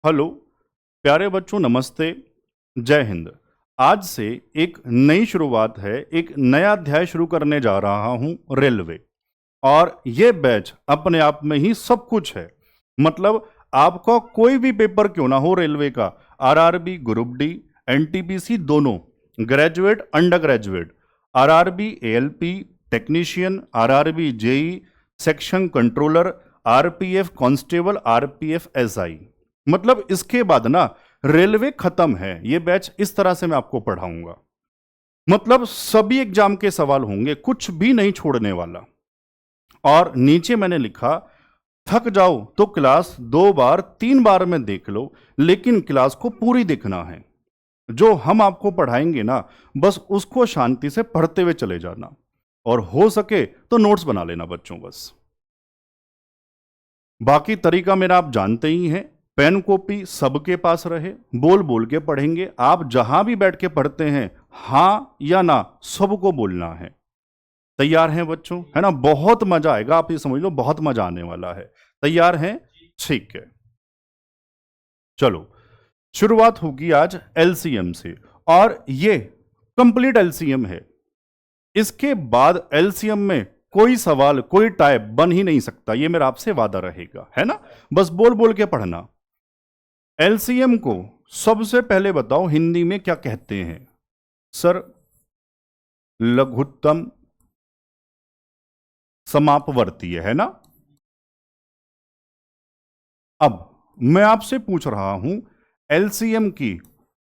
Hello प्यारे बच्चों, नमस्ते। जय हिंद। आज से एक नई शुरुआत है, एक नया अध्याय शुरू करने जा रहा हूं, रेलवे। और ये बैच अपने आप में ही सब कुछ है। मतलब आपका कोई भी पेपर क्यों ना हो रेलवे का, आरआरबी, ग्रुप डी, एनटीपीसी दोनों, graduate, under graduate, RRB, ALP, technician, RRB, JE, section controller, RPF constable, RPF SI. मतलब इसके बाद ना रेलवे खत्म है। ये बैच इस तरह से मैं आपको पढ़ाऊंगा। मतलब सभी एग्जाम के सवाल होंगे, कुछ भी नहीं छोड़ने वाला। और नीचे मैंने लिखा, थक जाओ तो क्लास 2 बार 3 बार में देख लो, लेकिन क्लास को पूरी देखना है। जो हम आपको पढ़ाएंगे ना, बस उसको शांति से पढ़ते हुए चले जाना, और हो सके तो नोट्स बना लेना बच्चों बस। बाकी तरीका मेरा आप जानते ही हैं। पेन कॉपी सबके पास रहे, बोल बोल के पढ़ेंगे। आप जहां भी बैठ के पढ़ते हैं, हां या ना सबको बोलना है। तैयार हैं बच्चों? है ना, बहुत मजा आएगा। आप ये समझ लो, बहुत मजा आने वाला है। तैयार हैं? ठीक है, चलो शुरुआत होगी आज एलसीएम से। और ये कंप्लीट एलसीएम है। इसके बाद एलसीएम में कोई सवाल, कोई टाइप बन ही नहीं सकता। ये मेरा आपसे वादा रहेगा, है ना। बस बोल बोल के पढ़ना। एलसीएम को सबसे पहले बताओ हिंदी में क्या कहते हैं? सर, लघुत्तम समापवर्तीय, है ना। अब मैं आपसे पूछ रहा हूं, एलसीएम की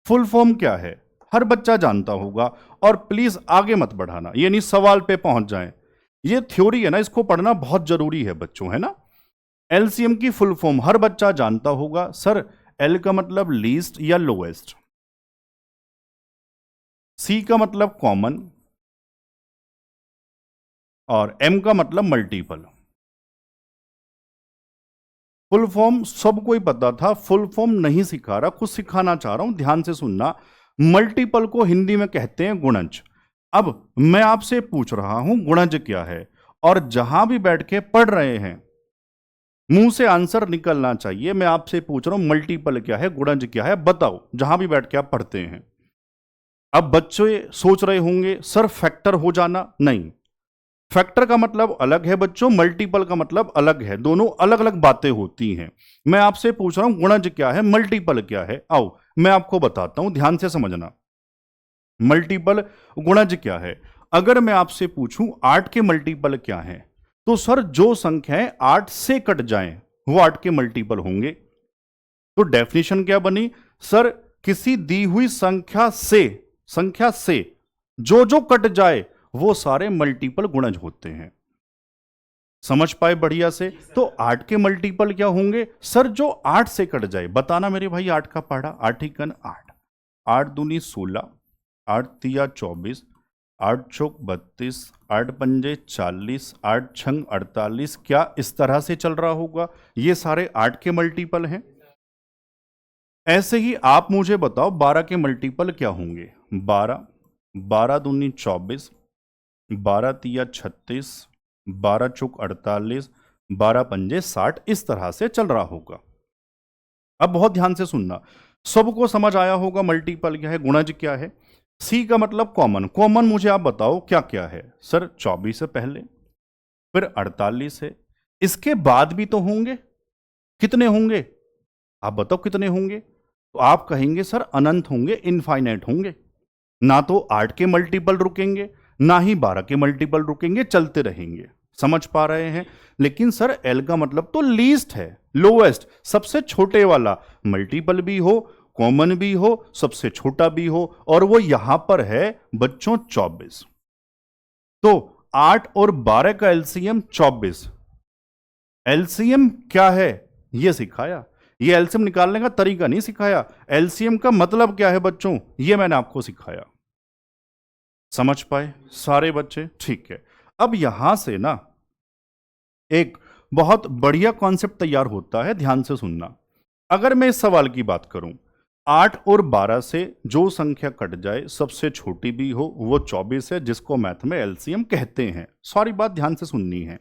फुल फॉर्म क्या है? हर बच्चा जानता होगा। और प्लीज आगे मत बढ़ाना, ये नहीं सवाल पे पहुंच जाएं। ये थ्योरी है ना, इसको पढ़ना बहुत जरूरी है बच्चों, है ना। एलसीएम की फुल फॉर्म हर बच्चा जानता होगा। सर, एल का मतलब लीस्ट या लोएस्ट, सी का मतलब कॉमन, और एम का मतलब मल्टीपल। फुल फॉर्म सबको ही पता था, फुल फॉर्म नहीं सिखा रहा, कुछ सिखाना चाह रहा हूं, ध्यान से सुनना। मल्टीपल को हिंदी में कहते हैं गुणज। अब मैं आपसे पूछ रहा हूं गुणज क्या है, और जहां भी बैठ के पढ़ रहे हैं मुंह से आंसर निकलना चाहिए। मैं आपसे पूछ रहा हूं मल्टीपल क्या है, गुणज क्या है, बताओ जहां भी बैठ के आप पढ़ते हैं। अब बच्चे सोच रहे होंगे सर फैक्टर हो जाना। नहीं, फैक्टर का मतलब अलग है बच्चों, मल्टीपल का मतलब अलग है। दोनों अलग अलग बातें होती हैं। मैं आपसे पूछ रहा हूं गुणज क्या है, मल्टीपल क्या है। आओ मैं आपको बताता हूं, ध्यान से समझना। मल्टीपल गुणज क्या है? अगर मैं आपसे पूछूं 8 के मल्टीपल क्या है, तो सर जो संख्याएं 8 से कट जाएं वो 8 के मल्टीपल होंगे। तो डेफिनेशन क्या बनी? सर, किसी दी हुई संख्या से जो जो कट जाए वो सारे मल्टीपल गुणज होते हैं। समझ पाए बढ़िया से? तो 8 के मल्टीपल क्या होंगे? सर, जो 8 से कट जाए। बताना मेरे भाई, 8 का पढ़ा, 8 ही कन 8, 8 दूनी 16, 8 तिया 24, 8 चौक 32, 8 पंजे 40, 8 छंग 48। क्या इस तरह से चल रहा होगा? ये सारे 8 के मल्टीपल हैं। ऐसे ही आप मुझे बताओ 12 के मल्टीपल क्या होंगे? 12, 12 दूनी 24, 12 तिया 36, 12 चौक 48, 12 पंजे 60। इस तरह से चल रहा होगा। अब बहुत ध्यान से सुनना, सबको समझ आया होगा मल्टीपल क्या है, गुणज क्या है। सी का मतलब कॉमन। कॉमन मुझे आप बताओ क्या क्या है? सर, 24 से पहले, फिर 48 है, इसके बाद भी तो होंगे। कितने होंगे? आप बताओ कितने होंगे? तो आप कहेंगे सर अनंत होंगे, इनफाइनाइट होंगे। ना तो 8 के मल्टीपल रुकेंगे, ना ही 12 के मल्टीपल रुकेंगे, चलते रहेंगे। समझ पा रहे हैं? लेकिन सर एल का मतलब तो लीस्ट है, लोएस्ट, सबसे छोटे वाला। मल्टीपल भी हो, कॉमन भी हो, सबसे छोटा भी हो, और वो यहां पर है बच्चों 24। तो 8 और 12 का एलसीएम 24। एलसीएम क्या है ये सिखाया, ये एलसीएम निकालने का तरीका नहीं सिखाया। एलसीएम का मतलब क्या है बच्चों, ये मैंने आपको सिखाया। समझ पाए सारे बच्चे? ठीक है। अब यहां से ना एक बहुत बढ़िया कॉन्सेप्ट तैयार होता है, ध्यान से सुनना। अगर मैं इस सवाल की बात करूं, 8 और 12 से जो संख्या कट जाए, सबसे छोटी भी हो, वो 24 है, जिसको मैथ में एलसीएम कहते हैं। सारी बात ध्यान से सुननी है।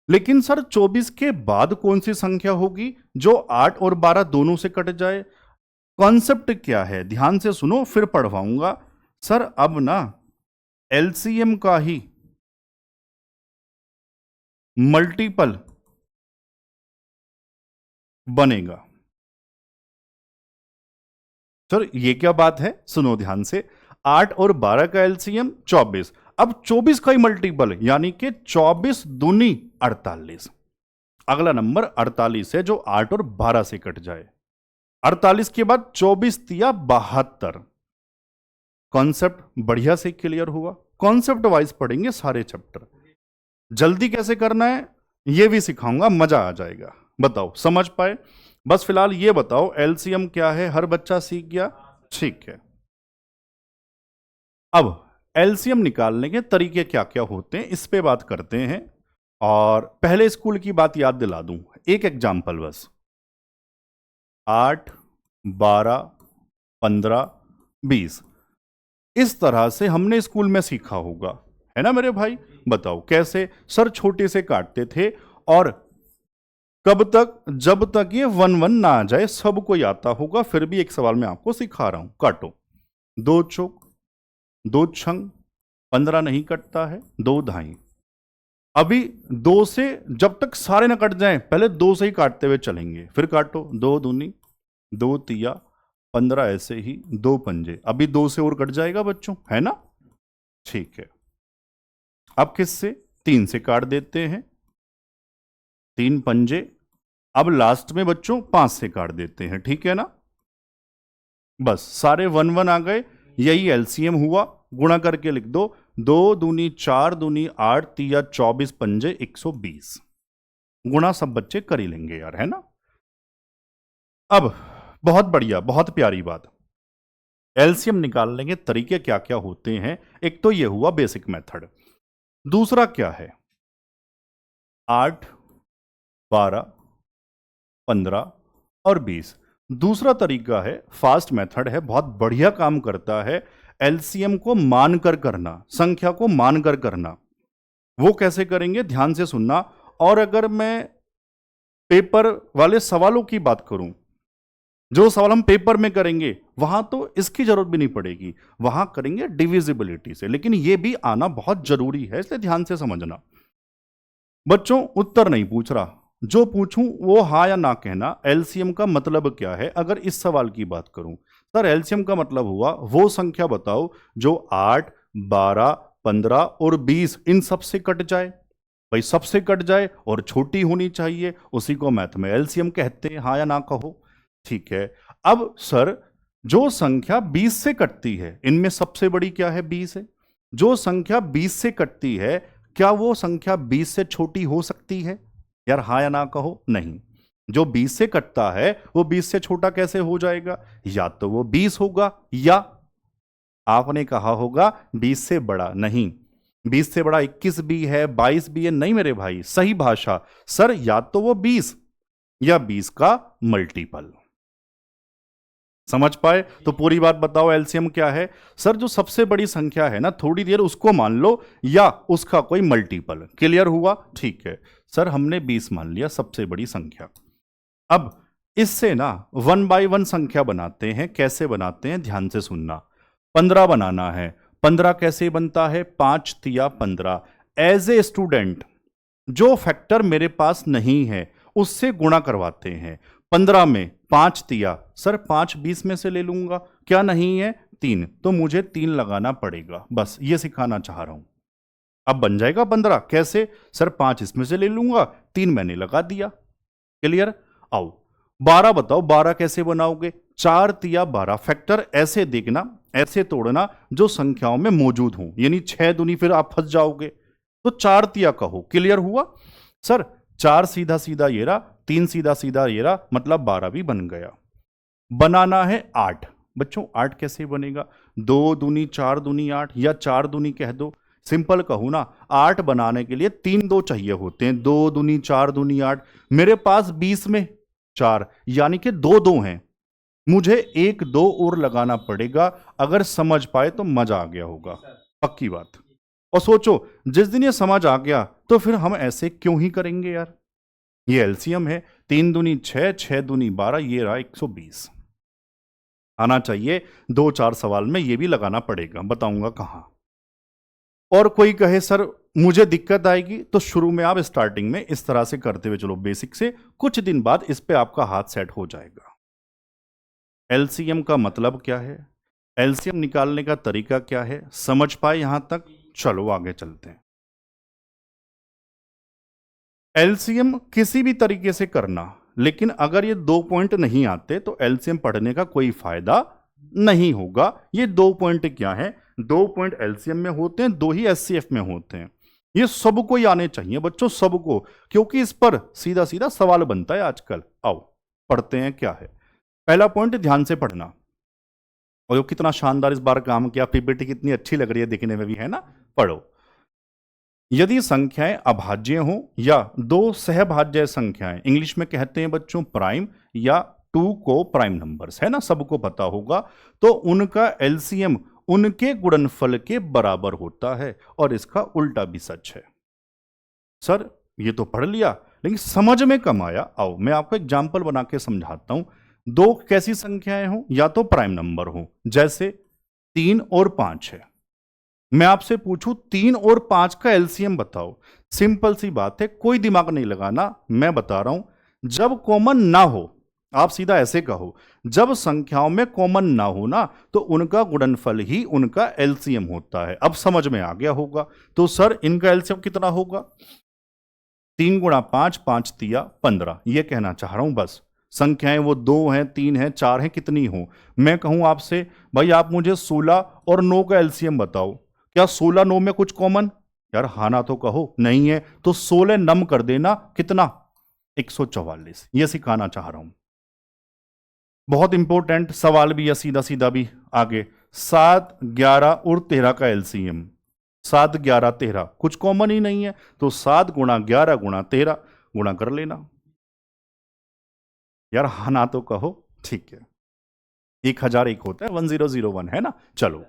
लेकिन सर 24 के बाद कौन सी संख्या होगी जो 8 और 12 दोनों से कट जाए? कॉन्सेप्ट क्या है, ध्यान से सुनो फिर पढ़वाऊंगा। सर अब ना एलसीएम का ही मल्टीपल बनेगा। सर ये क्या बात है, सुनो ध्यान से। 8 और 12 का एलसीएम 24, अब 24 का ही मल्टीपल यानी कि 24 दूनी 48। अगला नंबर 48 है जो 8 और 12 से कट जाए। 48 के बाद 24 तिया 72। कॉन्सेप्ट बढ़िया से क्लियर हुआ। कॉन्सेप्ट वाइज पढ़ेंगे सारे चैप्टर। जल्दी कैसे करना है ये भी सिखाऊंगा, मजा आ जाएगा। बताओ समझ पाए? बस फिलहाल ये बताओ एलसीएम क्या है, हर बच्चा सीख गया? ठीक है। अब एलसीएम निकालने के तरीके क्या क्या होते हैं इस पे बात करते हैं। और पहले स्कूल की बात याद दिला दूं, एक एग्जाम्पल बस। 8, 12, 15, 20 इस तरह से हमने स्कूल में सीखा होगा, है ना मेरे भाई? बताओ कैसे? सर छोटे से काटते थे, और कब तक? जब तक ये 1-1 ना आ जाए। सबको आता होगा, फिर भी एक सवाल मैं आपको सिखा रहा हूं। काटो, 2 चौक 2 छंग, 15 नहीं कटता है, 2 धाई। अभी 2 से जब तक सारे ना कट जाएं पहले 2 से ही काटते हुए चलेंगे, फिर काटो। 2 दूनी 2 तिया 15, ऐसे ही 2 पंजे। अभी 2 से और कट जाएगा बच्चों, है ना? ठीक है। अब किससे? 3 से काट देते हैं, 3 पंजे। अब लास्ट में बच्चों 5 से काट देते हैं, ठीक है ना? बस सारे 1-1 आ गए, यही एलसीएम हुआ। गुणा करके लिख दो, 2 दूनी 4 दूनी 8 तिया 24 पंजे 120। गुणा सब बच्चे कर ही लेंगे यार, है ना? अब बहुत बढ़िया, बहुत प्यारी बात। एलसीएम निकालने के तरीके क्या क्या होते हैं? एक तो ये हुआ बेसिक मेथड। दूसरा क्या है? 8, 12, 15 और 20। दूसरा तरीका है फास्ट मेथड है, बहुत बढ़िया काम करता है। एलसीएम को मानकर करना, संख्या को मानकर करना। वो कैसे करेंगे ध्यान से सुनना। और अगर मैं पेपर वाले सवालों की बात करूं, जो सवाल हम पेपर में करेंगे वहां तो इसकी जरूरत भी नहीं पड़ेगी, वहां करेंगे डिविजिबिलिटी से। लेकिन यह भी आना बहुत जरूरी है, इसलिए ध्यान से समझना। बच्चों उत्तर नहीं पूछ रहा, जो पूछूं वो हाँ या ना कहना। एलसीएम का मतलब क्या है? अगर इस सवाल की बात करूं, सर एलसीएम का मतलब हुआ वो संख्या बताओ जो 8, 12, 15 और 20 इन सब से कट जाए। भाई सबसे कट जाए और छोटी होनी चाहिए, उसी को मैथ में एलसीएम कहते हैं, हाँ या ना कहो। ठीक है। अब सर जो संख्या 20 से कटती है, इनमें सबसे बड़ी क्या है? 20 है। जो संख्या 20 से कटती है, क्या वो संख्या 20 से छोटी हो सकती है? यार हाँ या ना कहो। नहीं। जो 20 से कटता है वो 20 से छोटा कैसे हो जाएगा? या तो वो 20 होगा, या आपने कहा होगा 20 से बड़ा। नहीं, 20 से बड़ा 21 भी है, 22 भी है। नहीं मेरे भाई, सही भाषा सर, या तो वो 20 या 20 का मल्टीपल। समझ पाए? तो पूरी बात बताओ एलसीएम क्या है? सर जो सबसे बड़ी संख्या है ना, थोड़ी देर उसको मान लो या उसका कोई मल्टीपल। क्लियर हुआ? ठीक है। सर हमने 20 मान लिया सबसे बड़ी संख्या। अब इससे ना 1 बाई 1 संख्या बनाते हैं। कैसे बनाते हैं ध्यान से सुनना। 15 बनाना है। 15 कैसे बनता है? 5 तिया 15। एज ए स्टूडेंट जो फैक्टर मेरे पास नहीं है उससे गुणा करवाते हैं। 15 में 5 तिया, सर 5 20 में से ले लूंगा, क्या नहीं है? 3, तो मुझे 3 लगाना पड़ेगा। बस ये सिखाना चाह रहा हूं। अब बन जाएगा 15। कैसे? सर 5 इसमें से ले लूंगा, 3 मैंने लगा दिया। क्लियर? आओ 12 बताओ, 12 कैसे बनाओगे? 4 तिया 12। फैक्टर ऐसे देखना, ऐसे तोड़ना जो संख्याओं में मौजूद हो, यानी 6 दूनी फिर आप फंस जाओगे, तो 4 तिया कहो। क्लियर हुआ? सर 4 सीधा सीधा ये रहा, 3 सीधा सीधा ये रहा, मतलब 12 भी बन गया। बनाना है 8। बच्चों 8 कैसे बनेगा? 2 दूनी 4 दूनी 8, या 4 दूनी कह दो। सिंपल कहूं ना, 8 बनाने के लिए 3 2 चाहिए होते हैं। 2 दूनी 4 दूनी 8। मेरे पास 20 में 4, यानी कि 2 2 हैं। मुझे 1 2 और लगाना पड़ेगा। अगर समझ पाए तो मजा आ गया होगा, पक्की बात। और सोचो जिस दिन ये समझ आ गया तो फिर हम ऐसे क्यों ही करेंगे यार। ये एलसीएम है, 3 दूनी 6, 6 दूनी 12, ये रहा 120। आना चाहिए 2-4 सवाल में, ये भी लगाना पड़ेगा, बताऊंगा कहां। और कोई कहे सर मुझे दिक्कत आएगी, तो शुरू में आप स्टार्टिंग में इस तरह से करते हुए चलो बेसिक से, कुछ दिन बाद इस पे आपका हाथ सेट हो जाएगा। एलसीएम का मतलब क्या है, एलसीएम निकालने का तरीका क्या है, समझ पाए यहां तक? चलो आगे चलते हैं। एलसीएम किसी भी तरीके से करना, लेकिन अगर ये 2 पॉइंट नहीं आते तो एलसीएम पढ़ने का कोई फायदा नहीं होगा। ये 2 पॉइंट क्या है, 2 पॉइंट एलसीएम में होते हैं, 2 ही एचसीएफ में होते हैं। ये सबको ही आने चाहिए बच्चों, सबको, क्योंकि इस पर सीधा सीधा सवाल बनता है आजकल। आओ पढ़ते हैं क्या है। पहला पॉइंट ध्यान से पढ़ना। और कितना शानदार इस बार काम किया, पीपीटी कितनी अच्छी लग रही है दिखने में भी, है ना। पढ़ो, यदि संख्याएं अभाज्य हों या 2 सहभाज्य संख्याएं, इंग्लिश में कहते हैं बच्चों प्राइम, या 2 को प्राइम नंबर्स, है ना, सबको पता होगा, तो उनका एलसीएम उनके गुणनफल के बराबर होता है। और इसका उल्टा भी सच है। सर ये तो पढ़ लिया लेकिन समझ में कम आया। आओ मैं आपको एग्जाम्पल बना के समझाता हूं। 2 कैसी संख्याएं हो, या तो प्राइम नंबर हो, जैसे 3 और 5 है। मैं आपसे पूछूं 3 और 5 का एलसीएम बताओ, सिंपल सी बात है, कोई दिमाग नहीं लगाना, मैं बता रहा हूं। जब कॉमन ना हो, आप सीधा ऐसे कहो, जब संख्याओं में कॉमन ना हो ना, तो उनका गुणनफल ही उनका एलसीएम होता है। अब समझ में आ गया होगा। तो सर इनका एलसीएम कितना होगा? 3 गुणा 5, 5 तिया 15, ये कहना चाह रहा हूं बस। संख्याएं वो 2 हैं, 3 हैं, 4 हैं, कितनी हो। मैं कहूं आपसे भाई आप मुझे 16 और 9 का एलसीएम बताओ, क्या 16 9 में कुछ कॉमन? यार हाँ ना तो कहो, नहीं है तो 16 नम कर देना, कितना? 144। ये सिखाना चाह रहा हूं। बहुत इंपॉर्टेंट सवाल भी है, सीधा सीधा भी आगे। 7, 11 और 13 का एलसीएम, 7, 11, 13 कुछ कॉमन ही नहीं है, तो 7 गुणा 11 गुणा 13 गुणा कर लेना। यार हाँ ना तो कहो, ठीक है। 1001 होता है, 1001, है ना। चलो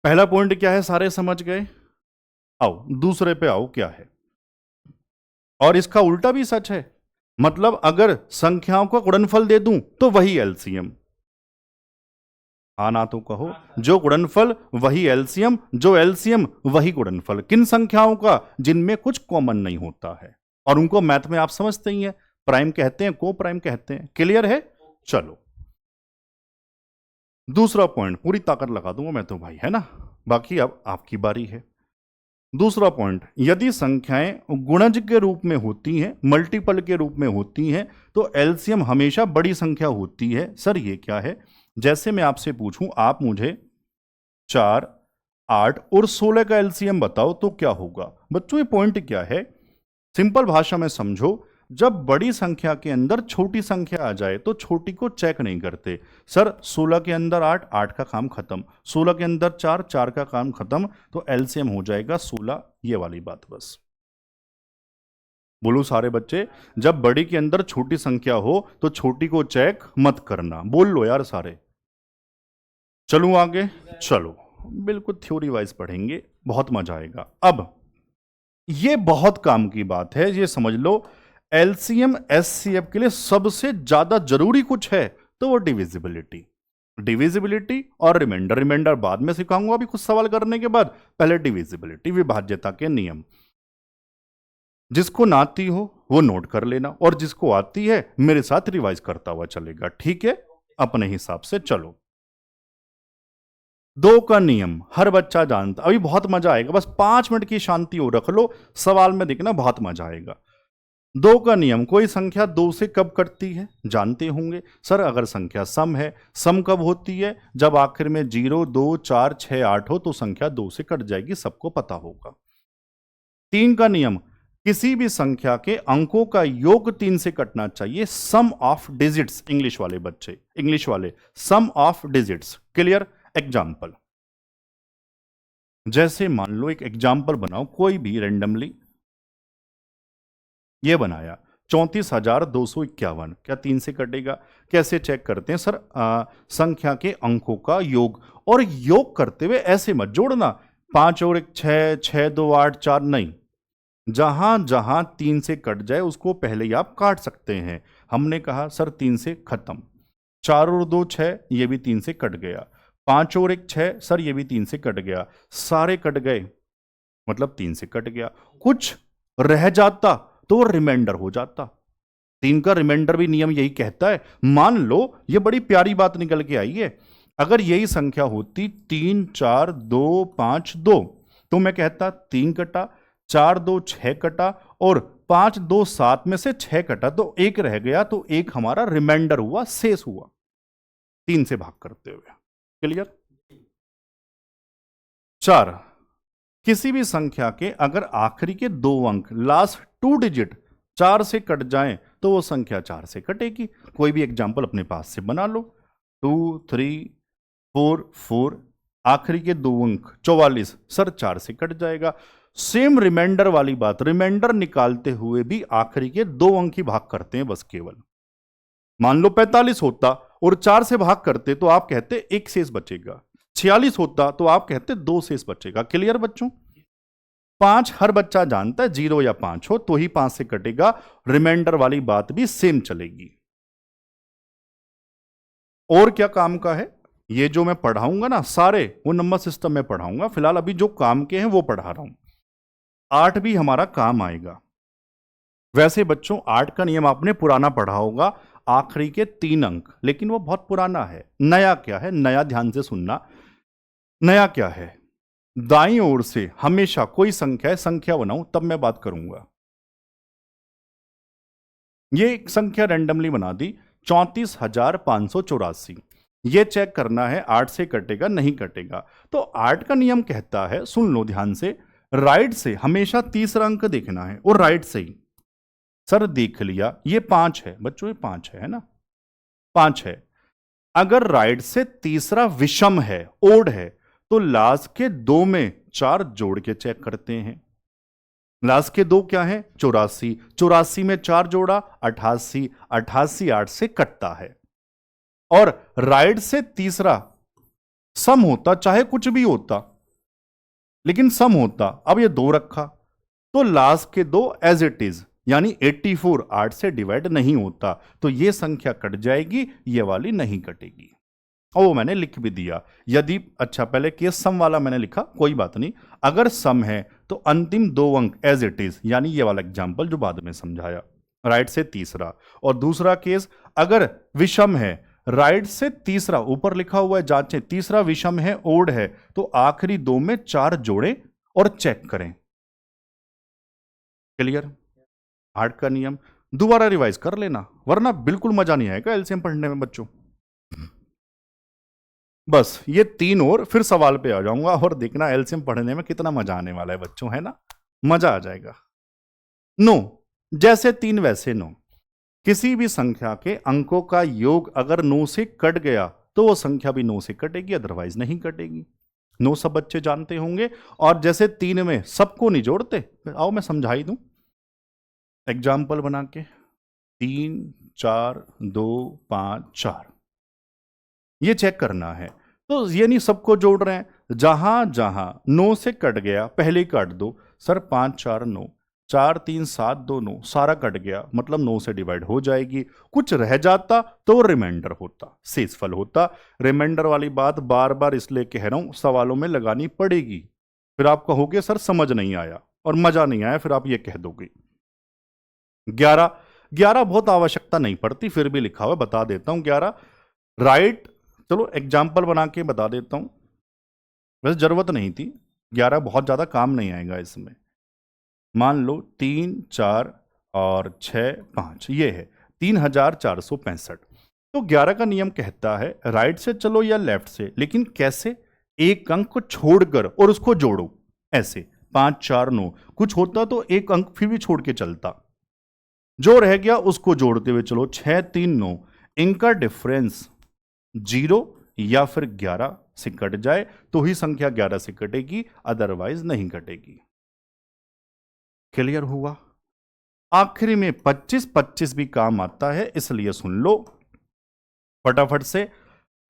पहला पॉइंट क्या है, सारे समझ गए। आओ दूसरे पे आओ, क्या है। और इसका उल्टा भी सच है, मतलब अगर संख्याओं का गुणनफल दे दूं तो वही एलसीएम। हाँ ना तो कहो, जो गुणनफल वही एलसीएम, जो एलसीएम वही गुणनफल। किन संख्याओं का? जिनमें कुछ कॉमन नहीं होता है। और उनको मैथ में आप समझते ही हैं, प्राइम कहते हैं, को प्राइम कहते हैं। क्लियर है? चलो दूसरा पॉइंट, पूरी ताकत लगा दूंगा मैं तो भाई, है ना। बाकी अब आपकी बारी है। दूसरा पॉइंट, यदि संख्याएं गुणज के रूप में होती हैं, मल्टीपल के रूप में होती हैं, तो एलसीएम हमेशा बड़ी संख्या होती है। सर ये क्या है? जैसे मैं आपसे पूछूं, आप मुझे 4, 8 और 16 का एलसीएम बताओ तो क्या होगा? बच्चों ये पॉइंट क्या है, सिंपल भाषा में समझो। जब बड़ी संख्या के अंदर छोटी संख्या आ जाए तो छोटी को चेक नहीं करते। सर 16 के अंदर 8, 8 का काम खत्म, 16 के अंदर 4, 4 का काम खत्म, तो एलसीएम हो जाएगा 16। ये वाली बात बस बोलो सारे बच्चे, जब बड़ी के अंदर छोटी संख्या हो तो छोटी को चेक मत करना। बोल लो यार सारे। चलूं आगे? चलो बिल्कुल थ्योरी वाइज पढ़ेंगे, बहुत मजा आएगा। अब ये बहुत काम की बात है, ये समझ लो। एलसीएम एचसीएफ के लिए सबसे ज्यादा जरूरी कुछ है तो वो डिविजिबिलिटी। डिविजिबिलिटी और रिमाइंडर, रिमाइंडर बाद में सिखाऊंगा अभी कुछ सवाल करने के बाद। पहले डिविजिबिलिटी, विभाज्यता के नियम। जिसको ना आती हो वो नोट कर लेना, और जिसको आती है मेरे साथ रिवाइज करता हुआ चलेगा, ठीक है, अपने हिसाब से। चलो 2 का नियम हर बच्चा जानता, अभी बहुत मजा आएगा, बस 5 मिनट की शांति हो रख लो, सवाल में देखना बहुत मजा आएगा। 2 का नियम, कोई संख्या 2 से कब कटती है जानते होंगे। सर अगर संख्या सम है, सम कब होती है? जब आखिर में 0, 2, 4, 6, 8 हो तो संख्या 2 से कट जाएगी, सबको पता होगा। 3 का नियम, किसी भी संख्या के अंकों का योग 3 से कटना चाहिए। सम ऑफ डिजिट्स, इंग्लिश वाले बच्चे, इंग्लिश वाले, सम ऑफ डिजिट्स। क्लियर? एग्जाम्पल, जैसे मान लो एक एग्जाम्पल बनाओ कोई भी रेंडमली, ये बनाया 34,251, क्या 3 से कटेगा? कैसे चेक करते हैं? सर संख्या के अंकों का योग, और योग करते हुए ऐसे मत जोड़ना 5 और 1 6, 6 2 8 4, नहीं, जहां जहां 3 से कट जाए उसको पहले ही आप काट सकते हैं। हमने कहा सर 3 से खत्म। 4 और 2 6, ये भी 3 से कट गया। 5 और 1 6, सर ये भी 3 से कट गया। सारे कट गए, मतलब 3 से कट गया। कुछ रह जाता तो रिमाइंडर हो जाता। 3 का रिमाइंडर भी नियम यही कहता है। मान लो ये बड़ी प्यारी बात निकल के आई है, अगर यही संख्या होती 3 4 2 5 2, तो मैं कहता 3 कटा, 4 2 6 कटा और 5 2 7 में से 6 कटा, तो 1 रह गया, तो 1 हमारा रिमाइंडर हुआ, शेष हुआ 3 से भाग करते हुए। क्लियर? 4, किसी भी संख्या के अगर आखिरी के 2 अंक, लास्ट 2 डिजिट 4 से कट जाएं तो वो संख्या 4 से कटेगी। कोई भी एग्जाम्पल अपने पास से बना लो। 2 3 4 4, आखिरी के 2 अंक 44, सर 4 से कट जाएगा। सेम रिमाइंडर वाली बात, रिमाइंडर निकालते हुए भी आखिरी के 2 अंक ही भाग करते हैं बस केवल। मान लो 45 होता और 4 से भाग करते तो आप कहते 1 शेष बचेगा। 46 होता तो आप कहते 2 शेष बचेगा। क्लियर बच्चों? 5 हर बच्चा जानता है, 0 या 5 हो तो ही 5 से कटेगा। रिमाइंडर वाली बात भी सेम चलेगी। और क्या काम का है, ये जो मैं पढ़ाऊंगा ना सारे, वो नंबर सिस्टम में पढ़ाऊंगा। फिलहाल अभी जो काम के हैं वो पढ़ा रहा हूं। 8 भी हमारा काम आएगा। वैसे बच्चों 8 का नियम आपने पुराना पढ़ा होगा, आखिरी के 3 अंक, लेकिन वो बहुत पुराना है। नया क्या है, नया ध्यान से सुनना। नया क्या है, दाईं ओर से हमेशा कोई संख्या है, संख्या बनाऊं तब मैं बात करूंगा। ये एक संख्या रैंडमली बना दी, 34,584। ये चेक करना है 8 से कटेगा नहीं कटेगा। तो 8 का नियम कहता है, सुन लो ध्यान से, राइट से हमेशा तीसरा अंक देखना है, और राइट से ही। सर देख लिया, ये 5 है बच्चों, ये 5 है ना, 5 है। अगर राइट से तीसरा विषम है, ओड है, तो लास्ट के 2 में 4 जोड़ के चेक करते हैं। लास्ट के 2 क्या है, 84, 84 में 4 जोड़ा 88, 88 8 से कटता है। और राइट से तीसरा सम होता, चाहे कुछ भी होता, लेकिन सम होता। अब ये 2 रखा तो लास्ट के 2 एज इट इज, यानी 84 8 से डिवाइड नहीं होता, तो ये संख्या कट जाएगी, ये वाली नहीं कटेगी। और वो मैंने लिख भी दिया। यदि, अच्छा पहले केस सम वाला मैंने लिखा, कोई बात नहीं। अगर सम है तो अंतिम 2 अंक एज इट इज, यानी ये वाला एग्जांपल जो बाद में समझाया, राइट से तीसरा। और दूसरा केस, अगर विषम है, राइट से तीसरा, ऊपर लिखा हुआ है जांचें, तीसरा विषम है, ओड है, तो आखिरी 2 में 4 जोड़ें और चेक करें। क्लियर? 8 का नियम दोबारा रिवाइज कर लेना, वरना बिल्कुल मजा नहीं आएगा एलसीएम पढ़ने में बच्चों। बस ये 3 और फिर सवाल पे आ जाऊंगा, और देखना एलसीएम पढ़ने में कितना मजा आने वाला है बच्चों, है ना, मजा आ जाएगा। 9, जैसे 3 वैसे 9। किसी भी संख्या के अंकों का योग अगर 9 से कट गया तो वो संख्या भी 9 से कटेगी, अदरवाइज नहीं कटेगी। 9 सब बच्चे जानते होंगे। और जैसे 3 में सबको नहीं जोड़ते, आओ मैं समझा ही दूं एग्जाम्पल बना के। 3 4 2 5 4, ये चेक करना है। तो ये नहीं सबको जोड़ रहे हैं, जहां जहां 9 से कट गया पहले ही काट दो। सर 5 4 9, 4 3 7 2 9, सारा कट गया, मतलब 9 से डिवाइड हो जाएगी। कुछ रह जाता तो रिमाइंडर होता, शेषफल होता। रिमाइंडर वाली बात बार बार इसलिए कह रहा हूं, सवालों में लगानी पड़ेगी। फिर आप कहोगे सर समझ नहीं आया और मजा नहीं आया, फिर आप ये कह दोगे। 11 बहुत आवश्यकता नहीं पड़ती, फिर भी लिखा हुआ बता देता हूं। 11 राइट, चलो एग्जाम्पल बना के बता देता हूं, वैसे जरूरत नहीं थी। 11 बहुत ज्यादा काम नहीं आएगा इसमें। मान लो 3 4 और 6 5, ये है 3465। तो 11 का नियम कहता है राइट से चलो या लेफ्ट से, लेकिन कैसे, एक अंक को छोड़कर और उसको जोड़ो। ऐसे 5 4 9, कुछ होता तो एक अंक फिर भी छोड़ के चलता, जो रह गया उसको जोड़ते हुए चलो। 6 3 9, इनका डिफरेंस 0 या फिर 11 से कट जाए तो ही संख्या 11 से कटेगी, अदरवाइज नहीं कटेगी। क्लियर हुआ? आखिरी में 25 25 भी काम आता है, इसलिए सुन लो फटाफट से।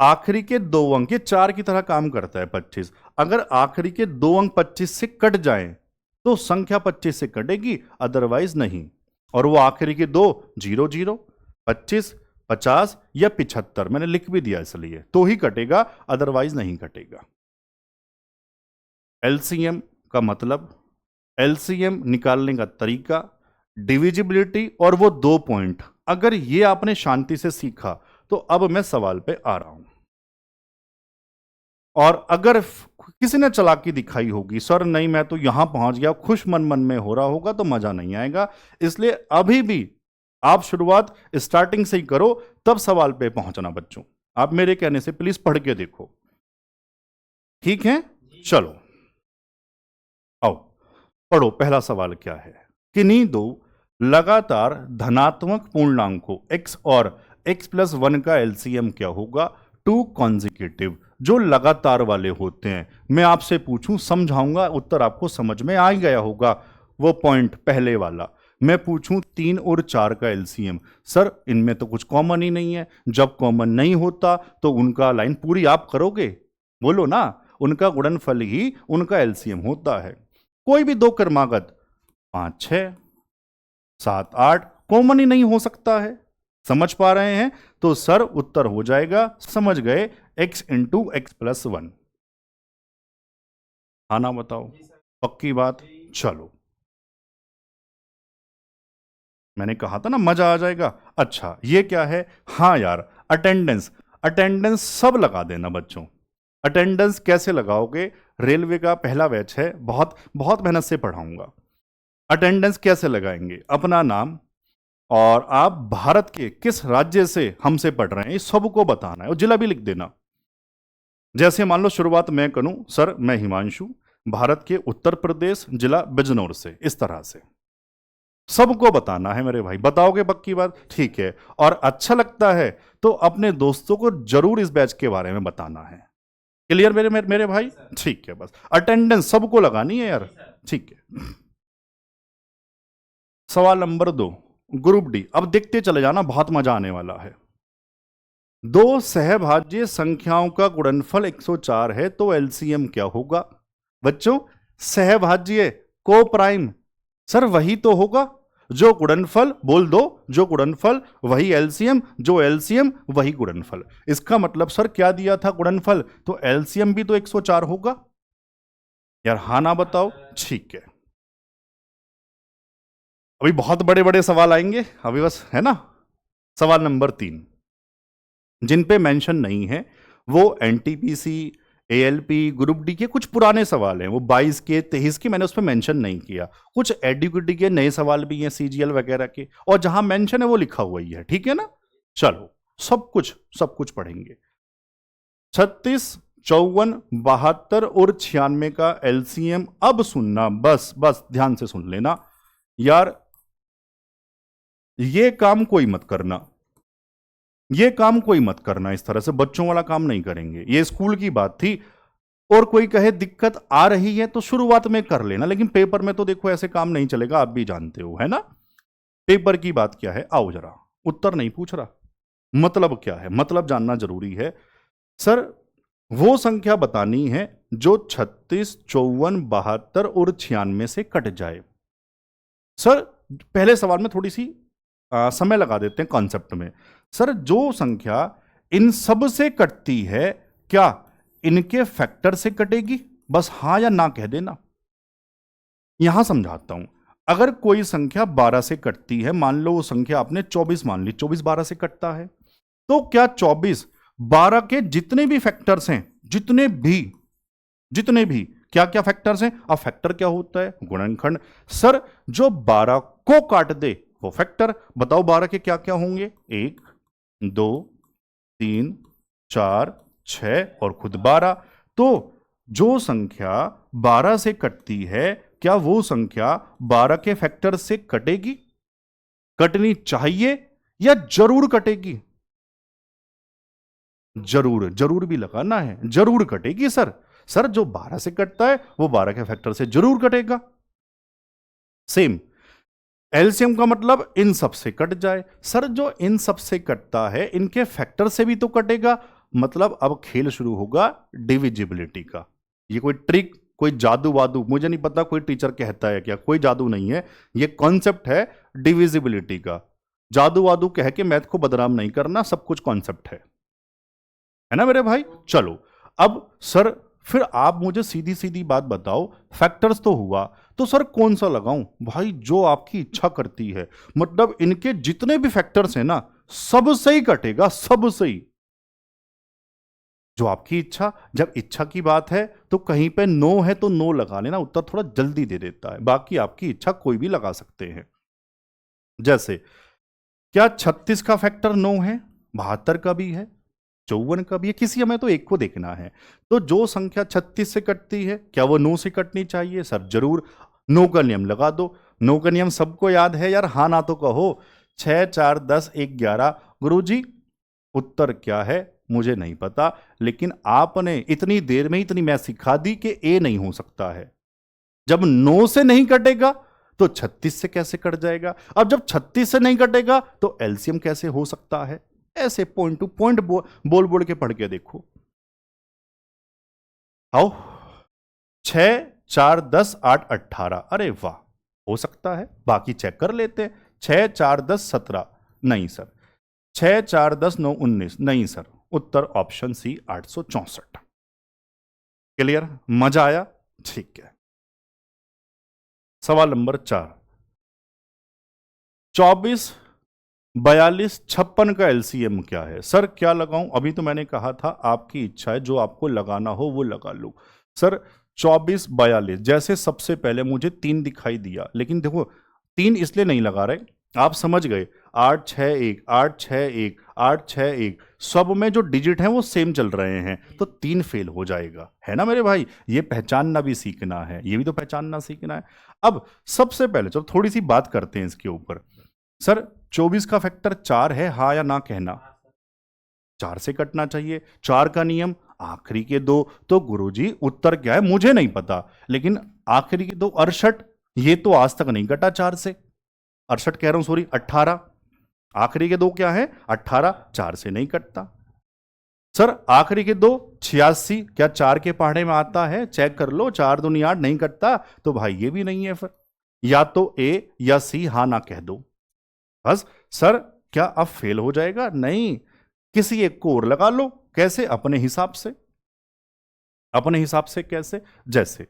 आखिरी के दो अंक, ये 4 की तरह काम करता है 25। अगर आखिरी के दो अंक 25 से कट जाएं तो संख्या 25 से कटेगी, अदरवाइज नहीं। और वो आखिरी के दो 0 0, 25, 50 या 75 मैंने लिख भी दिया इसलिए, तो ही कटेगा, अदरवाइज नहीं कटेगा। एलसीएम का मतलब, एलसीएम निकालने का तरीका, डिविजिबिलिटी और वो 2 पॉइंट, अगर ये आपने शांति से सीखा तो अब मैं सवाल पे आ रहा हूं। और अगर किसी ने चालाकी दिखाई होगी, सर नहीं मैं तो यहां पहुंच गया, खुश मन मन में हो रहा होगा, तो मजा नहीं आएगा। इसलिए अभी भी आप शुरुआत स्टार्टिंग से ही करो, तब सवाल पे पहुंचना बच्चों। आप मेरे कहने से प्लीज पढ़ के देखो, ठीक है? चलो आओ पढ़ो। पहला सवाल क्या है? किन्हीं दो लगातार धनात्मक पूर्णांकों x और x+1 का एलसीएम क्या होगा? 2 कॉन्जिक्यूटिव, जो लगातार वाले होते हैं। मैं आपसे पूछूं, समझाऊंगा, उत्तर आपको समझ में आ ही गया होगा। वो पॉइंट पहले वाला, मैं पूछूं 3 और 4 का एलसीएम, सर इनमें तो कुछ कॉमन ही नहीं है। जब कॉमन नहीं होता तो उनका लाइन पूरी आप करोगे, बोलो ना, उनका गुणनफल ही उनका एलसीएम होता है। कोई भी दो क्रमागत 5 6 7 8 कॉमन ही नहीं हो सकता है। समझ पा रहे हैं? तो सर उत्तर हो जाएगा, समझ गए, x इंटू x+1। हाँ ना बताओ, पक्की बात? चलो, मैंने कहा था ना मजा आ जाएगा। अच्छा ये क्या है? हाँ यार, अटेंडेंस। अटेंडेंस सब लगा देना बच्चों। अटेंडेंस कैसे लगाओगे? रेलवे का पहला बैच है, बहुत बहुत मेहनत से पढ़ाऊंगा। अटेंडेंस कैसे लगाएंगे? अपना नाम और आप भारत के किस राज्य से हमसे पढ़ रहे हैं, इस सबको बताना है, और जिला भी लिख देना। जैसे मान लो शुरुआत मैं करूं, सर मैं हिमांशु, भारत के उत्तर प्रदेश, जिला बिजनौर से, इस तरह से सबको बताना है मेरे भाई। बताओगे पक्की बात? ठीक है। और अच्छा लगता है तो अपने दोस्तों को जरूर इस बैच के बारे में बताना है। क्लियर मेरे भाई? ठीक है, बस अटेंडेंस सबको लगानी है यार, ठीक है। सवाल नंबर 2, ग्रुप डी। अब देखते चले जाना, बहुत मजा आने वाला है। दो सहभाज्य संख्याओं का गुणनफल 104 है, तो एलसीएम क्या होगा? बच्चों सहभाज्य, को प्राइम, सर वही तो होगा जो गुणनफल, बोल दो, जो गुणनफल वही एलसीएम, जो एलसीएम वही गुणनफल। इसका मतलब सर क्या दिया था गुणनफल, तो एलसीएम भी तो 104 होगा यार। हाँ ना बताओ? ठीक है, अभी बहुत बड़े बड़े सवाल आएंगे, अभी बस है ना। सवाल नंबर 3, जिन पे मेंशन नहीं है वो एनटीपीसी, एएलपी, ग्रुप डी के कुछ पुराने सवाल हैं, वो 22 के 23 के, मैंने उस पर मेंशन नहीं किया। कुछ एडुकेटी के नए सवाल भी हैं, सीजीएल वगैरह के, और जहां मेंशन है वो लिखा हुआ ही है, ठीक है ना। चलो सब कुछ पढ़ेंगे। 36, 54, 72 और 96 का एलसीएम। अब सुनना, बस बस ध्यान से सुन लेना यार, ये काम कोई मत करना, ये काम कोई मत करना, इस तरह से बच्चों वाला काम नहीं करेंगे। ये स्कूल की बात थी, और कोई कहे दिक्कत आ रही है तो शुरुआत में कर लेना, लेकिन पेपर में तो देखो ऐसे काम नहीं चलेगा, आप भी जानते हो, है ना। पेपर की बात क्या है, आओ जरा, उत्तर नहीं पूछ रहा, मतलब क्या है, मतलब जानना जरूरी है। सर वो संख्या बतानी है जो 36, 54, 72 और 96 से कट जाए। सर पहले सवाल में थोड़ी सी समय लगा देते हैं कॉन्सेप्ट में। सर जो संख्या इन सब से कटती है, क्या इनके फैक्टर से कटेगी? बस हाँ या ना कह देना। यहां समझाता हूं, अगर कोई संख्या 12 से कटती है, मान लो वो संख्या आपने 24 मान ली, 24 12 से कटता है, तो क्या 24 12 के जितने भी फैक्टर्स हैं, जितने भी क्या क्या फैक्टर्स हैं? अब फैक्टर क्या होता है? गुणनखंड। सर जो 12 को काट दे वो फैक्टर। बताओ 12 के क्या क्या होंगे? 1 2 3 4 6 और खुद 12। तो जो संख्या 12 से कटती है, क्या वो संख्या 12 के फैक्टर से कटेगी? कटनी चाहिए या जरूर कटेगी? जरूर भी लगाना है, जरूर कटेगी सर। सर जो 12 से कटता है वो 12 के फैक्टर से जरूर कटेगा। सेम एलसीएम का मतलब इन सब से कट जाए। सर जो इन सब से कटता है इनके फैक्टर से भी तो कटेगा, मतलब अब खेल शुरू होगा डिविजिबिलिटी का। ये कोई ट्रिक, कोई जादू वादू मुझे नहीं पता, कोई टीचर कहता है क्या, कोई जादू नहीं है, ये कॉन्सेप्ट है डिविजिबिलिटी का। जादू वादू कह के मैथ को बदनाम नहीं करना, सब कुछ कॉन्सेप्ट है ना मेरे भाई। चलो अब सर फिर आप मुझे सीधी सीधी बात बताओ, फैक्टर्स तो हुआ, तो सर कौन सा लगाऊं? भाई जो आपकी इच्छा करती है, मतलब इनके जितने भी फैक्टर्स हैं ना, सब सही कटेगा, सब सही, जो आपकी इच्छा। जब इच्छा की बात है तो कहीं पे नो है तो नो लगा लेना, उत्तर थोड़ा जल्दी दे देता है। बाकी आपकी इच्छा कोई भी लगा सकते हैं। जैसे क्या 36 का फैक्टर 9 है? 72 का भी है, 54 का भी है, किसी हमें तो एक को देखना है। तो जो संख्या 36 से कटती है, क्या वो 9 से कटनी चाहिए? सर जरूर, 9 का नियम लगा दो। 9 का नियम सबको याद है यार, हाँ ना तो कहो। 6 4 10 1 11। गुरुजी उत्तर क्या है मुझे नहीं पता, लेकिन आपने इतनी देर में इतनी मैं सिखा दी कि ए नहीं हो सकता है। जब 9 से नहीं कटेगा तो 36 से कैसे कट जाएगा? अब जब 36 से नहीं कटेगा तो एलसीएम कैसे हो सकता है? ऐसे पॉइंट टू पॉइंट बोल बोल के पढ़ के देखो। आओ, 6 4 10 8 18, अरे वाह, हो सकता है। बाकी चेक कर लेते हैं। 6 4 10 17, नहीं सर। 6 4 10 9 19, नहीं सर। उत्तर ऑप्शन सी 864। क्लियर? मजा आया? ठीक है। सवाल नंबर 4, 24 42 56 का एलसीएम क्या है? सर क्या लगाऊं? अभी तो मैंने कहा था आपकी इच्छा है, जो आपको लगाना हो वो लगा लो। सर 24 42, जैसे सबसे पहले मुझे 3 दिखाई दिया, लेकिन देखो 3 इसलिए नहीं लगा रहे, आप समझ गए। 8 6 1 8 6 1 8 6 1, सब में जो डिजिट हैं वो सेम चल रहे हैं, तो 3 फेल हो जाएगा, है ना मेरे भाई। ये पहचानना भी सीखना है, ये भी तो पहचानना सीखना है। अब सबसे पहले चलो थोड़ी सी बात करते हैं इसके ऊपर। सर 24 का फैक्टर 4 है, हाँ या ना कहना? 4 से कटना चाहिए, 4 का नियम आखिरी के 2। तो गुरुजी उत्तर क्या है मुझे नहीं पता, लेकिन आखिरी के 2 68, ये तो आज तक नहीं कटा 4 से। 68 कह रहा हूं, सॉरी 18। आखिरी के 2 क्या है? 18, 4 से नहीं कटता। सर आखिरी के 2 86, क्या 4 के पहाड़े में आता है? चेक कर लो, 4 दूनी 8, नहीं कटता, तो भाई ये भी नहीं है। फिर या तो ए या सी, हाँ ना कह दो बस। सर क्या अब फेल हो जाएगा? नहीं, किसी एक को और लगा लो। कैसे? अपने हिसाब से। अपने हिसाब से कैसे? जैसे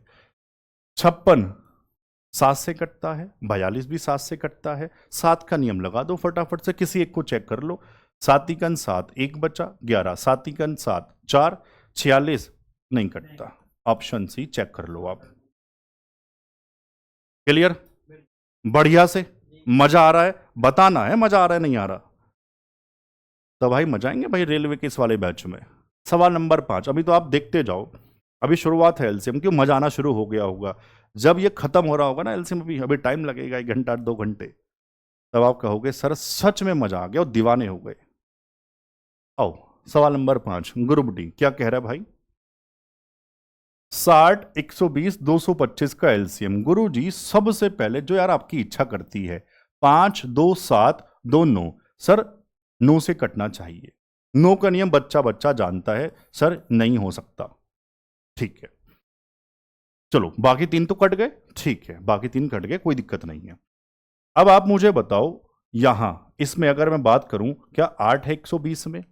56 7 से कटता है, 42 भी 7 से कटता है, 7 का नियम लगा दो फटाफट से, किसी एक को चेक कर लो। 7 तिकन 7, 1 बचा 11, 7 तिकन 7 4, 46 नहीं कटता। ऑप्शन सी चेक कर लो आप। क्लियर? बढ़िया से मजा आ रहा है? बताना है मजा आ रहा है नहीं आ रहा, तो भाई मजा आएंगे भाई रेलवे के इस वाले बैच में। सवाल नंबर 5, अभी तो आप देखते जाओ, अभी शुरुआत है एलसीएम, क्यों मजा आना शुरू हो गया होगा। जब ये खत्म हो रहा होगा ना एलसीएम, अभी टाइम लगेगा 1 घंटा 2 घंटे, तब आप कहोगे सर सच में मजा आ गया और दीवाने हो गए। आओ सवाल नंबर 5, ग्रुप डी क्या कह रहा है भाई? 60 120 225 का एलसीएम। गुरु जी सबसे पहले जो यार आपकी इच्छा करती है, 5 2 7 2 9, सर 9 से कटना चाहिए। 9 का नियम बच्चा बच्चा जानता है, सर नहीं हो सकता। ठीक है, चलो बाकी 3 तो कट गए, ठीक है, बाकी 3 कट गए, कोई दिक्कत नहीं है। अब आप मुझे बताओ, यहां इसमें अगर मैं बात करूं, क्या 8 है 120 में?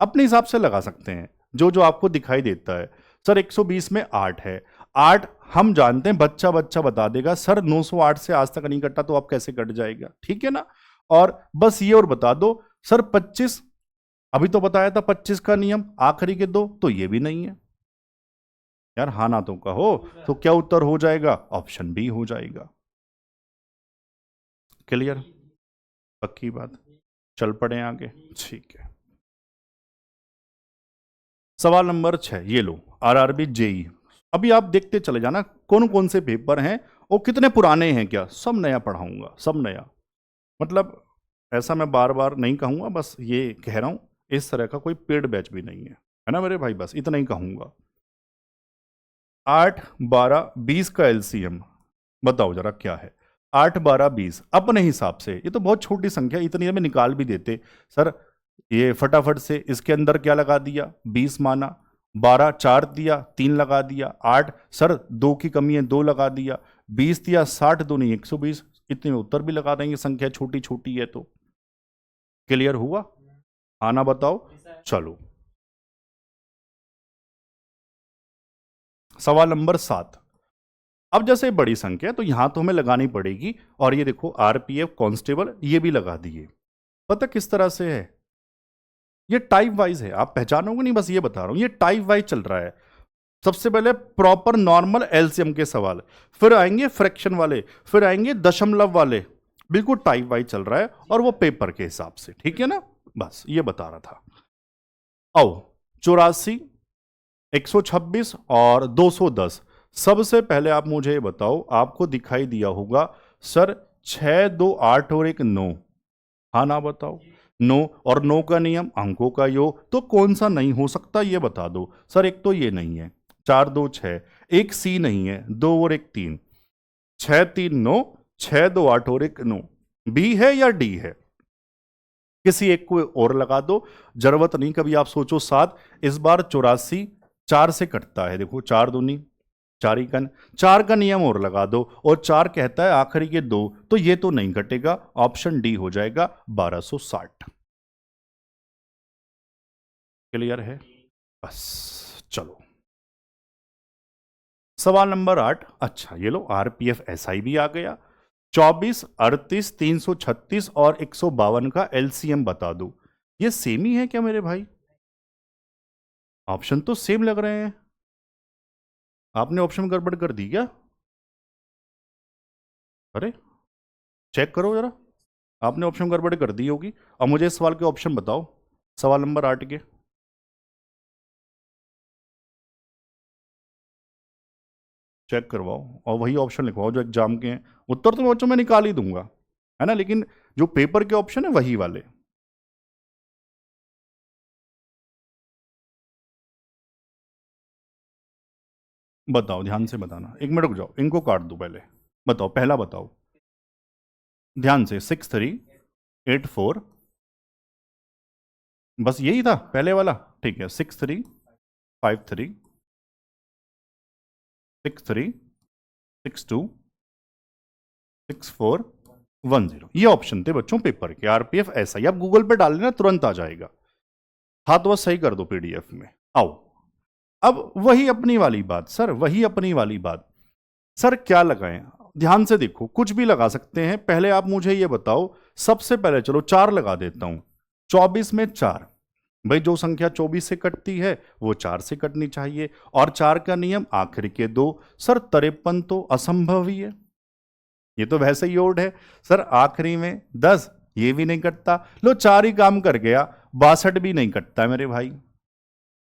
अपने हिसाब से लगा सकते हैं, जो जो आपको दिखाई देता है। सर 120 में 8 है, 8 हम जानते हैं, बच्चा बच्चा बता देगा सर 908 से आज तक नहीं कटा, तो आप कैसे कट जाएगा? ठीक है ना। और बस ये और बता दो सर 25, अभी तो बताया था 25 का नियम आखिरी के 2, तो ये भी नहीं है यार, हाँ ना तो कहो। तो क्या उत्तर हो जाएगा? ऑप्शन बी हो जाएगा। क्लियर? पक्की बात? चल पड़े आगे, ठीक है। सवाल नंबर 6, ये लो, आरआरबी जेई। अभी आप देखते चले जाना कौन कौन से पेपर हैं और कितने पुराने हैं, क्या सब नया पढ़ाऊंगा, सब नया। मतलब ऐसा मैं बार बार नहीं कहूंगा, बस ये कह रहा हूं, इस तरह का कोई पेड बैच भी नहीं है ना मेरे भाई, बस इतना ही कहूंगा। 8 12 20 का एलसीएम बताओ जरा क्या है? 8 12 20 अपने हिसाब से, ये तो बहुत छोटी संख्या, इतनी में निकाल भी देते। सर ये फटाफट से इसके अंदर क्या लगा दिया, 20 माना, 12 4 दिया, 3 लगा दिया, 8 सर 2 की कमी है 2 लगा दिया, 20 दिया, 60 2 नहीं 120, इतने में उत्तर भी लगा देंगे, संख्या छोटी छोटी है तो। क्लियर हुआ? आना बताओ। चलो सवाल नंबर 7। अब जैसे बड़ी संख्या है तो यहां तो हमें लगानी पड़ेगी, और ये देखो आरपीएफ कांस्टेबल ये भी लगा दिए। पता किस तरह से है, ये टाइप वाइज है, आप पहचानोगे नहीं, बस ये बता रहा हूं, ये टाइप वाइज चल रहा है। सबसे पहले प्रॉपर नॉर्मल एलसीएम के सवाल, फिर आएंगे फ्रैक्शन वाले, फिर आएंगे दशमलव वाले, बिल्कुल टाइप वाइज चल रहा है, और वो पेपर के हिसाब से, ठीक है ना, बस ये बता रहा था। आओ 84, 126 और 210। सबसे पहले आप मुझे बताओ, आपको दिखाई दिया होगा सर 6 2 8 और 1 9, हाँ ना बताओ। 9 और 9 का नियम अंकों का योग, तो कौन सा नहीं हो सकता ये बता दो। सर एक तो ये नहीं है, 4 2 6, एक सी नहीं है, 2 और 1 3, 6 3 9, 6 2 8 और 1 9, बी है या डी है, किसी एक को और लगा दो, जरूरत नहीं कभी आप सोचो 7। इस बार 84 4 से कटता है, देखो 4 दूनी 4 ही कन, 4 का नियम और लगा दो, और 4 कहता है आखिरी के 2, तो ये तो नहीं कटेगा, ऑप्शन डी हो जाएगा 1260। क्लियर है? बस चलो सवाल नंबर 8। अच्छा ये लो आरपीएफ एसआई भी आ गया। 24 38 336 और 152 का एलसीएम बता दो। ये सेम ही है क्या मेरे भाई? ऑप्शन तो सेम लग रहे हैं, आपने ऑप्शन गड़बड़ कर दी क्या? अरे चेक करो जरा, आपने ऑप्शन गड़बड़ कर दी होगी। और मुझे इस सवाल के ऑप्शन बताओ, सवाल नंबर 8 के। चेक करवाओ और वही ऑप्शन लिखवाओ जो एग्जाम के हैं। उत्तर तो बच्चों मैं निकाल ही दूंगा, है ना, लेकिन जो पेपर के ऑप्शन है वही वाले। बताओ ध्यान से बताना, 1 मिनट रुक जाओ, इनको काट दो पहले। बताओ पहला बताओ ध्यान से, 6384, बस यही था पहले वाला, ठीक है। 6353, 6362, 6410, ये ऑप्शन थे बच्चों पेपर के, आरपीएफ ऐसा ही। आप गूगल पे डाल लेना तुरंत आ जाएगा। हाँ तो बस सही कर दो पीडीएफ में। आओ अब वही अपनी वाली बात सर, वही अपनी वाली बात सर, क्या लगाएं? ध्यान से देखो, कुछ भी लगा सकते हैं। पहले आप मुझे ये बताओ, सबसे पहले चलो 4 लगा देता हूं। 24 में 4, भाई जो संख्या 24 से कटती है वो 4 से कटनी चाहिए, और 4 का नियम आखिर के 2। सर 53 तो असंभव ही है, ये तो वैसे ही ओड है। सर आखिरी में 10, ये भी नहीं कटता। लो 4 ही काम कर गया, 62 भी नहीं कटता मेरे भाई।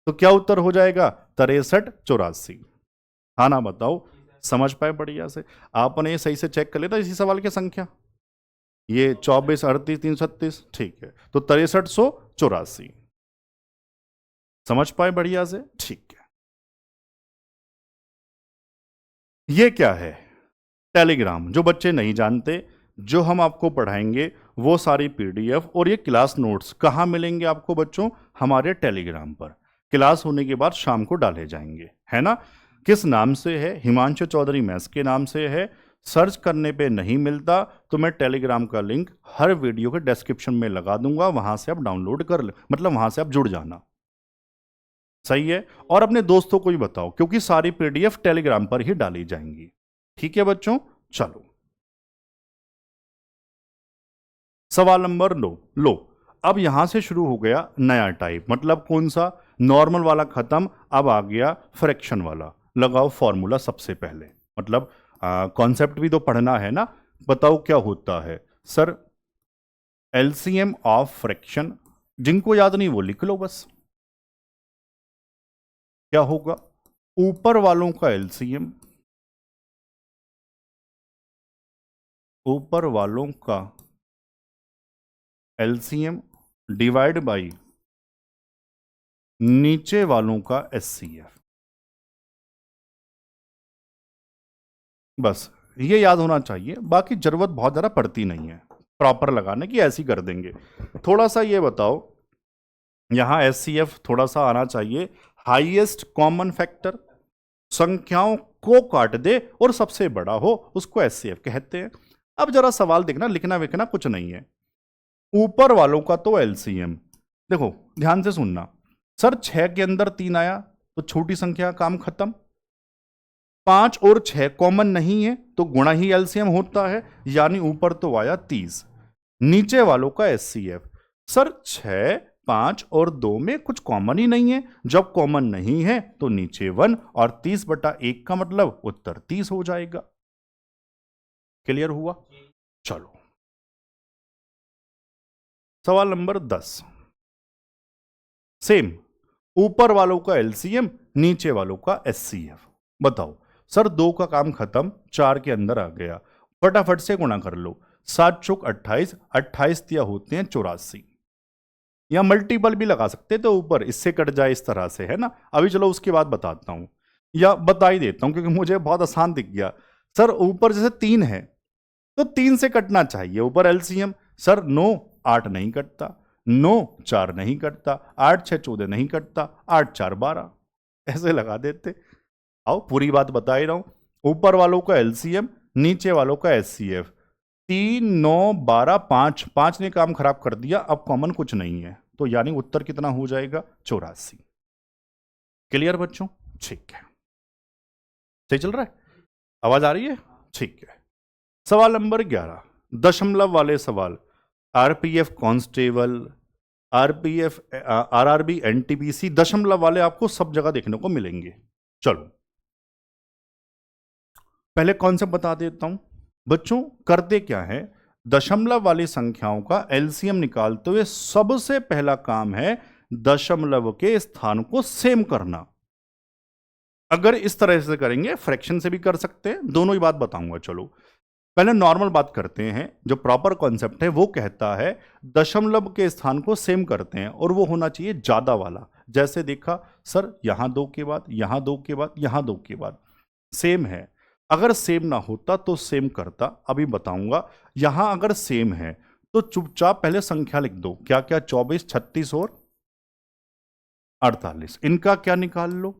तो क्या उत्तर हो जाएगा? 63 84, हाँ ना बताओ। समझ पाए बढ़िया से? आपने ये सही से चेक कर लेता इसी सवाल की संख्या, ये 24 38 336, ठीक है, तो 6384। समझ पाए बढ़िया से? ठीक है। ये क्या है? टेलीग्राम। जो बच्चे नहीं जानते, जो हम आपको पढ़ाएंगे वो सारी पीडीएफ और ये क्लास नोट्स कहाँ मिलेंगे आपको बच्चों? हमारे टेलीग्राम पर। क्लास होने के बाद शाम को डाले जाएंगे, है ना। किस नाम से है? हिमांशु चौधरी मैथ्स के नाम से है। सर्च करने पे नहीं मिलता तो मैं टेलीग्राम का लिंक हर वीडियो के डिस्क्रिप्शन में लगा दूंगा, वहां से आप डाउनलोड कर ले, मतलब वहां से आप जुड़ जाना। सही है? और अपने दोस्तों को भी बताओ, क्योंकि सारी पीडीएफ टेलीग्राम पर ही डाली जाएंगी। ठीक है बच्चों, चलो सवाल नंबर लो। अब यहां से शुरू हो गया नया टाइप, मतलब कौन सा? नॉर्मल वाला खत्म, अब आ गया फ्रैक्शन वाला। लगाओ फॉर्मूला सबसे पहले, मतलब कॉन्सेप्ट भी तो पढ़ना है ना। बताओ क्या होता है सर? एलसीएम ऑफ फ्रैक्शन, जिनको याद नहीं वो लिख लो बस। क्या होगा? ऊपर वालों का एलसीएम, ऊपर वालों का एलसीएम डिवाइड बाई नीचे वालों का एचसीएफ। बस ये याद होना चाहिए, बाकी जरूरत बहुत ज़्यादा पड़ती नहीं है प्रॉपर लगाने की, ऐसी कर देंगे। थोड़ा सा ये बताओ, यहां एचसीएफ थोड़ा सा आना चाहिए, हाईएस्ट कॉमन फैक्टर, संख्याओं को काट दे और सबसे बड़ा हो उसको एचसीएफ कहते हैं। अब जरा सवाल देखना, लिखना विखना कुछ नहीं है। ऊपर वालों का तो एलसीएम देखो, ध्यान से सुनना। सर 6 के अंदर 3 आया तो छोटी संख्या काम खत्म। 5 और 6 कॉमन नहीं है तो गुणा ही एलसीएम होता है, यानी ऊपर तो आया 30। नीचे वालों का एचसीएफ, सर 6, 5 और 2 में कुछ कॉमन ही नहीं है, जब कॉमन नहीं है तो नीचे 1 और 30/1 का मतलब उत्तर 30 हो जाएगा। क्लियर हुआ? चलो सवाल नंबर 10। सेम, ऊपर वालों का एलसीएम, नीचे वालों का एचसीएफ। बताओ सर 2 का काम खत्म, 4 के अंदर आ गया, फटाफट से गुणा कर लो। 7 चौक 28, 28 तिया होते हैं 84। या मल्टीपल भी लगा सकते तो ऊपर इससे कट जाए इस तरह से, है ना। अभी चलो उसके बाद बताता हूं, या बता ही देता हूं क्योंकि मुझे बहुत आसान दिख गया। सर ऊपर जैसे 3 है तो 3 से कटना चाहिए ऊपर एलसीएम। सर 9 8 नहीं कटता, 9 4 नहीं कटता, 8 6 14 नहीं कटता, 8 4 12, ऐसे लगा देते। आओ पूरी बात बता ही रहा हूं। ऊपर वालों का एलसीएम, नीचे वालों का एचसीएफ। 3 9 12 5, 5 ने काम खराब कर दिया, अब कॉमन कुछ नहीं है तो यानी उत्तर कितना हो जाएगा? 84। क्लियर बच्चों? ठीक है, सही चल रहा है, आवाज आ रही है? ठीक है। सवाल नंबर 11, दशमलव वाले सवाल। RPF constable, RPF, RRB, NTPC, दशमलव वाले आपको सब जगह देखने को मिलेंगे। चलो पहले कॉन्सेप्ट बता देता हूं बच्चों। करते क्या है, दशमलव वाली संख्याओं का एलसीएम निकालते हुए सबसे पहला काम है दशमलव के स्थान को सेम करना। अगर इस तरह से करेंगे, फ्रैक्शन से भी कर सकते हैं, दोनों ही बात बताऊंगा। चलो पहले नॉर्मल बात करते हैं। जो प्रॉपर कॉन्सेप्ट है वो कहता है दशमलव के स्थान को सेम करते हैं और वो होना चाहिए ज्यादा वाला। जैसे देखा सर, यहां 2 के बाद, यहां 2 के बाद, यहां 2 के बाद सेम है। अगर सेम ना होता तो सेम करता, अभी बताऊंगा। यहां अगर सेम है तो चुपचाप पहले संख्या लिख दो। क्या क्या? 24, 36 और 48। इनका क्या निकाल लो,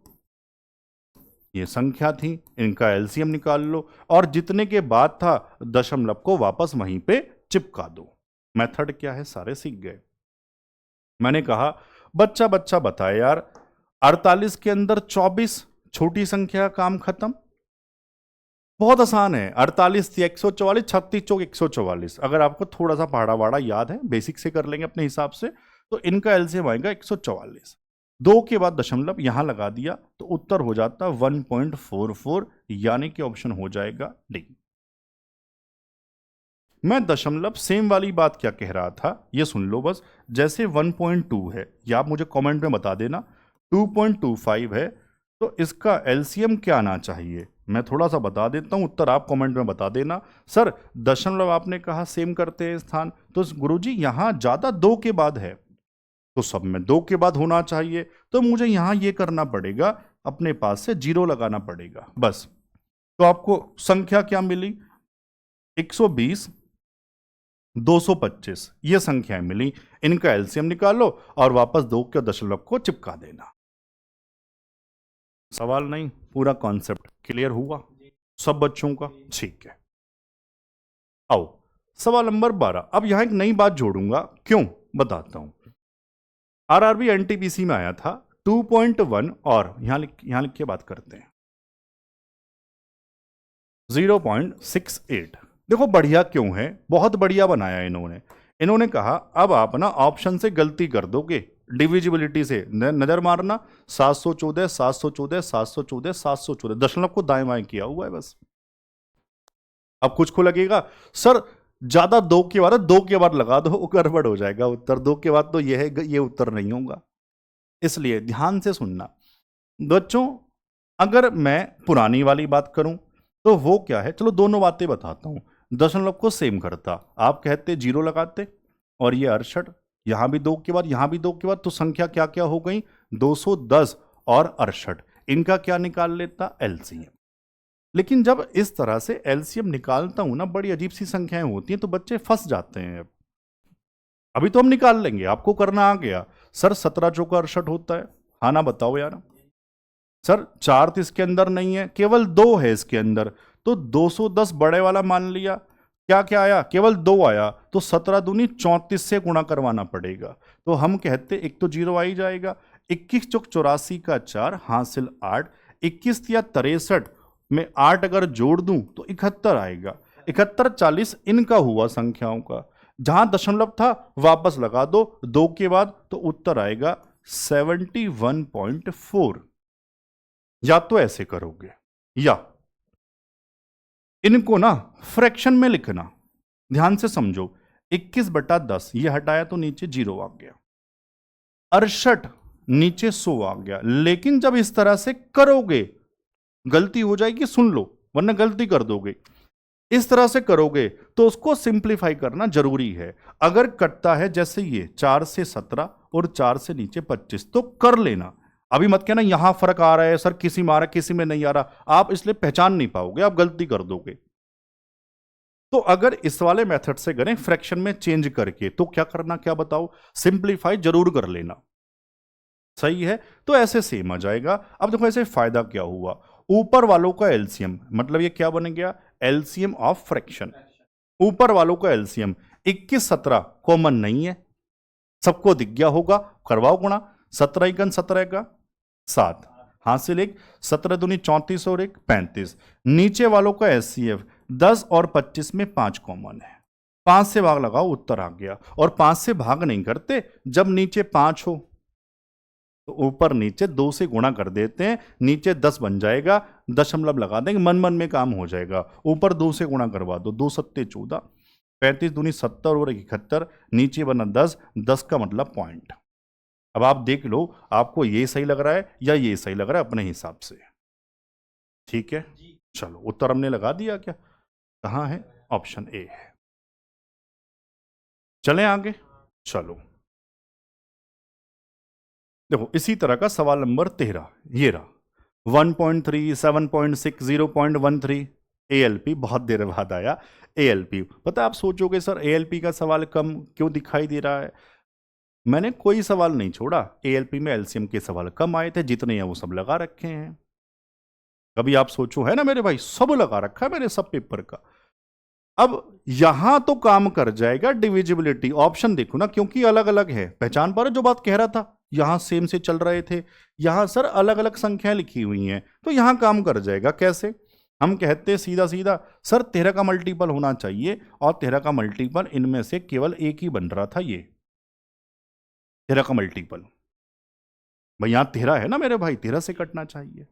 ये संख्या थी, इनका एलसीएम निकाल लो और जितने के बाद था दशमलव को वापस वहीं पे चिपका दो। मेथड क्या है सारे सीख गए। मैंने कहा बच्चा बच्चा बताए यार, 48 के अंदर 24 छोटी संख्या, काम खत्म। बहुत आसान है। 48 थी 144, 36 चौक 144। अगर आपको थोड़ा सा पहाड़ा वाड़ा याद है, बेसिक से कर लेंगे अपने हिसाब से, तो इनका एलसीएम आएगा 144। 2 के बाद दशमलव यहां लगा दिया तो उत्तर हो जाता 1.44, यानी कि ऑप्शन हो जाएगा डी। मैं दशमलव सेम वाली बात क्या कह रहा था ये सुन लो बस। जैसे 1.2 है, या आप मुझे कमेंट में बता देना। 2.25 है तो इसका एलसीएम क्या आना चाहिए, मैं थोड़ा सा बता देता हूं, उत्तर आप कमेंट में बता देना। सर दशमलव आपने कहा सेम करते हैं स्थान, तो गुरुजी यहां ज्यादा 2 के बाद है तो सब में 2 के बाद होना चाहिए, तो मुझे यहां ये करना पड़ेगा, अपने पास से 0 लगाना पड़ेगा बस। तो आपको संख्या क्या मिली? 120, 225, ये संख्याएं मिली। इनका एलसीएम निकालो और वापस 2 के दशमलव को चिपका देना। सवाल नहीं, पूरा कॉन्सेप्ट क्लियर हुआ सब बच्चों का? ठीक है। आओ सवाल नंबर 12। अब यहां एक नई बात जोड़ूंगा, क्यों बताता हूं। आरआरबी एनटीपीसी में आया था 2.1 और यहां लिख के बात करते हैं 0.68। देखो बढ़िया क्यों है, बहुत बढ़िया बनाया इन्होंने कहा अब आप ना ऑप्शन से गलती कर दोगे, डिविजिबिलिटी से नजर मारना। 714, 714, 714, 714, दशमलव को दाएं बाएं किया हुआ है बस। अब कुछ को लगेगा सर ज्यादा 2 के बाद, 2 के बाद लगा दो, गड़बड़ हो जाएगा उत्तर। 2 के बाद तो ये है, ये उत्तर नहीं होगा। इसलिए ध्यान से सुनना बच्चों। अगर मैं पुरानी वाली बात करूं तो वो क्या है, चलो दोनों बातें बताता हूं। दशमलव को सेम करता, आप कहते 0 लगाते, और ये 68, यहां भी 2 के बाद, यहां भी 2 के बाद, तो संख्या क्या क्या हो गई? 210 और 68। इनका क्या निकाल लेता? एलसीएम। लेकिन जब इस तरह से एलसीएम निकालता हूं ना, बड़ी अजीब सी संख्याएं होती हैं तो बच्चे फंस जाते हैं। अभी तो हम निकाल लेंगे, आपको करना आ गया। सर 17 चौका 68 होता है, हाँ ना बताओ यार। सर 4 तो इसके अंदर नहीं है, केवल 2 है इसके अंदर, तो 210 बड़े वाला मान लिया, क्या क्या आया, केवल 2 आया, तो 17 दूनी 34 से गुणा करवाना पड़ेगा। तो हम कहते एक तो 0 आ ही जाएगा। 21 चौक 84 का 4 हासिल 8, 21 या 63 में 8 अगर जोड़ दूं तो 71 आएगा। 71 40 इनका हुआ संख्याओं का, जहां दशमलव था वापस लगा दो 2 के बाद, तो उत्तर आएगा 71.4। या तो ऐसे करोगे, या इनको ना फ्रैक्शन में लिखना, ध्यान से समझो। 21/10 ये हटाया तो नीचे 0 आ गया, 68 नीचे 100 आ गया। लेकिन जब इस तरह से करोगे गलती हो जाएगी, सुन लो वरना गलती कर दोगे। इस तरह से करोगे तो उसको सिंप्लीफाई करना जरूरी है। अगर कटता है जैसे ये 4 से 17 और 4 से नीचे 25 तो कर लेना। अभी मत कहना यहां फर्क आ रहा है सर, किसी में आ रहा है किसी में नहीं आ रहा, आप इसलिए पहचान नहीं पाओगे, आप गलती कर दोगे। तो अगर इस वाले मेथड से करें फ्रैक्शन में चेंज करके, तो क्या करना, क्या बताओ, सिंप्लीफाई जरूर कर लेना, सही है। तो ऐसे सेम आ जाएगा। अब देखो ऐसे फायदा क्या हुआ, ऊपर वालों का एलसीएम, मतलब ये क्या बन गया, एलसीएम ऑफ फ्रैक्शन। ऊपर वालों का एलसीएम 21 17 कॉमन नहीं है, सबको दिख गया होगा, करवाओ गुणा, 17 एकन 17 का 7 हासिल 1, 17 दूनी 34 और 1 35। नीचे वालों का एचसीएफ 10 और 25 में 5 कॉमन है, 5 से भाग लगाओ उत्तर आ गया। और 5 से भाग नहीं करते, जब नीचे 5 हो तो ऊपर नीचे 2 से गुणा कर देते हैं, नीचे 10 बन जाएगा, दशमलव लगा देंगे, मन मन में काम हो जाएगा। ऊपर 2 से गुणा करवा दो, 2 सत्ते 14, 35 दूनी 70 और 71, नीचे बना 10, 10 का मतलब पॉइंट। अब आप देख लो आपको ये सही लग रहा है या ये सही लग रहा है अपने हिसाब से, ठीक है। चलो उत्तर हमने लगा दिया क्या, कहां है, ऑप्शन ए है। चलें आगे, चलो देखो इसी तरह का सवाल नंबर 13 ये रहा, 1.3 7.6 0.13 ALP, बहुत देर बाद आया ALP। पता आप सोचोगे सर ALP का सवाल कम क्यों दिखाई दे रहा है, मैंने कोई सवाल नहीं छोड़ा, ALP में एलसीएम के सवाल कम आए थे, जितने हैं वो सब लगा रखे हैं। कभी आप सोचो, है ना मेरे भाई, सब लगा रखा है मैंने सब पेपर का। अब यहां तो काम कर जाएगा डिविजिबिलिटी, ऑप्शन देखो ना, क्योंकि अलग अलग है, पहचान पा रहे जो बात कह रहा था, यहां सेम से चल रहे थे, यहां सर अलग अलग संख्याएं लिखी हुई हैं, तो यहां काम कर जाएगा। कैसे, हम कहते सीधा सीधा सर 13 का मल्टीपल होना चाहिए, और 13 का मल्टीपल इनमें से केवल एक ही बन रहा था, ये 13 का मल्टीपल, भाई यहां 13 है ना मेरे भाई, 13 से कटना चाहिए,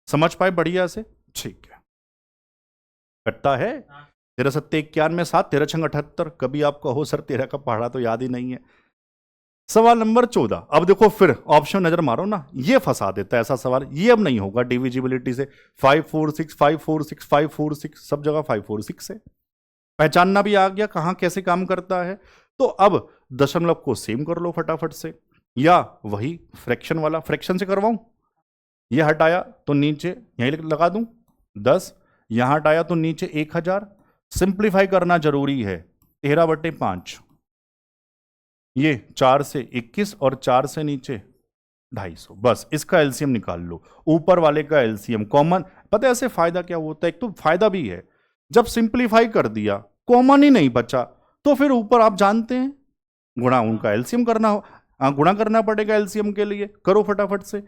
समझ पाए बढ़िया से, ठीक है। कटता है 13 सत्ते 91 7, 13 छंग 78, कभी आप कहो सर 13 का पढ़ा तो याद ही नहीं है। सवाल नंबर 14, अब देखो फिर ऑप्शन नजर मारो ना, ये फंसा देता है ऐसा सवाल, ये अब नहीं होगा डिविजिबिलिटी से, 5 4 6 5 4 6 5 4 6, सब जगह 5 4 6 है, पहचानना भी आ गया कहां कैसे काम करता है। तो अब दशमलव को सेम कर लो फटाफट से, या वही फ्रैक्शन वाला, फ्रैक्शन से करवाऊं, ये हटाया तो नीचे यहीं लगा दूं 10, यहां हटाया तो नीचे 1000, सिंप्लीफाई करना जरूरी है, 13/5, ये 4 से 21 और 4 से नीचे 250, बस इसका एलसीएम निकाल लो, ऊपर वाले का एलसीएम कॉमन। पता है ऐसे फायदा क्या होता है, एक तो फायदा भी है, जब सिंप्लीफाई कर दिया कॉमन ही नहीं बचा, तो फिर ऊपर आप जानते हैं गुणा उनका एलसीएम करना हो, गुणा करना पड़ेगा एलसीएम के लिए, करो फटाफट से,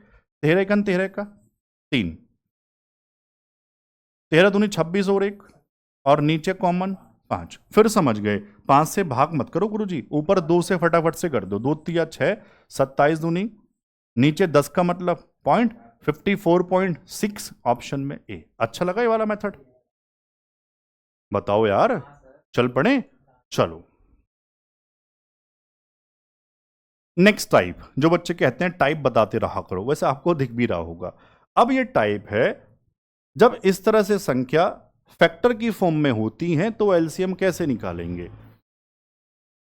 13 का 13 का 3, 13 दूनी 26 और 1, और नीचे कॉमन 5, फिर समझ गए, 5 से भाग मत करो गुरुजी, ऊपर 2 से फटाफट से कर दो, 2 3 6, 27 दूनी, नीचे 10 का मतलब पॉइंट, 54.6 ऑप्शन में ए। अच्छा लगा ये वाला मेथड, बताओ यार, चल पड़े, चलो नेक्स्ट टाइप, जो बच्चे कहते हैं टाइप बताते रहा करो, वैसे आपको दिख भी रहा होगा। अब ये टाइप है जब इस तरह से संख्या फैक्टर की फॉर्म में होती हैं, तो एलसीएम कैसे निकालेंगे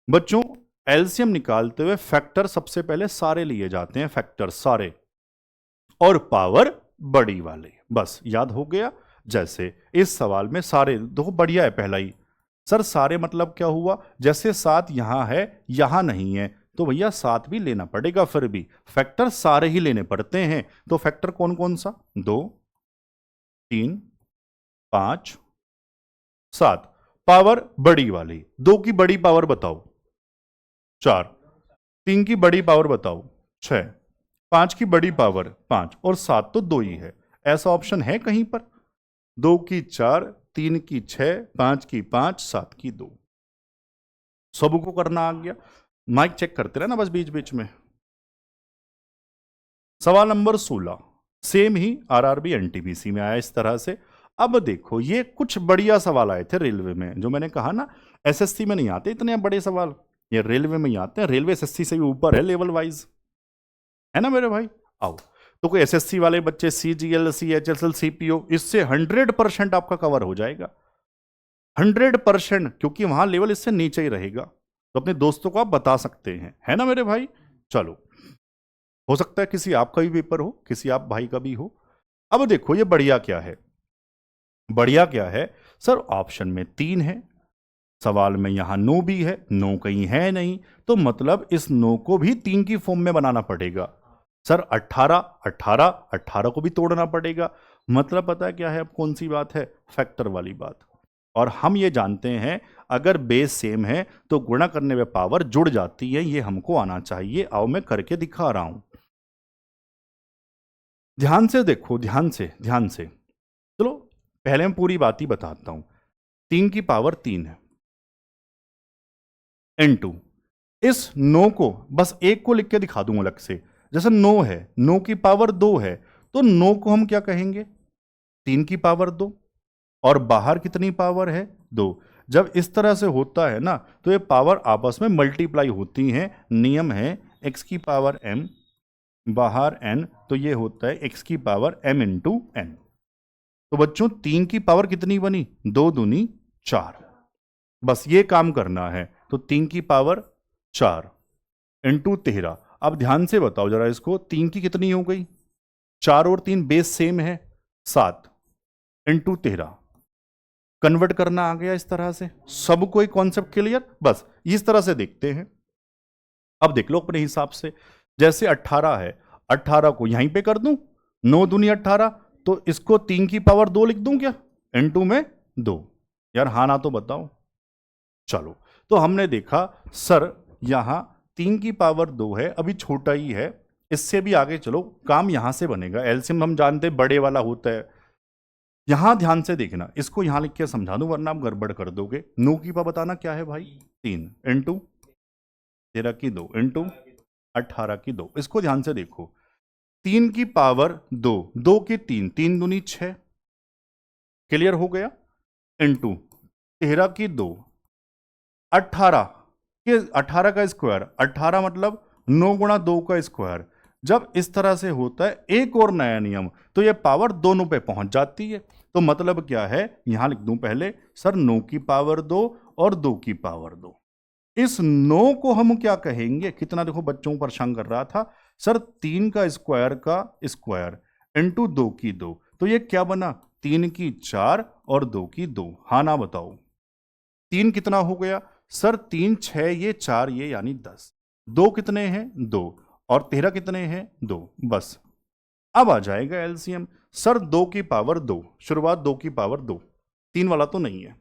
बच्चों, एलसीएम निकालते हुए फैक्टर सबसे पहले सारे लिए जाते हैं, फैक्टर सारे, और पावर बड़ी वाले, बस याद हो गया। जैसे इस सवाल में सारे देखो बढ़िया है, पहला ही सर सारे मतलब क्या हुआ, जैसे 7 यहां है यहां नहीं है, तो भैया 7 भी लेना पड़ेगा, फिर भी फैक्टर सारे ही लेने पड़ते हैं। तो फैक्टर कौन कौन सा? 2, 3, 5, 7। पावर बड़ी वाली, 2 की बड़ी पावर बताओ 4, 3 की बड़ी पावर बताओ 6, 5 की बड़ी पावर 5 और 7 तो 2 ही है। ऐसा ऑप्शन है कहीं पर? 2 की 4, 3 की 6, 5 की 5, 7 की 2। सबको करना आ गया। माइक चेक करते रहना बस बीच बीच में। सवाल नंबर 16 सेम ही आरआरबी एनटीपीसी में आया इस तरह से। अब देखो ये कुछ बढ़िया सवाल आए थे रेलवे में, जो मैंने कहा ना एसएससी में नहीं आते इतने बड़े सवाल, ये रेलवे में ही आते हैं। रेलवे एसएससी से भी ऊपर है लेवल वाइज, है ना मेरे भाई। आओ तो कोई एसएससी वाले बच्चे सीजीएल, सीएचएसएल, सीपीओ, इससे 100% आपका कवर हो जाएगा, 100%, क्योंकि वहां लेवल इससे नीचे ही रहेगा। तो अपने दोस्तों को आप बता सकते हैं, है ना मेरे भाई। चलो, हो सकता है किसी आपका भी पेपर हो, किसी आप भाई का भी हो। अब देखो ये बढ़िया क्या है, बढ़िया क्या है सर, ऑप्शन में 3 है, सवाल में यहां नो भी है, नो कहीं है नहीं, तो मतलब इस नो को भी 3 की फॉर्म में बनाना पड़ेगा। सर 18, 18, 18 को भी तोड़ना पड़ेगा। मतलब पता है क्या है, अब कौन सी बात है, फैक्टर वाली बात। और हम ये जानते हैं अगर बेस सेम है तो गुणा करने में पावर जुड़ जाती है, ये हमको आना चाहिए। आओ मैं करके दिखा रहा हूं, ध्यान से देखो, ध्यान से, ध्यान से। चलो पहले मैं पूरी बात ही बताता हूं। 3 की पावर 3 है N2। इस 9 को बस एक को लिख के दिखा दूंगा अलग से। जैसे 9 है, 9 की पावर 2 है, तो 9 को हम क्या कहेंगे, 3 की पावर 2। और बाहर कितनी पावर है, 2। जब इस तरह से होता है ना, तो ये पावर आपस में मल्टीप्लाई होती हैं। नियम है x की पावर m, बाहर n, तो ये होता है x की पावर m इंटू n। तो बच्चों 3 की पावर कितनी बनी, 2 दूनी 4। बस ये काम करना है। तो 3 की पावर 4 इंटू 13। अब ध्यान से बताओ जरा इसको, 3 की कितनी हो गई, 4 और 3 बेस सेम है, 7 इंटू 13। कन्वर्ट करना आ गया इस तरह से। सब कोई कॉन्सेप्ट क्लियर? बस इस तरह से देखते हैं। अब देख लो अपने हिसाब से, जैसे 18 है, 18 को यहीं पे कर दूं, 9 दूनी 18, तो इसको 3 की पावर 2 लिख दूं क्या, N2 में 2। यार हाँ ना तो बताओ। चलो, तो हमने देखा सर यहां 3 की पावर 2 है, अभी छोटा ही है, इससे भी आगे चलो काम यहां से बनेगा। एलसीएम हम जानते हैं बड़े वाला होता है। यहां ध्यान से देखना, इसको यहां लिख के समझा दूं वरना आप गड़बड़ कर दोगे। 9 की पावर बताना क्या है भाई, 3 इंटू 13 की 2 इंटू 18 की 2। इसको ध्यान से देखो, 3 की पावर 2, 2 की 3, 3 दूनी 6, क्लियर हो गया, इंटू 13 की 2, 18 के 18 का स्क्वायर, 18 मतलब 9 गुणा 2 का स्क्वायर। जब इस तरह से होता है एक और नया नियम, तो ये पावर दोनों पे पहुंच जाती है। तो मतलब क्या है, यहां लिख दूं पहले सर 9 की पावर 2 और 2 की पावर 2। इस 9 को हम क्या कहेंगे, कितना देखो बच्चों को परेशान कर रहा था सर, 3 का स्क्वायर इंटू 2 की 2। तो ये क्या बना, 3 की 4 और 2 की 2। हाँ ना बताओ, 3 कितना हो गया सर, 3 6, ये 4 ये यानी 10। 2 कितने हैं, 2, और 13 कितने हैं, 2। बस अब आ जाएगा एलसीएम। सर 2 की पावर 2, शुरुआत 2 की पावर 2, 3 वाला तो नहीं है।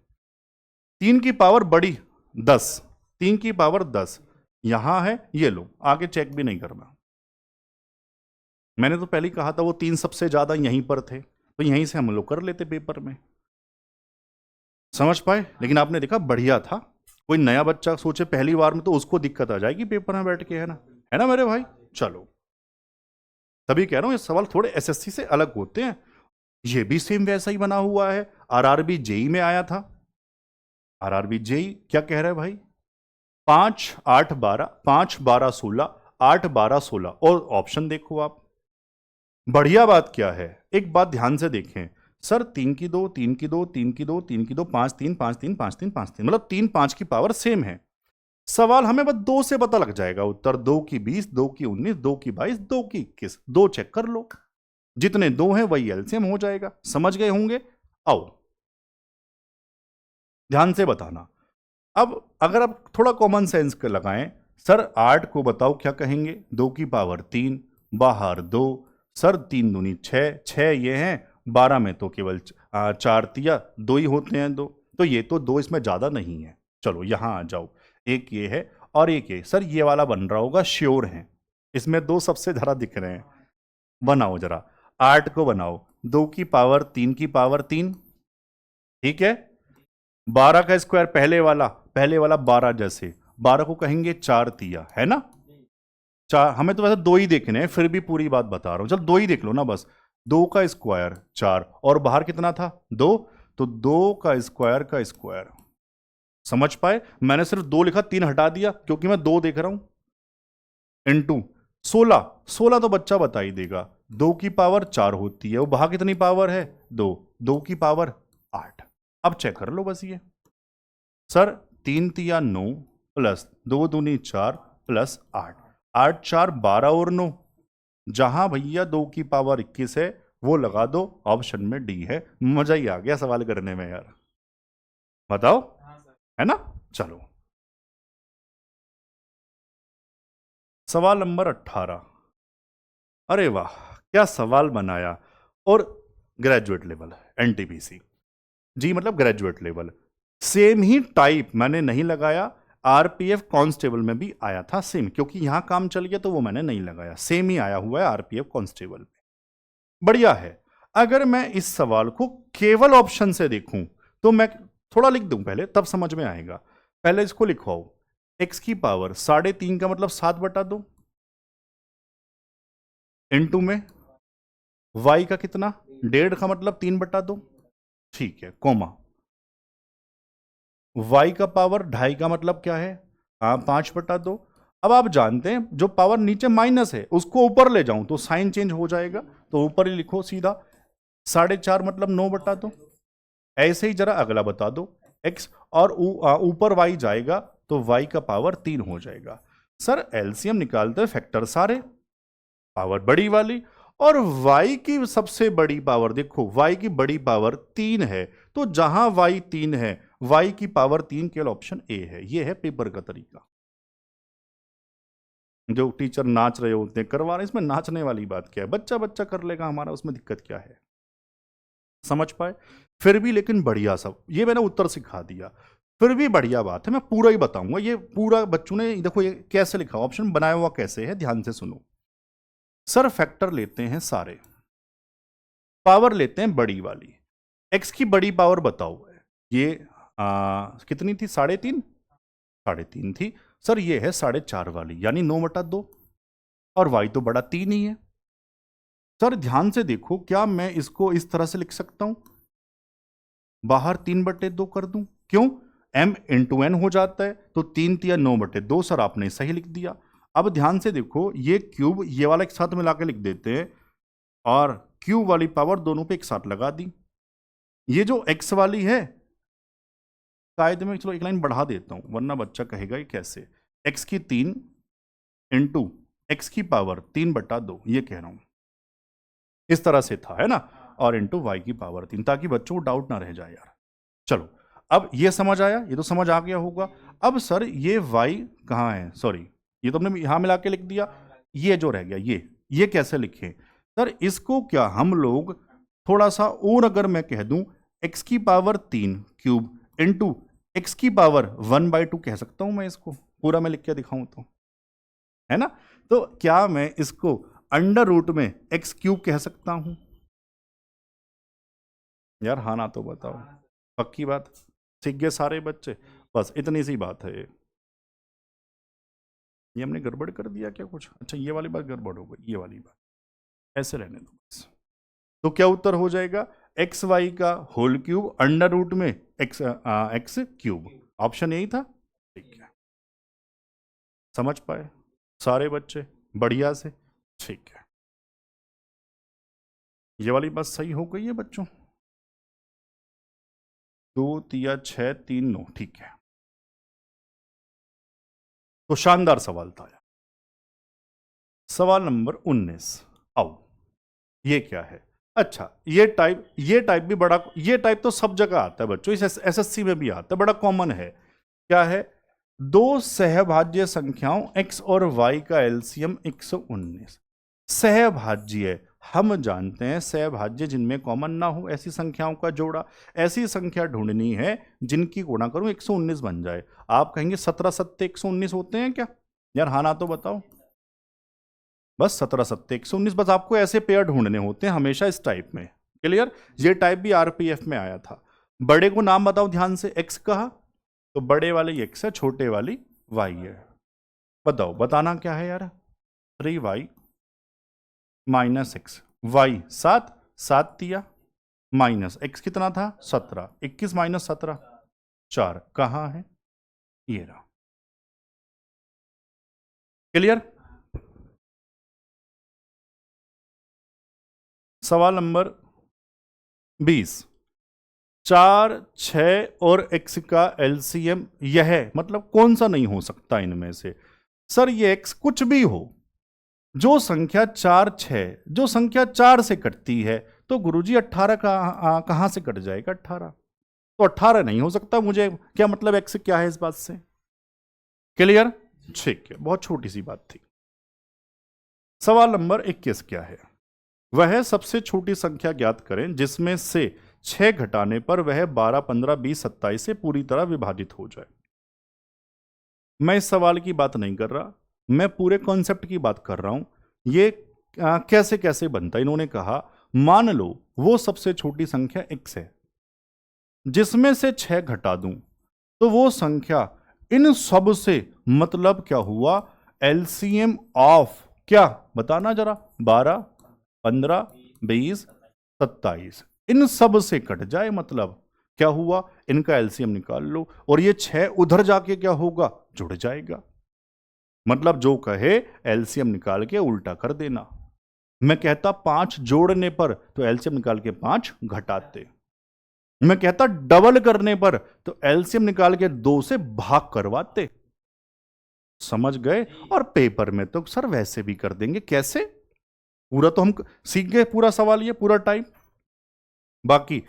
3 की पावर बड़ी 10, 3 की पावर 10 यहां है, ये लो, आगे चेक भी नहीं करना। मैंने तो पहले ही कहा था वो 3 सबसे ज्यादा यहीं पर थे, तो यहीं से हम लोग कर लेते पेपर में। समझ पाए? लेकिन आपने देखा बढ़िया था। कोई नया बच्चा सोचे पहली बार में, तो उसको दिक्कत आ जाएगी पेपर में बैठ के, है ना मेरे भाई। चलो, तभी कह रहा हूं ये सवाल थोड़े एसएससी से अलग होते हैं। ये भी सेम वैसा ही बना हुआ है, आरआरबी जेई में आया था। आरआरबी जेई क्या कह रहा है भाई, 5 8 12, 5 12 16, 8 12 16, और ऑप्शन देखो आप। बढ़िया बात क्या है, एक बात ध्यान से देखें सर, 3 की 2, 3 की 2, 3 की 2, 3 की 2, 5 3 5 3 5 3 5 3, मतलब 3 5 की पावर सेम है। सवाल हमें बस 2 से पता लग जाएगा उत्तर, 2 की 20, 2 की 19, 2 की 22, 2 की 21, 2 चेक कर लो, जितने 2 हैं वही एलसीएम हो जाएगा। समझ गए होंगे। आओ ध्यान से बताना। अब अगर आप थोड़ा कॉमन सेंस लगाएं, सर 8 को बताओ क्या कहेंगे, 2 की पावर 3, बाहर 2, सर 3 दूनी 6, 6 ये हैं, 12 में तो केवल 4 तिया 2 ही होते हैं, 2, तो ये तो 2 इसमें ज़्यादा नहीं है। चलो यहाँ आ जाओ, एक ये है और एक ये, सर ये वाला बन रहा होगा, श्योर है, इसमें 2 सबसे ज़्यादा दिख रहे हैं। बनाओ जरा, 8 को बनाओ, 2 की पावर 3 की पावर 3, ठीक है, 12 का स्क्वायर पहले वाला 12 जैसे, 12 को कहेंगे 4 तिया, है ना, 4, हमें तो वैसे 2 ही देखने हैं, फिर भी पूरी बात बता रहा हूं, चल 2 ही देख लो ना बस, 2 का स्क्वायर 4 और बाहर कितना था 2, तो 2 का स्क्वायर, समझ पाए, मैंने सिर्फ 2 लिखा, 3 हटा दिया क्योंकि मैं 2 देख रहा हूं, इनटू 16, 16 तो बच्चा बता ही देगा, 2 की पावर 4 होती है, वो बाहर कितनी पावर है 2, 2 की पावर 8, अब चेक कर लो बस ये, सर 3 तिया 9 प्लस 2 दूनी 4 प्लस 8, 8 4 12 और 9, जहां भैया 2 की पावर 21 है वो लगा दो, ऑप्शन में डी है। मजा ही आ गया सवाल करने में यार, बताओ, है ना। चलो सवाल नंबर 18, अरे वाह क्या सवाल बनाया, और ग्रेजुएट लेवल एनटीपीसी, जी मतलब ग्रेजुएट लेवल, सेम ही टाइप मैंने नहीं लगाया, आरपीएफ कांस्टेबल में भी आया था सेम, क्योंकि यहां काम चल गया तो वो मैंने नहीं लगाया, सेम ही आया हुआ है आरपीएफ कांस्टेबल में, बढ़िया है। अगर मैं इस सवाल को केवल ऑप्शन से देखूं तो मैं थोड़ा लिख दूं पहले, तब समझ में आएगा, पहले इसको लिखवाओ, x की पावर 3.5 का मतलब 7/2, इनटू में y का कितना 1.5 का मतलब 3/2, ठीक है, कोमा y का पावर 2.5 का मतलब क्या है 5/2, अब आप जानते हैं जो पावर नीचे माइनस है उसको ऊपर ले जाऊं तो साइन चेंज हो जाएगा, तो ऊपर ही लिखो सीधा, 4.5 मतलब 9/2, ऐसे ही जरा अगला बता दो, x और ऊपर y जाएगा तो y का पावर 3 हो जाएगा। सर एलसीएम निकालते हैं, फैक्टर सारे, पावर बड़ी वाली, और y की सबसे बड़ी पावर देखो, y की बड़ी पावर 3 है, तो जहां y 3 है y की पावर 3 केवल ऑप्शन ए है, ये है पेपर का तरीका। जो टीचर नाच रहे होते हैं करवा रहे, इसमें नाचने वाली बात क्या है, बच्चा बच्चा कर लेगा हमारा, उसमें दिक्कत क्या है, समझ पाए, फिर भी लेकिन बढ़िया सब, ये मैंने उत्तर सिखा दिया, फिर भी बढ़िया बात है, मैं पूरा ही बताऊंगा, ये पूरा बच्चों ने देखो ये कैसे लिखा, ऑप्शन बनाया हुआ कैसे है, ध्यान से सुनो। सर फैक्टर लेते हैं सारे, पावर लेते हैं बड़ी वाली, एक्स की बड़ी पावर बताओ, ये कितनी थी 3.5, 3.5 थी, सर ये है 4.5 वाली यानी 9/2, और y तो बड़ा 3 ही है। सर ध्यान से देखो, क्या मैं इसको इस तरह से लिख सकता हूं, बाहर 3/2 कर दूं, क्यों, m इंटू एन हो जाता है, तो 3 तिया 9/2, सर आपने सही लिख दिया। अब ध्यान से देखो, ये क्यूब ये वाला एक साथ मिला के लिख देते हैं, और क्यूब वाली पावर दोनों पे एक साथ लगा दी, ये जो x वाली है, कायदे में चलो एक लाइन बढ़ा देता हूं वरना बच्चा कहेगा ये कैसे, x की 3 इंटू एक्स की पावर 3/2, ये कह रहा हूं, इस तरह से था, है ना, और इंटू वाई की पावर 3, ताकि बच्चों को डाउट ना रह जाए यार। चलो अब ये समझ आया, ये तो समझ आ गया होगा। अब सर ये y कहाँ है, सॉरी ये तो हमने यहां मिला के लिख दिया, ये जो रह गया ये कैसे लिखें, सर इसको क्या हम लोग थोड़ा सा और अगर मैं कह दूं, x की पावर 3 क्यूब इंटू एक्स की पावर 1/2 कह सकता हूं मैं, इसको पूरा मैं लिख के दिखाऊं तो, है ना, तो क्या मैं इसको अंडर रूट में एक्स क्यूब कह सकता हूं यार, हाँ ना तो बताओ, पक्की बात, सीख गए सारे बच्चे, बस इतनी सी बात है, ये हमने गड़बड़ कर दिया क्या कुछ, अच्छा ये वाली बात गड़बड़ हो गई, ये वाली बात ऐसे रहने दो बस, तो क्या उत्तर हो जाएगा, एक्स वाई का होल क्यूब अंडर रूट में एक्स क्यूब, ऑप्शन यही था, ठीक है, समझ पाए सारे बच्चे बढ़िया से, ठीक है, ये वाली बात सही हो गई है बच्चों, 2 तिया 6 3 9, ठीक है, तो शानदार सवाल था यार। सवाल नंबर 19, आओ, ये क्या है, अच्छा ये टाइप भी बड़ा, ये टाइप तो सब जगह आता है बच्चों, इस एसएससी में भी आता है, बड़ा कॉमन है, क्या है, दो सहभाज्य संख्याओं x और y का एलसीएम 119। सहभाज्य हम जानते हैं सहभाज्य जिनमें कॉमन ना हो ऐसी संख्याओं का जोड़ा। ऐसी संख्या ढूंढनी है जिनकी गुणा करूं 119 बन जाए। आप कहेंगे 17 सत्ते 119 होते हैं क्या यार? हाँ ना तो बताओ। बस 17 सत्ते 119, बस आपको ऐसे पेयर ढूंढने होते हैं हमेशा इस टाइप में। क्लियर? ये टाइप भी आरपीएफ में आया था। बड़े को नाम बताओ ध्यान से। एक्स कहा तो बड़े वाली एक्स है, छोटे वाली वाई है। बताओ, बताना क्या है यार? 3y माइनस एक्स, वाई 7, 7 दिया माइनस एक्स कितना था 17, 21 माइनस 17 4। कहां है? ये रहा। क्लियर? सवाल नंबर 20। 4, 6 और x का एलसीएम यह मतलब कौन सा नहीं हो सकता इनमें से? सर ये x कुछ भी हो, जो संख्या 4, 6 जो संख्या 4 से कटती है तो गुरुजी 18 कहां से कट जाएगा? 18 तो 18 नहीं हो सकता। मुझे क्या मतलब x क्या है इस बात से? क्लियर? ठीक है, बहुत छोटी सी बात थी। सवाल नंबर 21 क्या है? वह सबसे छोटी संख्या ज्ञात करें जिसमें से 6 घटाने पर वह 12, 15, 20, 27 से पूरी तरह विभाजित हो जाए। मैं इस सवाल की बात नहीं कर रहा, मैं पूरे कॉन्सेप्ट की बात कर रहा हूं। ये कैसे कैसे बनता है? इन्होंने कहा मान लो वो सबसे छोटी संख्या x है जिसमें से 6 घटा दूं तो वो संख्या इन सब से मतलब क्या हुआ? एलसीएम ऑफ क्या बताना जरा? 12, 15, 20, 27 इन सब से कट जाए मतलब क्या हुआ? इनका एलसीएम निकाल लो और ये 6 उधर जाके क्या होगा? जुड़ जाएगा। मतलब जो कहे एलसीएम निकाल के उल्टा कर देना। मैं कहता 5 जोड़ने पर तो एलसीएम निकाल के 5 घटाते। मैं कहता डबल करने पर तो एलसीएम निकाल के 2 से भाग करवाते। समझ गए? और पेपर में तो सर वैसे भी कर देंगे। कैसे? पूरा तो हम सीख गए, पूरा सवाल ये पूरा टाइम। बाकी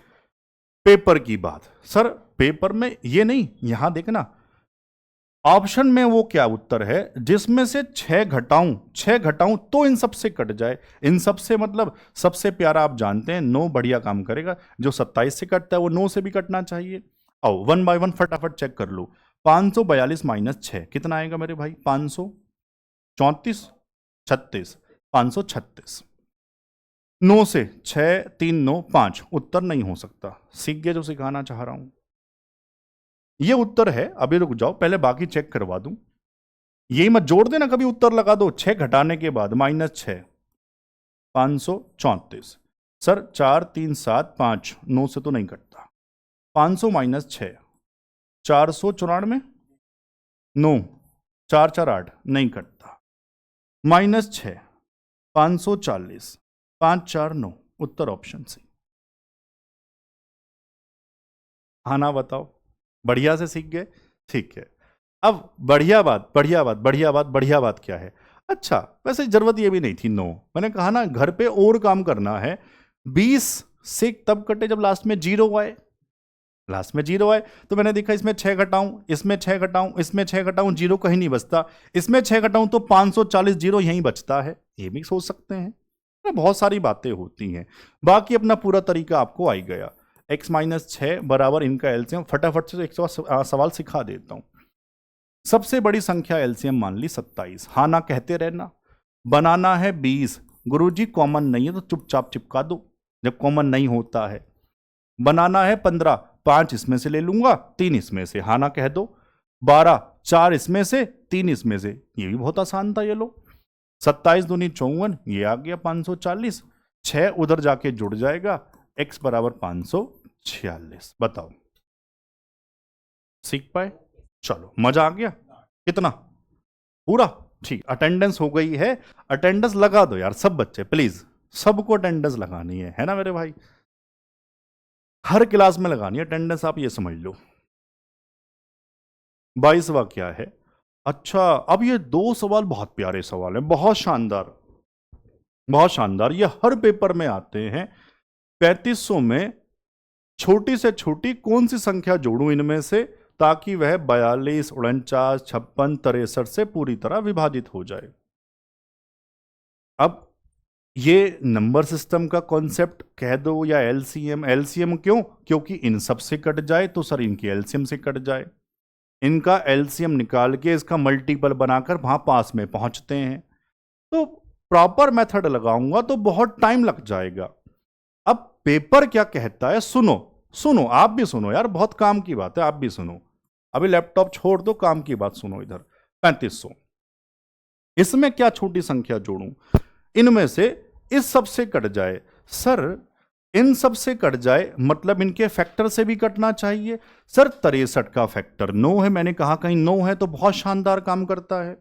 पेपर की बात, सर पेपर में ये नहीं, यहां देखना ऑप्शन में वो क्या उत्तर है जिसमें से 6 घटाऊं तो इन सब से कट जाए। इन सब से मतलब सबसे प्यारा आप जानते हैं 9 बढ़िया काम करेगा। जो 27 से कटता है वो 9 से भी कटना चाहिए। आओ 1 बाय 1 फटाफट चेक कर लो। 542 माइनस 6 कितना आएगा मेरे भाई? 534, 36, 536। 9 से 6, 3, 9, 5 उत्तर नहीं हो सकता। सीख गए जो सिखाना चाह रहा हूं? ये उत्तर है। अभी रुक जाओ, पहले बाकी चेक करवा दूं। यही मत जोड़ देना कभी, उत्तर लगा दो 6 घटाने के बाद -6, 534। सर 4, 3, 7, 5 9 से तो नहीं कटता। 500 माइनस 6, 494, 9, 4, 4, 8 नहीं कटता। -6, 540, 5, 4, 9 उत्तर ऑप्शन सी। हाँ ना बताओ? बढ़िया से सीख गए? ठीक है। अब बढ़िया बात बढ़िया बात बढ़िया बात बढ़िया बात क्या है? अच्छा वैसे जरूरत ये भी नहीं थी 9। मैंने कहा ना घर पे और काम करना है। 20 से तब कटे जब लास्ट में 0 आए। लास्ट में 0 आए तो मैंने देखा इसमें 6 घटाऊं, इसमें 6 घटाऊं, इसमें 6 घटाऊं, 0 कहीं नहीं बचता। इसमें 6 घटाऊं तो 540 0 यहीं बचता है। ये भी सोच सकते हैं। बहुत सारी बातें होती हैं। बाकी अपना पूरा तरीका आपको आ ही गया। x माइनस 6 बराबर इनका एलसीएम। फटाफट से एक सवाल सिखा देता हूं। सबसे बड़ी संख्या एलसीएम मान ली 27। हाँ ना कहते रहना। बनाना है 20। गुरुजी कॉमन नहीं है तो चुपचाप चिपका दो जब कॉमन नहीं होता है। बनाना है 15। 5 इसमें से ले लूंगा, 3 इसमें से। हाँ ना कह दो। 12, 4 इसमें से, 3 इसमें से। ये भी बहुत आसान था। ये लो 27 दूनी 54, ये आ गया 540। 6 उधर जाके जुड़ जाएगा। x बराबर 546। बताओ सीख पाए? चलो मजा आ गया? कितना? पूरा? ठीक। अटेंडेंस हो गई है। अटेंडेंस लगा दो यार सब बच्चे प्लीज। सबको अटेंडेंस लगानी है ना मेरे भाई? हर क्लास में लगानी है अटेंडेंस, आप ये समझ लो। 22वां क्या है? अच्छा अब ये 2 सवाल बहुत प्यारे सवाल हैं, बहुत शानदार बहुत शानदार। ये हर पेपर में आते हैं। 3500 में छोटी से छोटी कौन सी संख्या जोड़ूं इनमें से ताकि वह 42, 49, 56, 63 से पूरी तरह विभाजित हो जाए। अब ये नंबर सिस्टम का कॉन्सेप्ट कह दो या एलसीएम। एलसीएम क्यों? क्योंकि इन सब से कट जाए तो सर इनके एलसीएम से कट जाए, इनका एलसीएम निकाल के इसका मल्टीपल बनाकर वहां पास में पहुंचते हैं। तो प्रॉपर मेथड लगाऊंगा तो बहुत टाइम लग जाएगा। अब पेपर क्या कहता है, सुनो सुनो, आप भी सुनो यार, बहुत काम की बात है, आप भी सुनो। अभी लैपटॉप छोड़ दो, काम की बात सुनो। इधर 3500, इसमें क्या छोटी संख्या जोड़ूं? इनमें से इस सब से कट जाए। सर इन सब से कट जाए मतलब इनके फैक्टर से भी कटना चाहिए। सर 63 का फैक्टर 9 है, मैंने कहा कहीं 9 है तो बहुत शानदार काम करता है।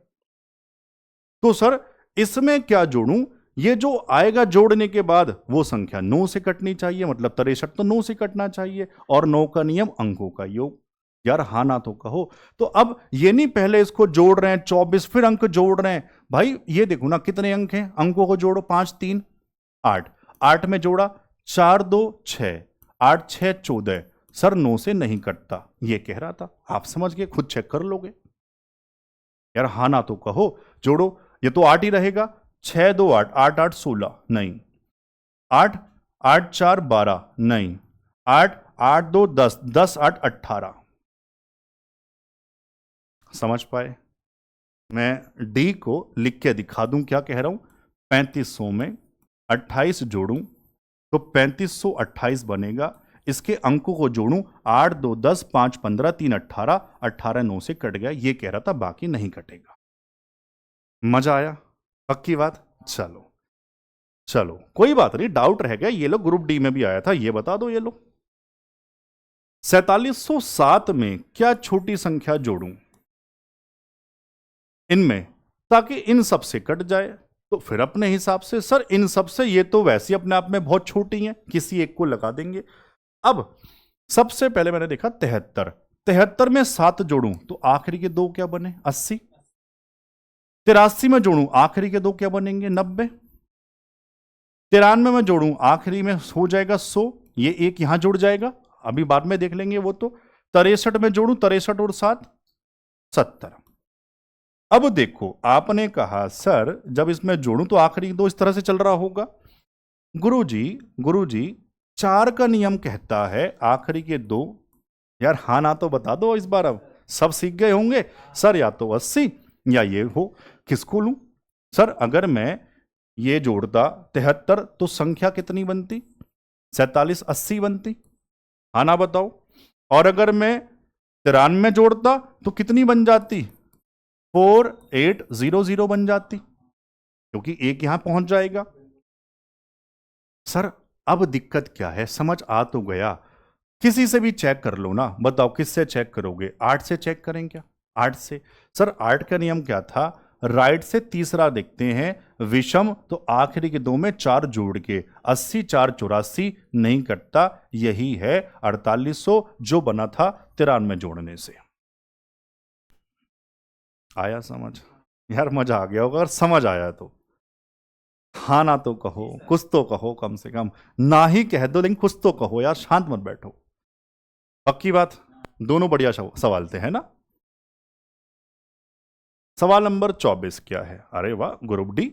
तो सर इसमें क्या जोड़ूं? ये जो आएगा जोड़ने के बाद वो संख्या 9 से कटनी चाहिए, मतलब 63 तो 9 से कटना चाहिए, और 9 का नियम अंकों का योग। यार हाँ ना तो कहो। तो अब ये नहीं पहले इसको जोड़ रहे हैं 24 फिर अंक जोड़ रहे हैं। भाई ये देखो ना कितने अंक हैं, अंकों को जोड़ो, 5 3 8, 8 में जोड़ा 4 2 6, 8 6 14। सर 9 से नहीं कटता, ये कह रहा था, आप समझ गए, खुद चेक कर लोगे। यार हाँ ना तो कहो, जोड़ो, ये तो 8 ही रहेगा। 6 2 8, 8 8 16, नहीं। 8 8 4 12, नहीं। 8 8 2 10, 10 8 18। समझ पाए? मैं डी को लिख के दिखा दूं क्या कह रहा हूं। 3500 में 28 जोड़ूं तो 3528 बनेगा। इसके अंकों को जोड़ूं, 8 2 10, 5 15, 3 18, 18 9 से कट गया, ये कह रहा था, बाकी नहीं कटेगा। मजा आया? पक्की बात? चलो चलो कोई बात नहीं, डाउट रह गया, ये लो ग्रुप डी में भी आया था, ये बता दो। ये लो 4707 में क्या छोटी संख्या जोड़ूं इनमें ताकि इन सब से कट जाए? तो फिर अपने हिसाब से, सर इन सब से ये तो वैसे ही अपने आप में बहुत छोटी हैं, किसी एक को लगा देंगे। अब सबसे पहले मैंने देखा 73, 73 में 7 जोड़ूं तो आखिरी के दो क्या बने? 80। 83 में जोड़ूं आखिरी के दो क्या बनेंगे? 90। 93 में जोड़ूं आखिरी में हो जाएगा 100, ये एक यहां जुड़ जाएगा, अभी बाद में देख लेंगे वो तो। 63 में जोड़ूं, 63 और 7 70। अब देखो आपने कहा सर जब इसमें जोड़ूं तो आखिरी दो इस तरह से चल रहा होगा। गुरुजी 4 का नियम कहता है आखिरी के दो। यार हाँ ना तो बता दो इस बार, अब सब सीख गए होंगे। सर या तो 80 या ये हो, किसको लूं? सर अगर मैं ये जोड़ता 73 तो संख्या कितनी बनती? 47 80 बनती। हाँ ना बताओ। और अगर मैं 93 जोड़ता तो कितनी बन जाती? 4800 बन जाती, क्योंकि एक यहां पहुंच जाएगा। सर अब दिक्कत क्या है, समझ आ तो गया। किसी से भी चेक कर लो ना, बताओ किससे चेक करोगे? 8 से चेक करें क्या? 8 से। सर 8 का नियम क्या था? राइट से तीसरा देखते हैं विषम, तो आखिरी के दो में 4 जोड़ के 80 4 84 नहीं कटता, यही है 4800 जो बना था 93 जोड़ने से। आया समझ? यार मजा आ गया होगा, अगर समझ आया तो हाँ ना तो कहो, कुछ तो कहो, कम से कम ना ही कह दो लेकिन कुछ तो कहो यार, शांत मत बैठो। पक्की बात? दोनों बढ़िया सवाल थे, है ना? सवाल नंबर 24 क्या है? अरे वाह ग्रुप डी,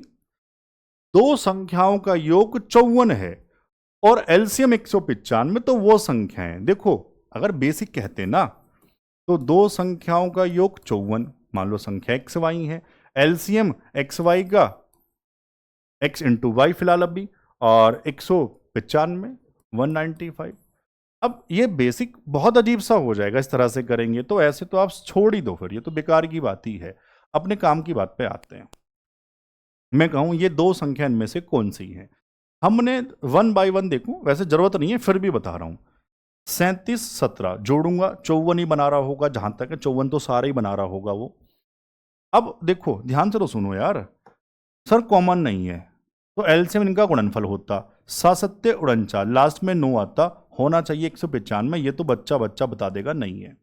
दो संख्याओं का योग 54 है और एलसीएम 195, तो वो संख्याएं देखो। अगर बेसिक कहते ना तो दो संख्याओं का योग 54, मान लो संख्या एक्स वाई है, एलसीएम एक्स वाई का एक्स इंटू वाई फिलहाल अभी, और 195 195। अब ये बेसिक बहुत अजीब सा हो जाएगा इस तरह से करेंगे, तो ऐसे तो आप छोड़ ही दो, फिर ये तो बेकार की बात ही है। अपने काम की बात पे आते हैं। मैं कहूं ये दो संख्या इनमें से कौन सी है? हमने 1 बाय 1 देखो, वैसे जरूरत नहीं है फिर भी बता रहा हूं। 37 17 जोड़ूंगा 54 ही बना रहा होगा, जहां तक है 54 तो सारे ही बना रहा होगा वो। अब देखो ध्यान से तो सुनो यार, सर कॉमन नहीं है तो एलसीएम इनका गुणनफल होता 7 7 49, लास्ट में 9 आता, होना चाहिए 195, ये तो बच्चा बच्चा बता देगा, नहीं है।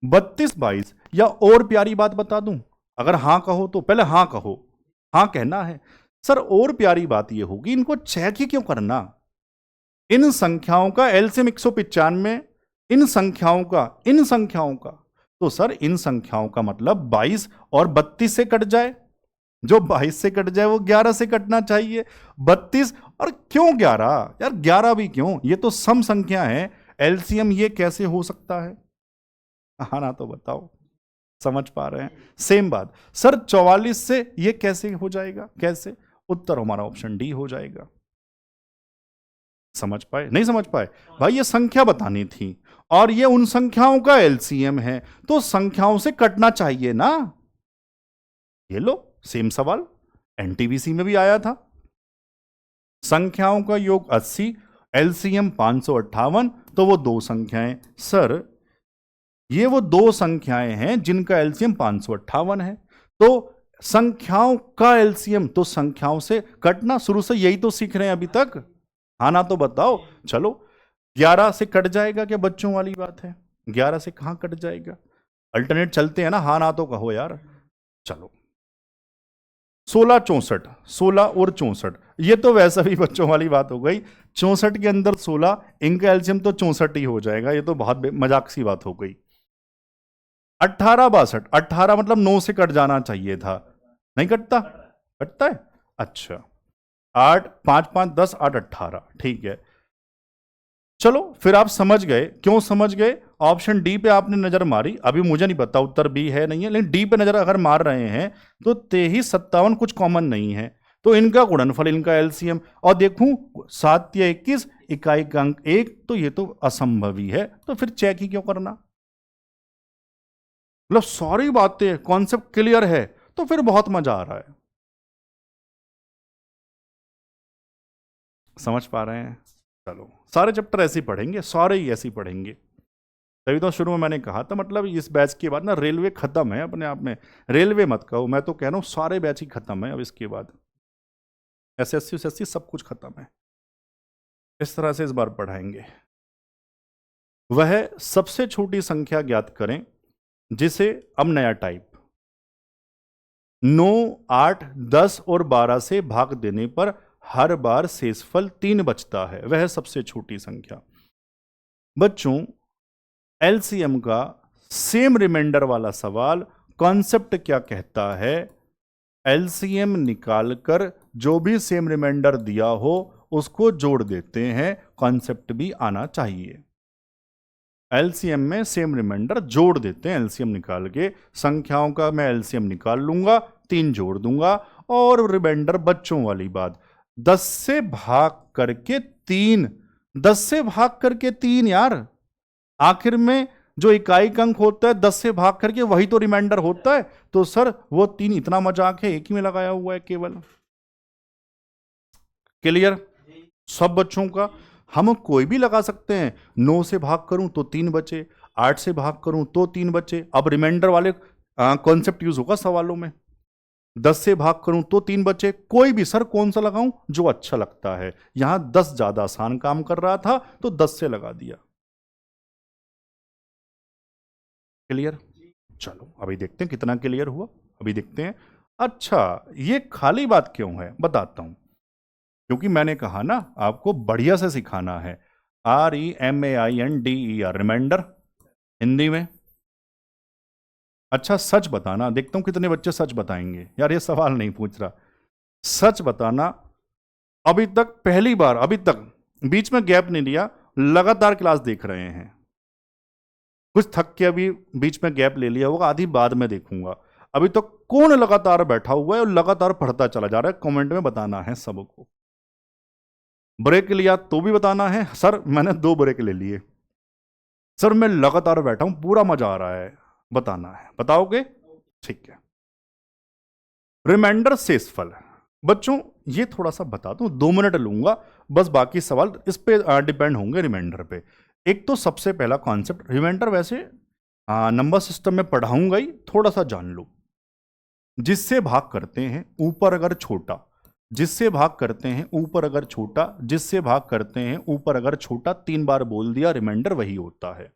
32 22, या और प्यारी बात बता दूं? अगर हां कहो तो पहले हां कहो, हां कहना है। सर और प्यारी बात ये होगी, इनको चेक ही क्यों करना? इन संख्याओं का एलसीएम 195 इन संख्याओं का तो सर इन संख्याओं का मतलब 22 और 32 से कट जाए। जो 22 से कट जाए वो 11 से कटना चाहिए। 32 और क्यों 11 यार, 11 भी क्यों, ये तो सम संख्या है, एलसीएम ये कैसे हो सकता है? हाँ ना, तो बताओ, समझ पा रहे हैं? सेम बात सर 44 से ये कैसे हो जाएगा, कैसे? उत्तर हमारा ऑप्शन डी हो जाएगा। समझ पाए? नहीं समझ पाए भाई, ये संख्या बतानी थी और ये उन संख्याओं का एलसीएम है, तो संख्याओं से कटना चाहिए ना। ये लो सेम सवाल एनटीपीसी में भी आया था। संख्याओं का योग 80, एलसीएम 558, तो वो दो संख्याएं सर, ये वो दो संख्याएं हैं जिनका एलसीएम 558 है। तो संख्याओं का एलसीएम तो संख्याओं से कटना, शुरू से यही तो सीख रहे हैं अभी तक। हाँ ना, तो बताओ। चलो 11 से कट जाएगा क्या, बच्चों वाली बात है, 11 से कहां कट जाएगा? अल्टरनेट चलते हैं ना, हाँ ना तो कहो यार। चलो 16 64, 16 और 64, ये तो वैसा भी बच्चों वाली बात हो गई। 64 के अंदर 16, इनका एलसीएम तो 64 ही हो जाएगा, ये तो बहुत मजाक सी बात हो गई। 18 62, 18 मतलब 9 से कट जाना चाहिए था, नहीं कटता? कटता है, अच्छा। 8 5 5 10 8 18, ठीक है। चलो फिर आप समझ गए, क्यों समझ गए? ऑप्शन डी पे आपने नजर मारी, अभी मुझे नहीं पता उत्तर बी है नहीं है, लेकिन डी पे नजर अगर मार रहे हैं तो 23 57 कुछ कॉमन नहीं है, तो इनका गुणनफल, इनका एलसीएम, और देखूं 7 या 21, इकाई का अंक 1, तो ये तो असंभव ही है, तो फिर चेक ही क्यों करना? मतलब सारी बातें, कॉन्सेप्ट क्लियर है, तो फिर बहुत मजा आ रहा है। समझ पा रहे हैं? चलो सारे चैप्टर ऐसे ही पढ़ेंगे, सारे ही ऐसे ही पढ़ेंगे। तभी तो शुरू में मैंने कहा था, मतलब इस बैच के बाद ना रेलवे खत्म है अपने आप में। रेलवे मत कहो, मैं तो कह रहा हूँ सारे बैच ही खत्म है अब इसके बाद। एसएससी एसएससी सब कुछ खत्म है। इस तरह से इस बार पढ़ाएंगे। वह सबसे छोटी संख्या ज्ञात करें जिसे, अब नया टाइप, 9 8 10 और 12 से भाग देने पर हर बार शेषफल 3 बचता है, वह सबसे छोटी संख्या। बच्चों एलसीएम का सेम रिमाइंडर वाला सवाल, कॉन्सेप्ट क्या कहता है? एलसीएम निकालकर जो भी सेम रिमाइंडर दिया हो उसको जोड़ देते हैं, कॉन्सेप्ट भी आना चाहिए। एलसीएम में सेम रिमाइंडर जोड़ देते हैं, एलसीएम निकाल के संख्याओं का मैं एलसीएम निकाल लूंगा, 3 जोड़ दूंगा, और रिमाइंडर बच्चों वाली बात, 10 से भाग करके 3, 10 से भाग करके 3 यार, आखिर में जो इकाई का अंक होता है 10 से भाग करके वही तो रिमाइंडर होता है, तो सर वो 3 इतना मजाक है, एक ही में लगाया हुआ है केवल। क्लियर सब बच्चों का? हम कोई भी लगा सकते हैं, 9 से भाग करूं तो 3 बचे, 8 से भाग करूं तो 3 बचे, अब रिमाइंडर वाले कॉन्सेप्ट यूज होगा सवालों में। 10 से भाग करूं तो 3 बचे, कोई भी सर कौन सा लगाऊं जो अच्छा लगता है, यहां 10 ज्यादा आसान काम कर रहा था तो 10 से लगा दिया। क्लियर? चलो अभी देखते हैं कितना क्लियर हुआ, अभी देखते हैं। अच्छा ये खाली बात क्यों है, बताता हूं। क्योंकि मैंने कहा ना आपको बढ़िया से सिखाना है, REMAINDER, रिमाइंडर हिंदी में। अच्छा सच बताना, देखता हूं कितने बच्चे सच बताएंगे। यार ये सवाल नहीं पूछ रहा, सच बताना। अभी तक पहली बार, अभी तक बीच में गैप नहीं लिया, लगातार क्लास देख रहे हैं। कुछ थक के अभी बीच में गैप ले लिया होगा, आधी बाद में देखूंगा। अभी तो कौन लगातार बैठा हुआ है और लगातार पढ़ता चला जा रहा है, कमेंट में बताना है सबको। ब्रेक लिया तो भी बताना है, सर मैंने 2 ब्रेक ले लिए, सर मैं लगातार बैठा हूं, पूरा मजा आ रहा है, बताना है। बताओगे? ठीक है। रिमाइंडर शेषफल, बच्चों ये थोड़ा सा बता दूं, 2 मिनट लूंगा बस, बाकी सवाल इस पे डिपेंड होंगे रिमाइंडर पे। एक तो सबसे पहला कॉन्सेप्ट, रिमाइंडर वैसे नंबर सिस्टम में पढ़ाऊंगा ही, थोड़ा सा जान लो। जिससे भाग करते हैं ऊपर अगर छोटा, जिससे भाग करते हैं ऊपर अगर छोटा, जिससे भाग करते हैं ऊपर अगर छोटा, 3 बार बोल दिया, रिमाइंडर वही होता है।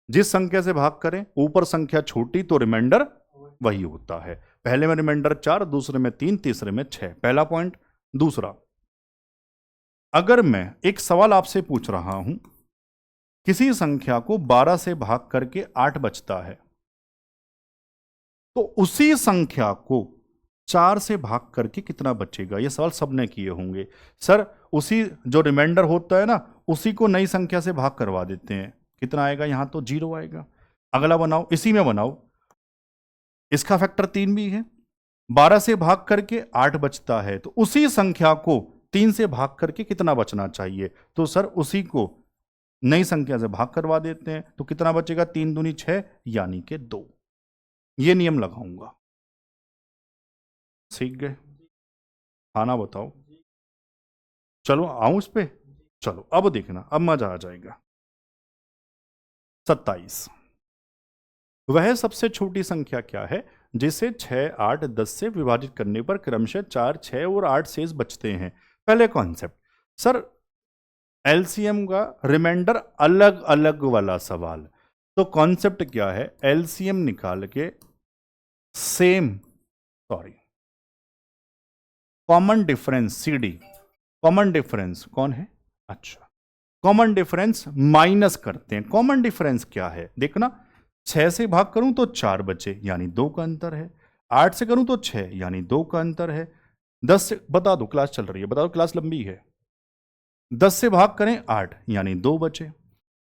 जिस संख्या से भाग करें ऊपर संख्या छोटी तो रिमाइंडर वही होता है। पहले में रिमाइंडर 4, दूसरे में 3, तीसरे में 6, पहला पॉइंट। दूसरा, अगर मैं एक सवाल आपसे पूछ रहा हूं किसी संख्या को 12 से भाग करके 8 बचता है, तो उसी संख्या को 4 से भाग करके कितना बचेगा? ये सवाल सबने किए होंगे। सर उसी जो रिमाइंडर होता है ना, उसी को नई संख्या से भाग करवा देते हैं। कितना आएगा? यहां तो 0 आएगा। अगला बनाओ, इसी में बनाओ, इसका फैक्टर 3 भी है। 12 से भाग करके 8 बचता है, तो उसी संख्या को 3 से भाग करके कितना बचना चाहिए? तो सर उसी को नई संख्या से भाग करवा देते हैं, तो कितना बचेगा? 3 दूनी 6 यानी कि 2। ये नियम लगाऊंगा। सीख गए? खाना बताओ। चलो आऊं इस पे। चलो अब देखना, अब मजा आ जाएगा। 27। वह सबसे छोटी संख्या क्या है जिसे 6, 8, 10 से विभाजित करने पर क्रमशः 4, 6 और 8 शेष बचते हैं? पहले कॉन्सेप्ट। सर एलसीएम का रिमाइंडर अलग अलग वाला सवाल, तो कॉन्सेप्ट क्या है? एलसीएम निकाल के common difference CD, common difference कौन है? अच्छा, कॉमन डिफरेंस माइनस करते हैं। कॉमन डिफरेंस क्या है देखना, 6 से भाग करूं तो 4 बचे यानी 2 का अंतर है, 8 से करूं तो 6 यानी 2 का अंतर है, 10 से, बता दो क्लास चल रही है, बता दो क्लास लंबी है, 10 से भाग करें 8 यानी 2 बचे।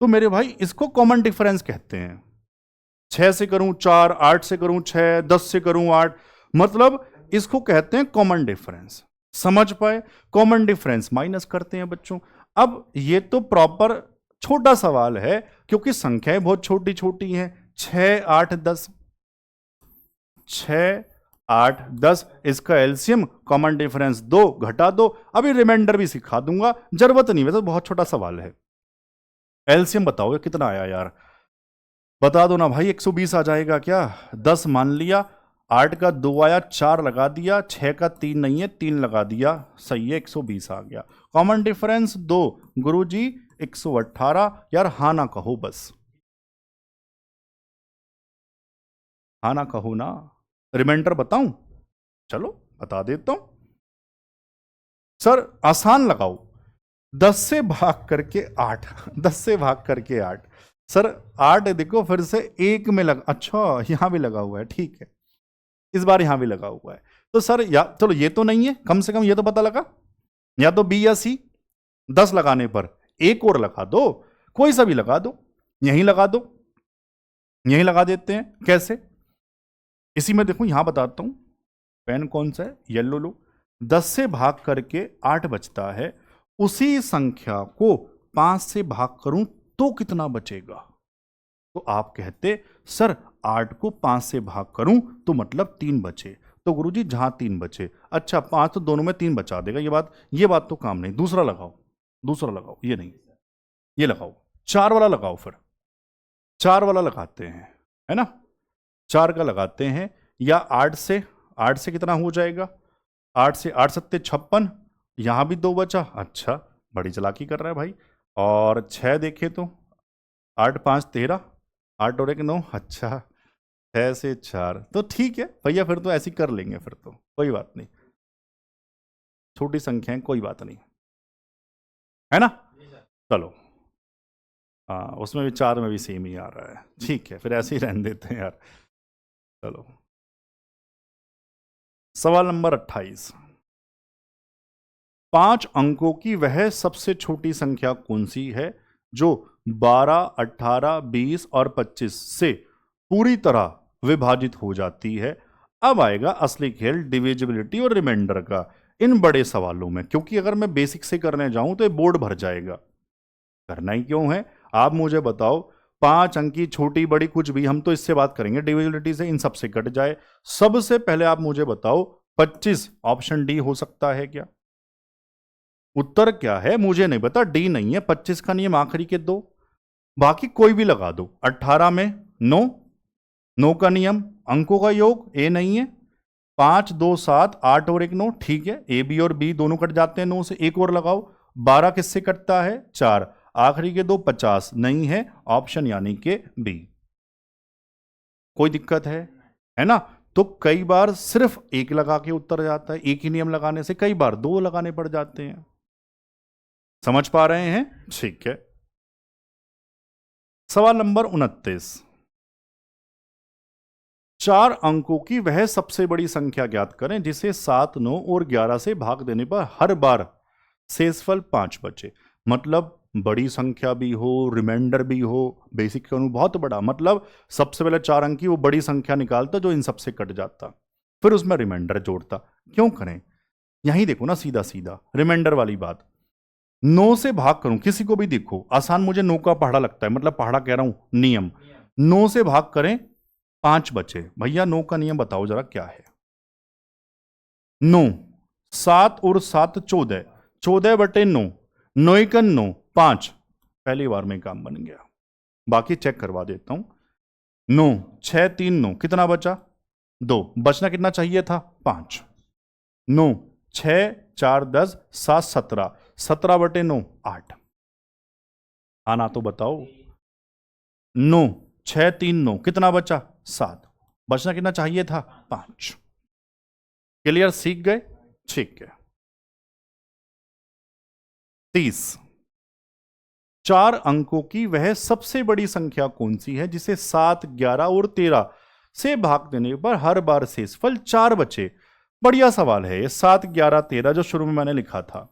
तो मेरे भाई इसको कॉमन डिफरेंस कहते हैं। 6 से करूं 4, 8 से करूं 6, 10 से करूं 8, मतलब इसको कहते हैं कॉमन डिफरेंस। समझ पाए? कॉमन डिफरेंस माइनस करते हैं बच्चों। अब ये तो प्रॉपर छोटा सवाल है क्योंकि संख्याएं बहुत छोटी छोटी हैं। 6, 8, 10, 6, 8, 10, इसका एलसीएम कॉमन डिफरेंस 2 घटा दो। अभी रिमाइंडर भी सिखा दूंगा, जरूरत नहीं, वैसे बहुत छोटा सवाल है। एलसीएम बताओ ये कितना आया यार, बता दो ना भाई। 120 आ जाएगा क्या? 10 मान लिया, 8 का 2 आया, 4 लगा दिया, 6 का 3 नहीं है, 3 लगा दिया, सही है, 120 आ गया। कॉमन डिफरेंस 2, गुरुजी 118। यार हाँ ना कहो, बस हाँ ना कहो ना। रिमाइंडर बताऊं? चलो बता देता हूं। सर आसान लगाओ, 10 से भाग करके 8, 10 से भाग करके 8। सर 8 देखो फिर से एक में लगा, अच्छा यहां भी लगा हुआ है, ठीक है, इस बार यहां भी लगा हुआ है। तो सर या चलो ये तो नहीं है, कम से कम ये तो पता लगा, या तो बी या सी। 10 लगाने पर एक और लगा दो, कोई सा भी लगा दो, यहीं लगा दो, यहीं लगा देते हैं। कैसे? इसी में देखो यहां बताता हूं, पेन कौन सा है? येलो लो। 10 से भाग करके 8 बचता है, उसी संख्या को 5 से भाग करूं तो कितना बचेगा? तो आप कहते सर 8 को 5 से भाग करूं तो मतलब 3 बचे, तो गुरुजी जहां 3 बचे, अच्छा 5 तो दोनों में 3 बचा देगा, ये बात तो काम नहीं। दूसरा लगाओ, दूसरा लगाओ, ये नहीं, ये लगाओ, 4 वाला लगाओ, फिर 4 वाला लगाते हैं, है ना? 4 का लगाते हैं, या 8 से कितना हो जाएगा? 8 से 8 सत्ते 56, यहां भी 2 बचा, अच्छा बड़ी चालाकी कर रहा है भाई। और 6 देखे तो 8, 5, 13, 8 और 1, 9, अच्छा 6 से 4, तो ठीक है भैया, फिर तो ऐसी कर लेंगे, फिर तो कोई बात नहीं, छोटी संख्याएं कोई बात नहीं, है ना? चलो हाँ, उसमें भी 4 में भी सेम ही आ रहा है, ठीक है, फिर ऐसे ही रहने देते हैं यार। चलो सवाल नंबर 28। 5 अंकों की वह सबसे छोटी संख्या कौन सी है जो 12, 18, 20 और 25 से पूरी तरह विभाजित हो जाती है? अब आएगा असली खेल, डिविजिबिलिटी और रिमाइंडर का इन बड़े सवालों में, क्योंकि अगर मैं बेसिक से करने जाऊं तो ये बोर्ड भर जाएगा। करना ही क्यों है? आप मुझे बताओ, 5 अंक की छोटी बड़ी कुछ भी, हम तो इससे बात करेंगे डिविजिबिलिटी से, इन सबसे कट जाए। सबसे पहले आप मुझे बताओ, 25 ऑप्शन डी हो सकता है क्या? उत्तर क्या है मुझे नहीं पता, डी नहीं है। 25 का नियम आखिरी के 2, बाकी कोई भी लगा दो। 18 में 9, 9 का नियम अंकों का योग, ए नहीं है। 5, 2, 7, 8 और 1, 9, ठीक है, ए बी और बी दोनों कट जाते हैं 9 से, एक और लगाओ। 12 किससे कटता है? 4, आखिरी के 2 50 नहीं है, ऑप्शन यानी कि बी। कोई दिक्कत है ना? तो कई बार सिर्फ एक लगा के उत्तर जाता है, एक ही नियम लगाने से, कई बार 2 लगाने पड़ जाते हैं। समझ पा रहे हैं? ठीक है। सवाल नंबर 29, 4 अंकों की वह सबसे बड़ी संख्या ज्ञात करें जिसे 7, 9 और 11 से भाग देने पर हर बार शेषफल 5 बचे। मतलब बड़ी संख्या भी हो, रिमाइंडर भी हो, बेसिक करूं बहुत बड़ा, मतलब सबसे पहले 4 अंक की वो बड़ी संख्या निकालता जो इन सबसे कट जाता, फिर उसमें रिमाइंडर जोड़ता। क्यों करें? यहीं देखो ना, सीधा सीधा रिमाइंडर वाली बात। 9 से भाग करूं, किसी को भी देखो, आसान मुझे 9 का पहाड़ा लगता है, मतलब पहाड़ा कह रहा हूं, नियम। 9 से भाग करें, 5 बचे। भैया 9 का नियम बताओ जरा क्या है? 9, 7 और 7 14, 14 बटे 9, 9 का 9, 5। पहली बार में काम बन गया। बाकी चेक करवा देता हूं। 9, 6, 3, 9, कितना बचा? 2। बचना कितना चाहिए था? 5। 9, 6, 4, 10, 7, 17, 17 बटे 9, 8। आना तो बताओ। 9, 6, 3, 9, कितना बचा? 7। बचना कितना चाहिए था? 5। क्लियर? सीख गए? ठीक है। 30, 4 अंकों की वह सबसे बड़ी संख्या कौन सी है जिसे 7, 11 और 13 से भाग देने पर हर बार शेषफल 4 बचे? बढ़िया सवाल है ये। 7, 11, 13 जो शुरू में मैंने लिखा था,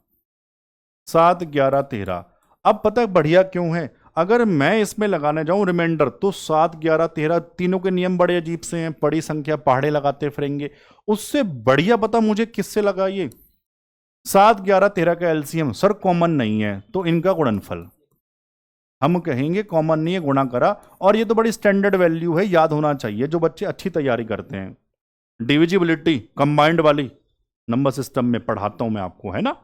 7, 11, 13। अब पता है बढ़िया क्यों है? अगर मैं इसमें लगाने जाऊं रिमाइंडर, तो 7, 11, 13 तीनों के नियम बड़े अजीब से हैं, बड़ी संख्या पहाड़े लगाते फिरेंगे। उससे बढ़िया पता मुझे किससे लगा? ये 7, 11, 13 का एलसीएम सर कॉमन नहीं है, तो इनका गुणनफल हम कहेंगे कॉमन नहीं है, गुणा करा। और ये तो बड़ी स्टैंडर्ड वैल्यू है, याद होना चाहिए जो बच्चे अच्छी तैयारी करते हैं। डिविजिबिलिटी कंबाइंड वाली नंबर सिस्टम में पढ़ाता हूं मैं आपको, है ना।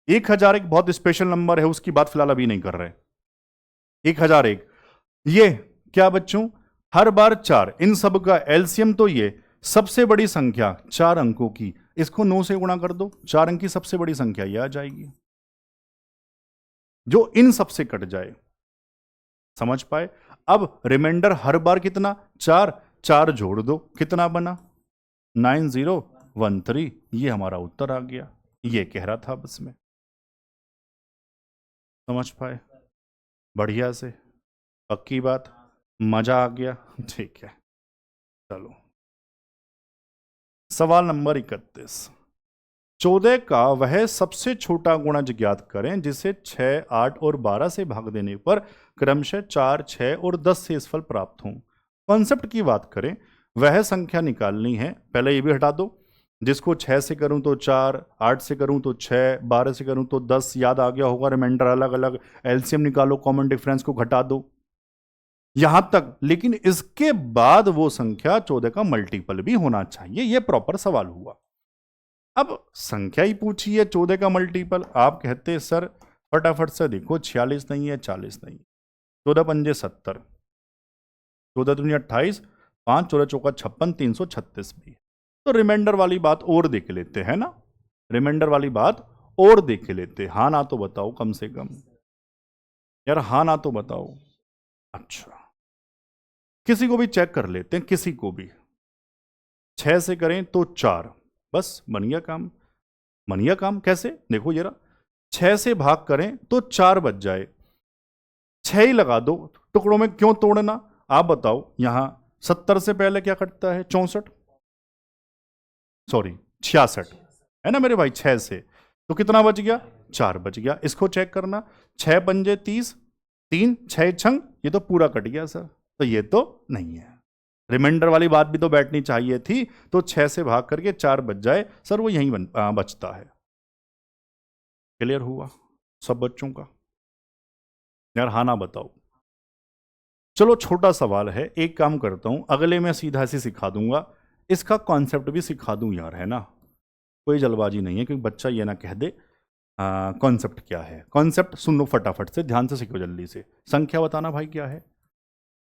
1000 एक बहुत स्पेशल नंबर है, उसकी बात फिलहाल अभी नहीं कर रहे। 1001 ये क्या बच्चों? हर बार 4, इन सब का एलसीएम तो ये सबसे बड़ी संख्या 4 अंकों की, इसको 9 से गुणा कर दो, 4 अंक की सबसे बड़ी संख्या ये आ जाएगी जो इन सबसे कट जाए। समझ पाए? अब रिमाइंडर हर बार कितना? 4, 4 जोड़ दो, कितना बना? 9013। ये हमारा उत्तर आ गया। ये कह रहा था बस में। समझ पाए? बढ़िया से, पक्की बात, मजा आ गया? ठीक है, चलो सवाल नंबर 31, 14 का वह सबसे छोटा गुणज ज्ञात करें जिसे 6, 8 और 12 से भाग देने पर क्रमशः 4, 6 और 10 शेषफल प्राप्त हों। कॉन्सेप्ट की बात करें, वह संख्या निकालनी है। पहले ये भी हटा दो, जिसको 6 से करूं तो 4, 8 से करूं तो 6, 12 से करूं तो 10। याद आ गया होगा, रिमाइंडर अलग अलग, एलसीएम निकालो, कॉमन डिफरेंस को घटा दो, यहां तक। लेकिन इसके बाद वो संख्या 14 का मल्टीपल भी होना चाहिए, यह प्रॉपर सवाल हुआ। अब संख्या ही पूछी है 14 का मल्टीपल, आप कहते सर फटाफट से देखो, 46 नहीं है, 40 नहीं, 14 पंजे 70, 14 दूनी 28, 5 14 चौका 56, 336 भी। तो रिमाइंडर वाली बात और देख लेते हैं ना, रिमाइंडर वाली बात और देख लेते। हाँ ना तो बताओ कम से कम यार, हाँ ना तो बताओ। अच्छा, किसी को भी चेक कर लेते हैं, किसी को भी। 6 से करें तो 4, बस बन गया काम। बन गया काम कैसे? देखो जरा, 6 से भाग करें तो 4 बच जाए, 6 ही लगा दो, टुकड़ों में क्यों तोड़ना? आप बताओ। यहां 70 से पहले क्या कटता है? 64, सॉरी 66, है ना मेरे भाई। 6 से तो कितना बच गया? 4 बच गया। इसको चेक करना, 6 पंजे 30, 3 6 छंग, ये तो पूरा कट गया सर, तो ये तो नहीं है। रिमाइंडर वाली बात भी तो बैठनी चाहिए थी। तो 6 से भाग करके 4 बच जाए सर, वो यहीं बचता है। क्लियर हुआ सब बच्चों का? यार हाँ ना बताओ। चलो छोटा सवाल है, एक काम करता हूं, अगले में सीधा से सिखा दूंगा, इसका कॉन्सेप्ट भी सिखा दूं यार, है ना। कोई जल्दबाजी नहीं है, क्योंकि बच्चा ये ना कह दे कॉन्सेप्ट क्या है। कॉन्सेप्ट सुन लो फटाफट से, ध्यान से सीखो जल्दी से। संख्या बताना भाई क्या है?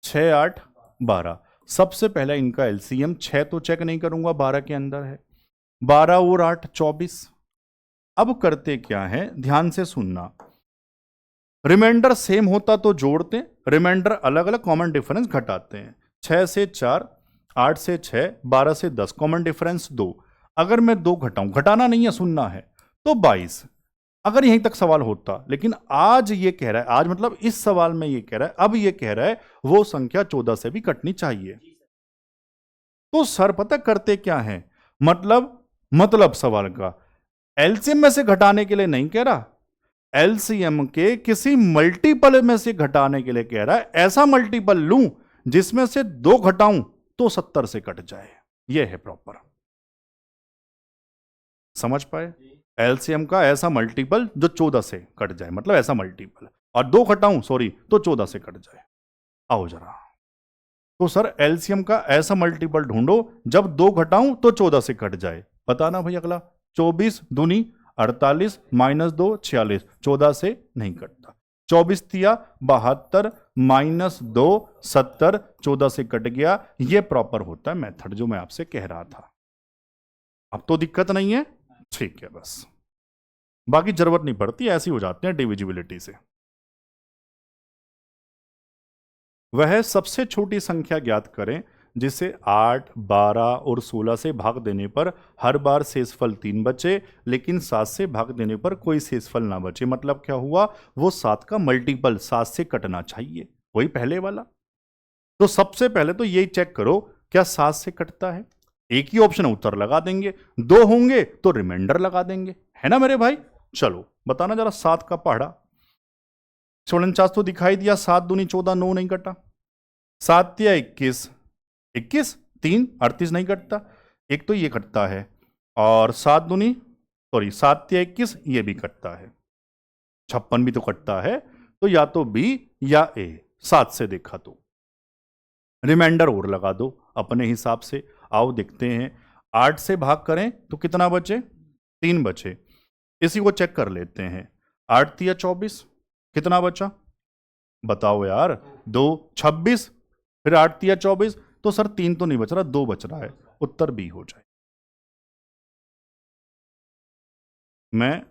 6, 8, 12। सबसे पहले इनका एलसीएम, 6 तो चेक नहीं करूंगा, 12 के अंदर है, 12 और 8 24। अब करते क्या है, ध्यान से सुनना। रिमाइंडर सेम होता तो जोड़ते, रिमाइंडर अलग अलग, कॉमन डिफरेंस घटाते हैं। 6 से 4, 8 से 6, 12 से 10, कॉमन डिफरेंस 2। अगर मैं 2 घटाऊं, घटाना नहीं है सुनना है, तो 22। अगर यहीं तक सवाल होता, लेकिन आज ये कह रहा है, आज मतलब इस सवाल में ये कह रहा है, अब ये कह रहा है वो संख्या 14 से भी कटनी चाहिए। तो सर पता करते क्या है, मतलब सवाल का एलसीएम में से घटाने के लिए नहीं कह रहा, एलसीएम के किसी मल्टीपल में से घटाने के लिए कह रहा है। ऐसा मल्टीपल लूं जिसमें से 2 घटाऊं तो 70 से कट जाए। यह है प्रॉपर, समझ पाए? एलसीएम का ऐसा मल्टीपल जो 14 से कट जाए, मतलब ऐसा मल्टीपल, और 2 घटाऊं सॉरी तो 14 से कट जाए। आओ जरा, तो सर एलसीएम का ऐसा मल्टीपल ढूंढो जब 2 घटाऊं तो 14 से कट जाए। बताना भाई अगला। 24 दूनी 48 माइनस 2 46, 14 से नहीं कटता। 24 तिया 72 माइनस 2 70, 14 से कट गया। ये प्रॉपर होता है मेथड जो मैं आपसे कह रहा था। अब तो दिक्कत नहीं है, ठीक है, बस बाकी जरूरत नहीं पड़ती, ऐसी हो जाते हैं डिविजिबिलिटी से। वह सबसे छोटी संख्या ज्ञात करें जिसे 8, 12 और 16 से भाग देने पर हर बार शेषफल 3 बचे, लेकिन 7 से भाग देने पर कोई शेषफल ना बचे। मतलब क्या हुआ, वो 7 का मल्टीपल 7 से कटना चाहिए, वही पहले वाला। तो सबसे पहले तो यही चेक करो क्या 7 से कटता है। एक ही ऑप्शन है, उत्तर लगा देंगे। 2 होंगे तो रिमाइंडर लगा देंगे, है ना मेरे भाई। चलो बताना जरा 7 का पहाड़ा। 49 तो दिखाई दिया, 7 दूनी 14, 9 नहीं कटा। 7 तिया 21, 21 3 38 नहीं कटता, एक तो ये कटता है, और 7 दूनी सॉरी 7 तिया 21 ये भी कटता है। 56 भी तो कटता है, तो या तो बी या ए। 7 से देखा तो रिमाइंडर और लगा दो अपने हिसाब से। आओ देखते हैं, 8 से भाग करें तो कितना बचे, 3 बचे। इसी को चेक कर लेते हैं। 8 तिया 24, कितना बचा बताओ यार, 2 26, फिर 8 तिया 24, तो सर 3 तो नहीं बच रहा, 2 बच रहा है, उत्तर बी हो जाए। मैं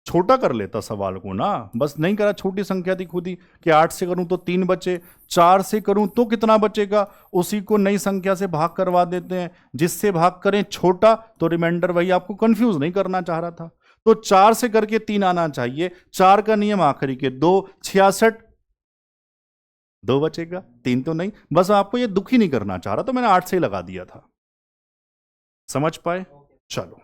छोटा कर लेता सवाल को ना, बस नहीं करा, छोटी संख्या थी खुद ही कि 8 से करूं तो 3 बचे, 4 से करूं तो कितना बचेगा, उसी को नई संख्या से भाग करवा देते हैं। जिससे भाग करें छोटा तो रिमाइंडर वही, आपको कंफ्यूज नहीं करना चाह रहा था। तो 4 से करके 3 आना चाहिए, 4 का नियम आखिरी के 2, 66, 2 बचेगा, 3 तो नहीं। बस आपको ये दुखी नहीं करना चाह रहा, तो मैंने 8 से ही लगा दिया था। समझ पाए? चलो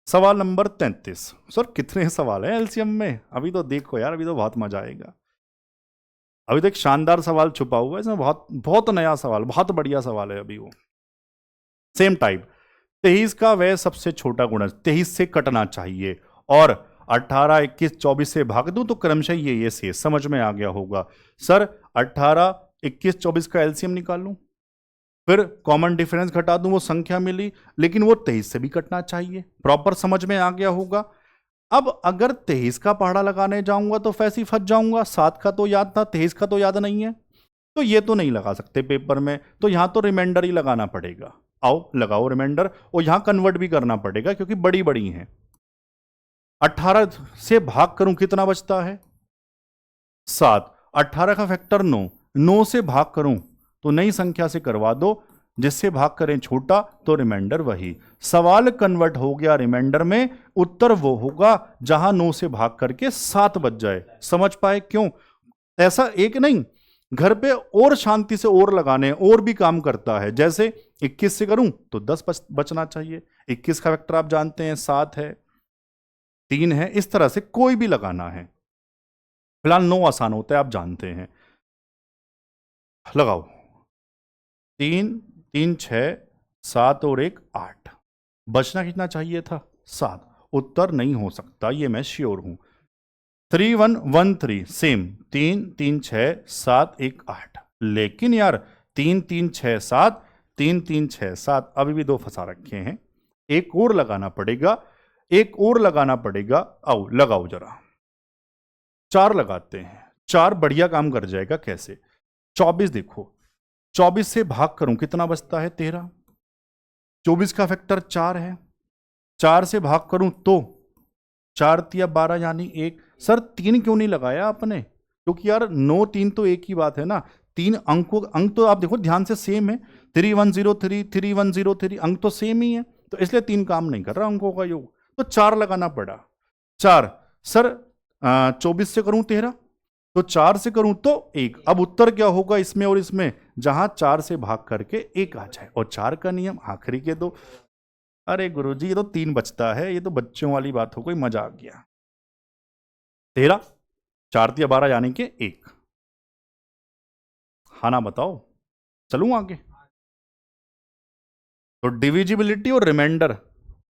सवाल नंबर 33। सर कितने सवाल हैं एलसीएम में, अभी तो देखो यार, अभी तो बहुत मजा आएगा। अभी तो एक शानदार सवाल छुपा हुआ है इसमें, बहुत बहुत नया सवाल, बहुत बढ़िया सवाल है अभी वो। सेम टाइप, 23 का वह सबसे छोटा गुणज 23 से कटना चाहिए, और 18, 21, 24 से भाग दूं तो क्रमशः ये से समझ में आ गया होगा। सर 18, 21, 24 का एलसीएम निकाल लूं, फिर कॉमन डिफरेंस घटा दूं, वो संख्या मिली, लेकिन वो 23 से भी कटना चाहिए। प्रॉपर समझ में आ गया होगा। अब अगर 23 का पहाड़ा लगाने जाऊंगा तो फैसी फंस जाऊंगा। 7 का तो याद था, 23 का तो याद नहीं है, तो ये तो नहीं लगा सकते पेपर में, तो यहां तो रिमाइंडर ही लगाना पड़ेगा। आओ लगाओ रिमाइंडर, और यहां कन्वर्ट भी करना पड़ेगा क्योंकि बड़ी बड़ी हैं। 18 से भाग करूं कितना बचता है, 7। 18 का फैक्टर 9, 9 से भाग करूं तो नई संख्या से करवा दो, जिससे भाग करें छोटा तो रिमाइंडर वही। सवाल कन्वर्ट हो गया रिमाइंडर में, उत्तर वो होगा जहां 9 से भाग करके 7 बच जाए। समझ पाए क्यों? ऐसा एक नहीं, घर पे और शांति से और लगाने और भी काम करता है। जैसे 21 से करूं तो 10 बचना चाहिए, 21 का वेक्टर आप जानते हैं 7 है, 3 है, इस तरह से कोई भी लगाना है। फिलहाल 9 आसान होता है, आप जानते हैं। लगाओ, 3 3 6 7 और 1 8, बचना कितना चाहिए था, 7। उत्तर नहीं हो सकता, ये मैं श्योर हूं। 3 1 1 3 सेम, 3 3 6 7 1 8, लेकिन यार 3 3 6 7 3 3 6 7 अभी भी 2 फंसा रखे हैं, एक और लगाना पड़ेगा, एक और लगाना पड़ेगा। आओ लगाओ जरा, 4 लगाते हैं, 4 बढ़िया काम कर जाएगा। कैसे? 24 देखो, 24 से भाग करूं कितना बचता है, 13। 24 का फैक्टर 4 है, 4 से भाग करूं तो 4 तिया 12 यानी 1। सर 3 क्यों नहीं लगाया आपने, क्योंकि यार 9 3 तो एक ही बात है ना। 3 अंक तो आप देखो ध्यान से सेम है, 3103 3103 अंक तो सेम ही है, तो इसलिए 3 काम नहीं कर रहा अंकों का योग। तो 4 लगाना पड़ा। 4 सर 24 से करूं 13, तो 4 से करूं तो 1। अब उत्तर क्या होगा इसमें और इसमें, जहां 4 से भाग करके 1 आ जाए। और 4 का नियम आखिरी के दो। अरे गुरुजी ये तो 3 बचता है, ये तो बच्चों वाली बात हो गई, मजा आ गया। 13 4 × 12 यानी कि 1। हाँ ना बताओ, चलूं आगे। तो डिविजिबिलिटी और रिमाइंडर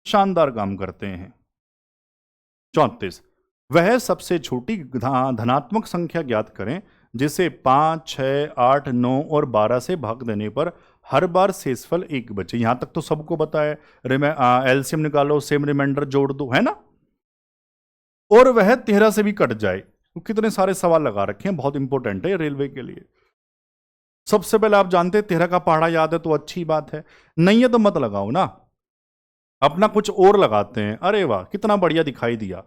शानदार काम करते हैं। 34 वह सबसे छोटी धनात्मक संख्या ज्ञात करें जिसे 5, 6, 8, 9 और 12 से भाग देने पर हर बार शेषफल 1 बचे। यहां तक तो सबको बताया। एलसीएम निकालो, सेम रिमाइंडर जोड़ दो, है ना। और वह 13 से भी कट जाए। तो कितने सारे सवाल लगा रखे हैं, बहुत इंपॉर्टेंट है रेलवे के लिए। सबसे पहले आप जानते हैं 13 का पहाड़ा याद है तो अच्छी बात है, नहीं है तो मत लगाओ ना, अपना कुछ और लगाते हैं। अरे वाह कितना बढ़िया दिखाई दिया,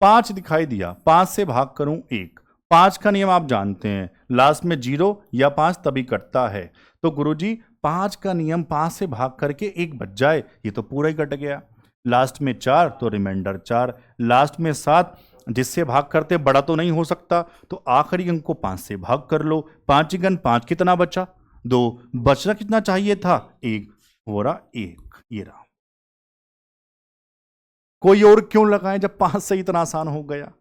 5 दिखाई दिया, 5 से भाग करूं 1। 5 का नियम आप जानते हैं, लास्ट में 0 या 5 तभी कटता है। तो गुरुजी 5 का नियम 5 से भाग करके 1 बच जाए, ये तो पूरा ही कट गया। लास्ट में 4 तो रिमाइंडर 4, लास्ट में 7 जिससे भाग करते बड़ा तो नहीं हो सकता, तो आखिरी अंक को 5 से भाग कर लो। 5 × 5 कितना बचा, 2। बचना कितना चाहिए था, 1, हो रहा 1, ये रहा। कोई और क्यों लगाए जब 5 से इतना आसान हो गया।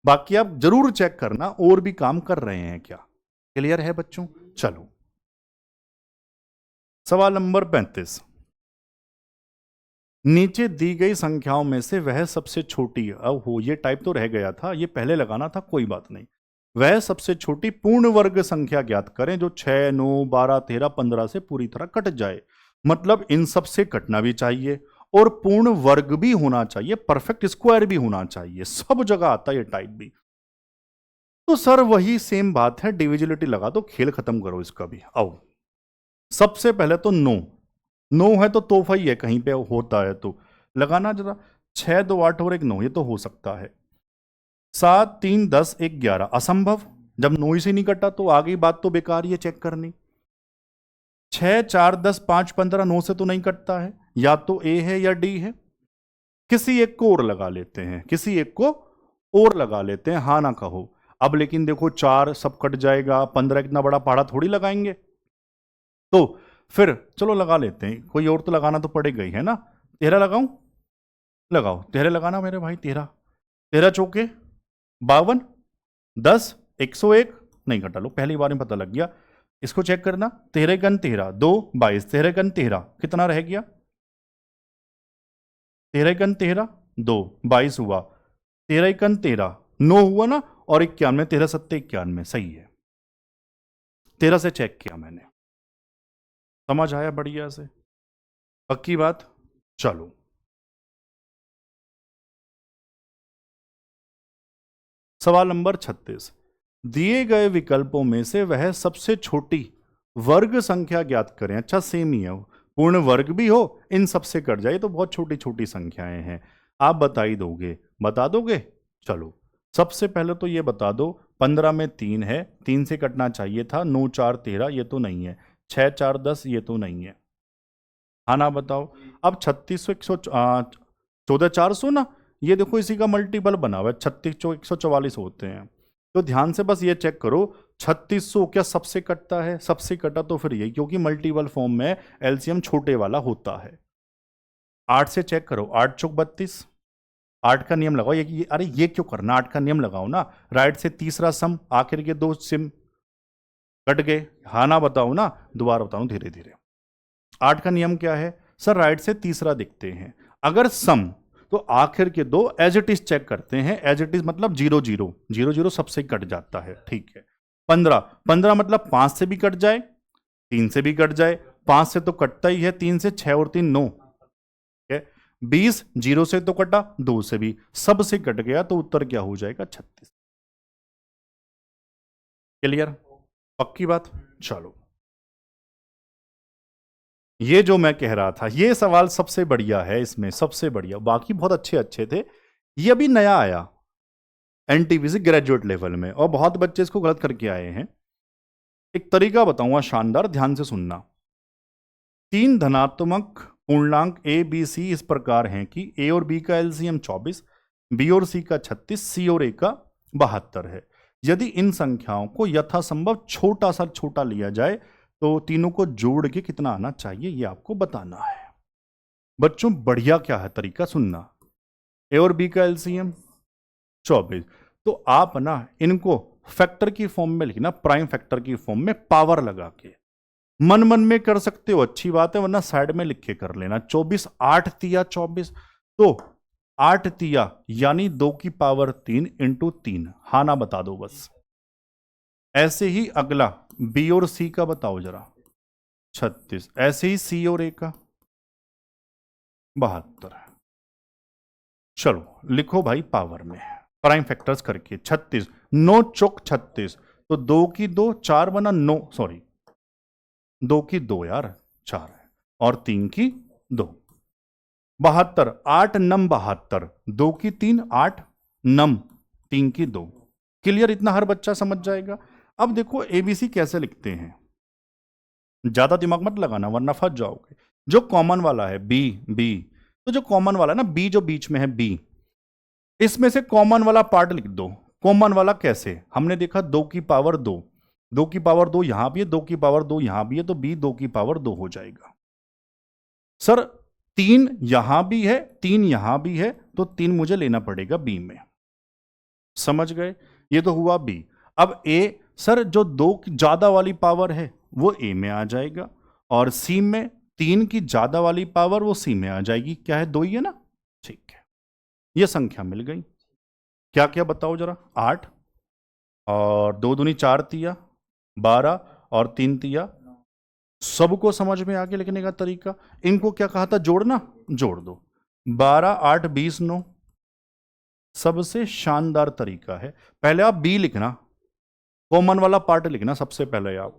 बाकी आप जरूर चेक करना और भी काम कर रहे हैं क्या। क्लियर है बच्चों। चलो सवाल नंबर 35, नीचे दी गई संख्याओं में से वह सबसे छोटी, अब हो ये टाइप तो रह गया था, ये पहले लगाना था, कोई बात नहीं। वह सबसे छोटी पूर्ण वर्ग संख्या ज्ञात करें जो 6, 9, 12, 13, 15 से पूरी तरह कट जाए। मतलब इन सब से कटना भी चाहिए और पूर्ण वर्ग भी होना चाहिए, परफेक्ट स्क्वायर भी होना चाहिए, सब जगह आता है ये टाइप भी। तो सर वही सेम बात है, डिविजिबिलिटी लगा दो, खेल खत्म करो इसका भी। आओ सबसे पहले तो 9 है तो तोहफा ही है, कहीं पे होता है तो लगाना जरा। 6, 2, 8 और 1 9, ये तो हो सकता है। 7, 3, 10, 1, 11 असंभव, जब 9 से नहीं कटा तो आगे बात तो बेकार ही है चेक करनी। 6, 4, 10, 5, 15 9 से तो नहीं कटता है, या तो ए है या डी है। किसी एक को और लगा लेते हैं, किसी एक को और लगा लेते हैं, हाँ ना कहो। अब लेकिन देखो 4 सब कट जाएगा, 15 इतना बड़ा पहाड़ा थोड़ी लगाएंगे, तो फिर चलो लगा लेते हैं, कोई और तो लगाना तो पड़ेगा ही, है ना। 13 लगाऊं, लगाओ 13 लगाना मेरे भाई। 13 13 चौके 52, 10, 101 नहीं कटा लो, पहली बार में पता लग गया। इसको चेक करना, 13 × 13 2 22, 13 × 13 कितना रह गया, 13 × 13 2 22 हुआ, 13 × 13 9 हुआ ना, और 91, 13 7 91 सही है। 13 से चेक किया मैंने, समझ आया बढ़िया से, पक्की बात। चलो सवाल नंबर 36, दिए गए विकल्पों में से वह सबसे छोटी वर्ग संख्या ज्ञात करें। अच्छा सेम ही है, पूर्ण वर्ग भी हो, इन सबसे कट जाए, तो बहुत छोटी छोटी संख्याएं हैं, आप बता ही दोगे, बता दोगे। चलो सबसे पहले तो ये बता दो, 15 में 3 है, 3 से कटना चाहिए था, 9, 4, 13 ये तो नहीं है, 6, 4, 10 ये तो नहीं है, हाँ ना बताओ। अब 3600 14 400 ना, ये देखो इसी का मल्टीपल बना हुआ है, 36 144 होते हैं। तो ध्यान से बस ये चेक करो, 3600 क्या सबसे कटता है, सबसे कटा तो फिर यही, क्योंकि मल्टीपल फॉर्म में एलसीएम छोटे वाला होता है। 8 से चेक करो, 8 चौक 32, 8 का नियम लगाओ। अरे ये क्यों करना, 8 का नियम लगाओ ना, राइट से तीसरा सम, आखिर के 2 सिम कट गए, हाँ ना बताओ ना, दोबारा बताऊं धीरे धीरे। 8 का नियम क्या है सर, राइट से तीसरा देखते हैं, अगर सम तो आखिर के 2 एज इट इज चेक करते हैं, एज इट इज मतलब 0 0 0 0 सबसे कट जाता है, ठीक है। 15 15 मतलब 5 से भी कट जाए, 3 से भी कट जाए, 5 से तो कटता ही है, 3 से 6 और 3 9, 20 0 से तो कटा, 2 से भी, सब से कट गया, तो उत्तर क्या हो जाएगा 36। क्लियर, पक्की बात। चलो ये जो मैं कह रहा था, ये सवाल सबसे बढ़िया है इसमें, सबसे बढ़िया, बाकी बहुत अच्छे अच्छे थे, ये अभी नया आया एनटीपीसी ग्रेजुएट लेवल में, और बहुत बच्चे इसको गलत करके आए हैं। एक तरीका बताऊंगा शानदार, ध्यान से सुनना। 3 धनात्मक पूर्णांक ए बी सी इस प्रकार हैं कि ए और बी का एलसीएम 24, बी और सी का 36, सी और ए का 72 है। यदि इन संख्याओं को यथासंभव छोटा सा छोटा लिया जाए तो तीनों को जोड़ के कितना आना चाहिए ये आपको बताना है। बच्चों बढ़िया क्या है तरीका सुनना, ए और बी का एलसीएम 24, तो आप ना इनको फैक्टर की फॉर्म में लिखना, प्राइम फैक्टर की फॉर्म में पावर लगा के। मन मन में कर सकते हो अच्छी बात है, वरना साइड में लिख के कर लेना। 24 8 तिया 24, तो 8 तिया यानी 2 की पावर 3 इंटू 3। हाँ ना बता दो बस। ऐसे ही अगला बी और सी का बताओ जरा, 36। ऐसे ही सी और ए का 72। चलो लिखो भाई पावर में प्राइम फैक्टर्स करके। 36 9 चौक 36, तो 2 की 2 4 बना 9, सॉरी 2 की 2 यार 4 है, और 3 की 2 72। 8 नम 72, 2 की 3 8 नम 3 की 2। क्लियर? इतना हर बच्चा समझ जाएगा। अब देखो एबीसी कैसे लिखते हैं, ज्यादा दिमाग मत लगाना वरना फंस जाओगे। जो कॉमन वाला है बी बी, तो जो कॉमन वाला है ना बी, जो बीच में है बी, इसमें से कॉमन वाला पार्ट लिख दो। कॉमन वाला कैसे? हमने देखा 2 की पावर 2, 2 की पावर 2 यहां भी है, 2 की पावर 2 यहां भी है, तो बी 2 की पावर 2 हो जाएगा। सर 3 यहां भी है 3 यहां भी है, तो 3 मुझे लेना पड़ेगा बी में। समझ गए? ये तो हुआ बी। अब ए, सर जो 2 की ज्यादा वाली पावर है वो ए में आ जाएगा, और सी में 3 की ज्यादा वाली पावर वो सी में आ जाएगी। क्या है? 2 ही है ना? ठीक है, ये संख्या मिल गई। क्या क्या बताओ जरा। 8 और 2 दूनी 4 तिया 12 और 3 तिया। सबको समझ में आ गया लिखने का तरीका। इनको क्या कहा था? जोड़ना, जोड़ दो। 12 8 20 9। सबसे शानदार तरीका है, पहले आप बी लिखना, कॉमन वाला पार्ट लिखना सबसे पहले आप।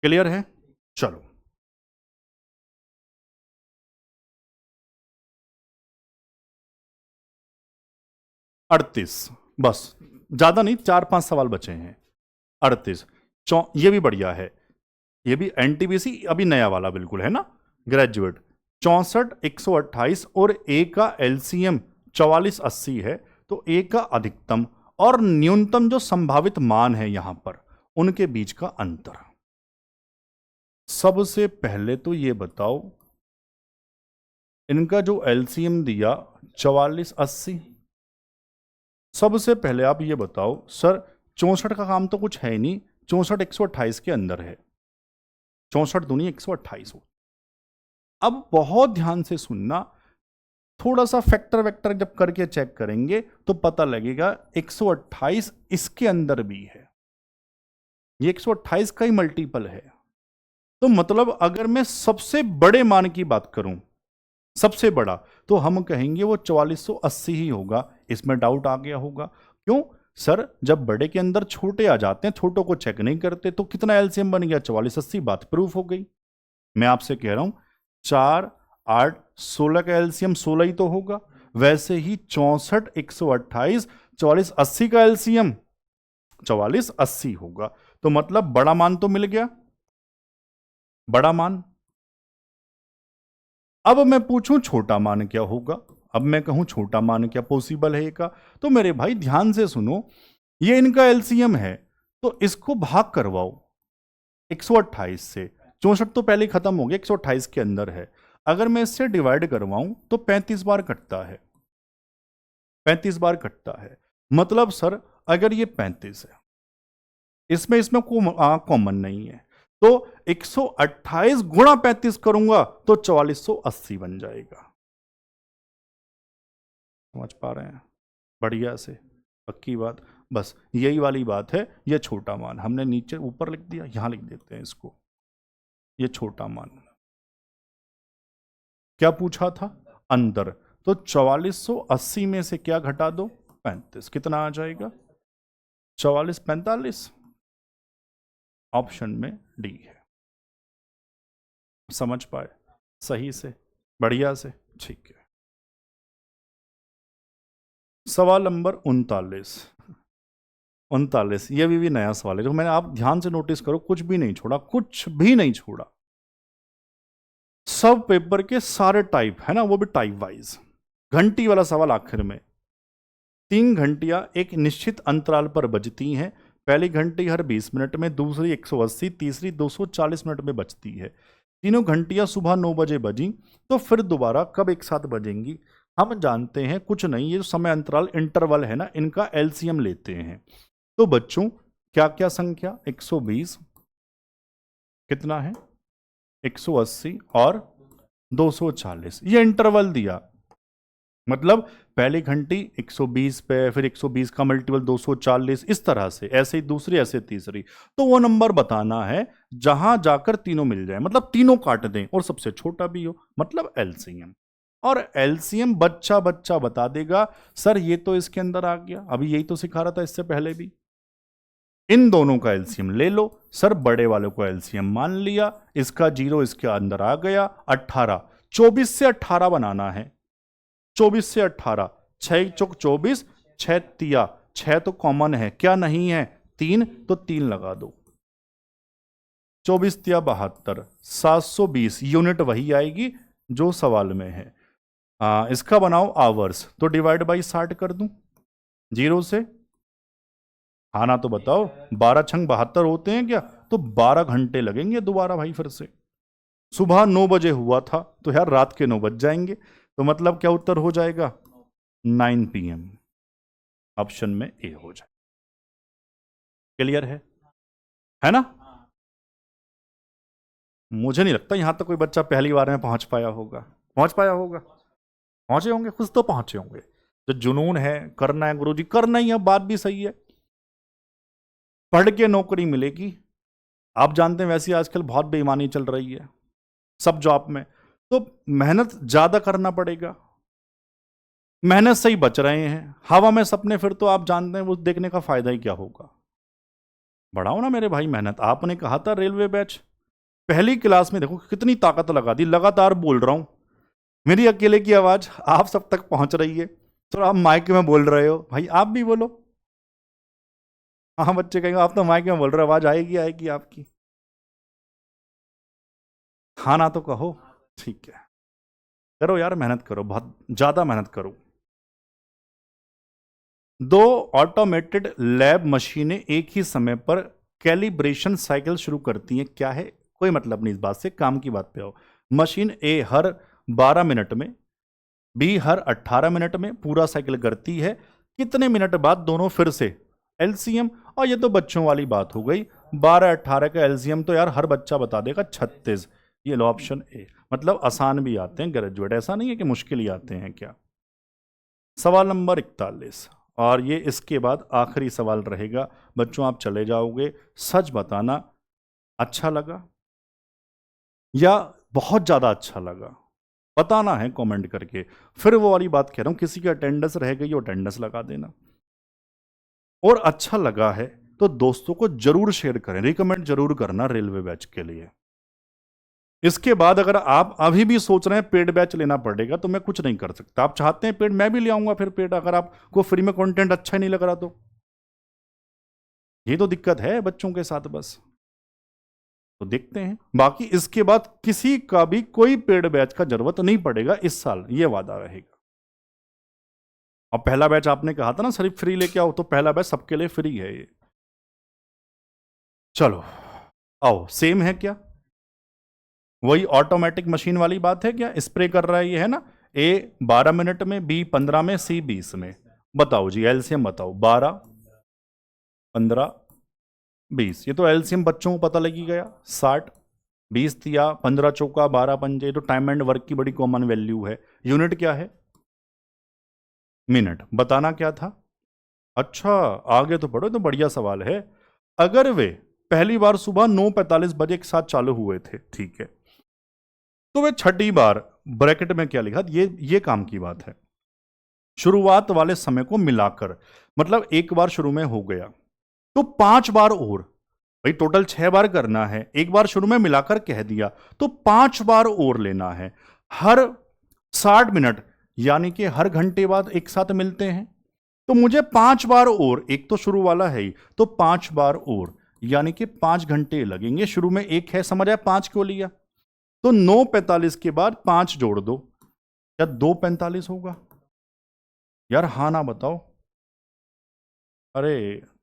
क्लियर है? चलो अड़तीस, बस ज्यादा नहीं, 4-5 सवाल बचे हैं। 38 ये भी बढ़िया है, ये भी एनटीपीसी अभी नया वाला बिल्कुल है ना, ग्रेजुएट। 64 128 और ए का एलसीएम 4480 है, तो ए का अधिकतम और न्यूनतम जो संभावित मान है यहां पर, उनके बीच का अंतर। सबसे पहले तो ये बताओ, इनका जो एलसीएम दिया 4480, सबसे पहले आप ये बताओ सर 64 का काम तो कुछ है ही नहीं, 64 128 के अंदर है, 64 दूनी 128 हो। अब बहुत ध्यान से सुनना, थोड़ा सा फैक्टर वेक्टर जब करके चेक करेंगे तो पता लगेगा 128 इसके अंदर भी है, ये 128 का ही मल्टीपल है। तो मतलब अगर मैं सबसे बड़े मान की बात करूं, सबसे बड़ा, तो हम कहेंगे वो 4480 ही होगा। इसमें डाउट आ गया होगा, क्यों सर? जब बड़े के अंदर छोटे आ जाते हैं, छोटों को चेक नहीं करते, तो कितना एलसीएम बन गया? 4480। बात प्रूफ हो गई। मैं आपसे कह रहा हूं 4 8 16 का एलसीएम 16 ही तो होगा। वैसे ही 64 128 4480 का एलसीएम 4480 होगा। तो मतलब बड़ा मान तो मिल गया, बड़ा मान। अब मैं पूछूं छोटा मान क्या होगा? अब मैं कहूं छोटा मान क्या पॉसिबल है का? तो मेरे भाई ध्यान से सुनो, ये इनका एलसीएम है, तो इसको भाग करवाओ 128 से। 64 तो पहले ही खत्म हो गया, 128 के अंदर है। अगर मैं इससे डिवाइड करवाऊं तो 35 बार कटता है, 35 बार कटता है। मतलब सर अगर ये 35 है, इसमें इसमें कॉमन नहीं है, तो 128 गुणा 35 करूंगा तो 4480 बन जाएगा। समझ पा रहे हैं? बढ़िया से, पक्की बात। बस यही वाली बात है। ये छोटा मान हमने नीचे ऊपर लिख दिया, यहां लिख देते हैं इसको, ये छोटा मान। क्या पूछा था? अंदर। तो 4480 में से क्या घटा दो? 35। कितना आ जाएगा? 44 45। ऑप्शन में डी है। समझ पाए सही से, बढ़िया से? ठीक है। सवाल नंबर 39। 39 ये भी नया सवाल है, जो मैंने, आप ध्यान से नोटिस करो, कुछ भी नहीं छोड़ा, कुछ भी नहीं छोड़ा। सब पेपर के सारे टाइप है ना, वो भी टाइप वाइज। घंटी वाला सवाल आखिर में। 3 घंटियां एक निश्चित अंतराल पर बजती हैं। पहली घंटी हर 20 मिनट में, दूसरी 180, तीसरी 240 मिनट में बजती है। तीनों घंटियां सुबह 9 बजे बजी, तो फिर दोबारा कब एक साथ बजेंगी? हम जानते हैं कुछ नहीं, ये जो समय अंतराल इंटरवल है ना, इनका एलसीएम लेते हैं। तो बच्चों क्या क्या संख्या, 120 कितना है, 180 और 240, ये इंटरवल दिया। मतलब पहली घंटी 120 पे, फिर 120 का मल्टीपल 240, इस तरह से, ऐसे ही दूसरी, ऐसे तीसरी। तो वो नंबर बताना है जहां जाकर तीनों मिल जाए, मतलब तीनों काट दें और सबसे छोटा भी हो, मतलब एलसीएम। और एलसीएम बच्चा बच्चा बता देगा। सर ये तो इसके अंदर आ गया, अभी यही तो सिखा रहा था इससे पहले भी। इन दोनों का एलसीएम ले लो। सर बड़े वाले को एलसीएम मान लिया, इसका 0 इसके अंदर आ गया, 18। 24 से 18 बनाना है, 24 से 18, 6 चौक 24, 6 तिया, 6 तो कॉमन है, क्या नहीं है, 3, तो 3 लगा दो। 24 तिया 72, 720 यूनिट वही आएगी जो सवाल में है। इसका बनाओ आवर्स, तो डिवाइड बाई 60 कर दूं 0 से। हाँ ना, तो बताओ 12 छंग 72 होते हैं क्या? तो 12 घंटे लगेंगे दोबारा भाई फिर से। सुबह 9 बजे हुआ था तो यार रात के 9 बज जाएंगे, तो मतलब क्या उत्तर हो जाएगा, 9 PM। ऑप्शन में ए हो जाए। क्लियर है ना? मुझे नहीं लगता यहां तक कोई बच्चा पहली बार में पहुंच पाया होगा। पहुंच पाया होगा? पहुंचे होंगे, कुछ तो पहुंचे होंगे। जो जुनून है, करना है गुरुजी, करना ही है, बात भी सही है। पढ़ के नौकरी मिलेगी, आप जानते हैं वैसे आजकल बहुत बेईमानी चल रही है सब जॉब में, तो मेहनत ज्यादा करना पड़ेगा। मेहनत से ही बच रहे हैं, हवा में सपने फिर तो आप जानते हैं वो देखने का फायदा ही क्या होगा। बढ़ाओ ना मेरे भाई मेहनत। आपने कहा था रेलवे बैच, पहली क्लास में देखो कितनी ताकत लगा दी, लगातार बोल रहा हूं, मेरी अकेले की आवाज आप सब तक पहुंच रही है। तो आप माइक में बोल रहे हो भाई, आप भी बोलो। हाँ बच्चे कहेंगे आप तो माइक में बोल रहे हो, आवाज आएगी आएगी आपकी। हाँ ना तो कहो, ठीक है। करो यार, मेहनत करो, बहुत ज्यादा मेहनत करो। 2 ऑटोमेटेड लैब मशीनें एक ही समय पर कैलिब्रेशन साइकिल शुरू करती हैं, क्या है, कोई मतलब नहीं इस बात से, काम की बात पे आओ। मशीन ए हर 12 मिनट में, बी हर 18 मिनट में पूरा साइकिल करती है। कितने मिनट बाद दोनों फिर से? एलसीएम। और ये तो बच्चों वाली बात हो गई, 12 18 का एलसीएम तो यार हर बच्चा बता देगा, 36। ये लो ऑप्शन ए। मतलब आसान भी आते हैं ग्रेजुएट, ऐसा नहीं है कि मुश्किल ही आते हैं क्या। सवाल नंबर 41, और ये इसके बाद आखिरी सवाल रहेगा। बच्चों आप चले जाओगे, सच बताना अच्छा लगा या बहुत ज्यादा अच्छा लगा, बताना है कमेंट करके। फिर वो वाली बात कह रहा हूं, किसी की अटेंडेंस रह गई, अटेंडेंस लगा देना। और अच्छा लगा है तो दोस्तों को जरूर शेयर करें, रिकमेंड जरूर करना रेलवे बैच के लिए। इसके बाद अगर आप अभी भी सोच रहे हैं पेड बैच लेना पड़ेगा, तो मैं कुछ नहीं कर सकता। आप चाहते हैं पेड, मैं भी ले आऊंगा फिर पेड, अगर आपको फ्री में कंटेंट अच्छा ही नहीं लग रहा तो। ये तो दिक्कत है बच्चों के साथ बस। तो देखते हैं, बाकी इसके बाद किसी का भी कोई पेड बैच का जरूरत नहीं पड़ेगा इस साल, ये वादा रहेगा। अब पहला बैच आपने कहा था ना सिर्फ फ्री लेके आओ, तो पहला बैच सबके लिए फ्री है ये। चलो आओ, सेम है क्या? वही ऑटोमेटिक मशीन वाली बात है क्या? स्प्रे कर रहा है ये, है ना? ए 12 मिनट में, बी 15 में, सी 20 में। बताओ जी एलसीएम बताओ, 12 15 20, ये तो एलसीएम बच्चों को पता लगी गया। 60 20 दिया, 15 चौका 12 पंजे, तो टाइम एंड वर्क की बड़ी कॉमन वैल्यू है। यूनिट क्या है? मिनट। बताना क्या था? अच्छा आगे तो पढ़ो, तो बढ़िया सवाल है। अगर वे पहली बार सुबह 9:45 बजे एक साथ चालू हुए थे, ठीक है, तो वे छठी बार, ब्रैकेट में क्या लिखा, ये काम की बात है, शुरुआत वाले समय को मिलाकर, मतलब एक बार शुरू में हो गया तो 5 बार और, भाई टोटल 6 बार करना है, एक बार शुरू में मिलाकर कह दिया तो 5 बार और लेना है। हर 60 मिनट यानी कि हर घंटे बाद एक साथ मिलते हैं, तो मुझे 5 बार और, एक तो शुरू वाला है ही, तो 5 बार और यानी कि 5 घंटे लगेंगे। शुरू में एक है, समझ आया 5 क्यों लिया? तो 9:45 के बाद 5 जोड़ दो, क्या 2:45 होगा? यार हाँ ना बताओ। अरे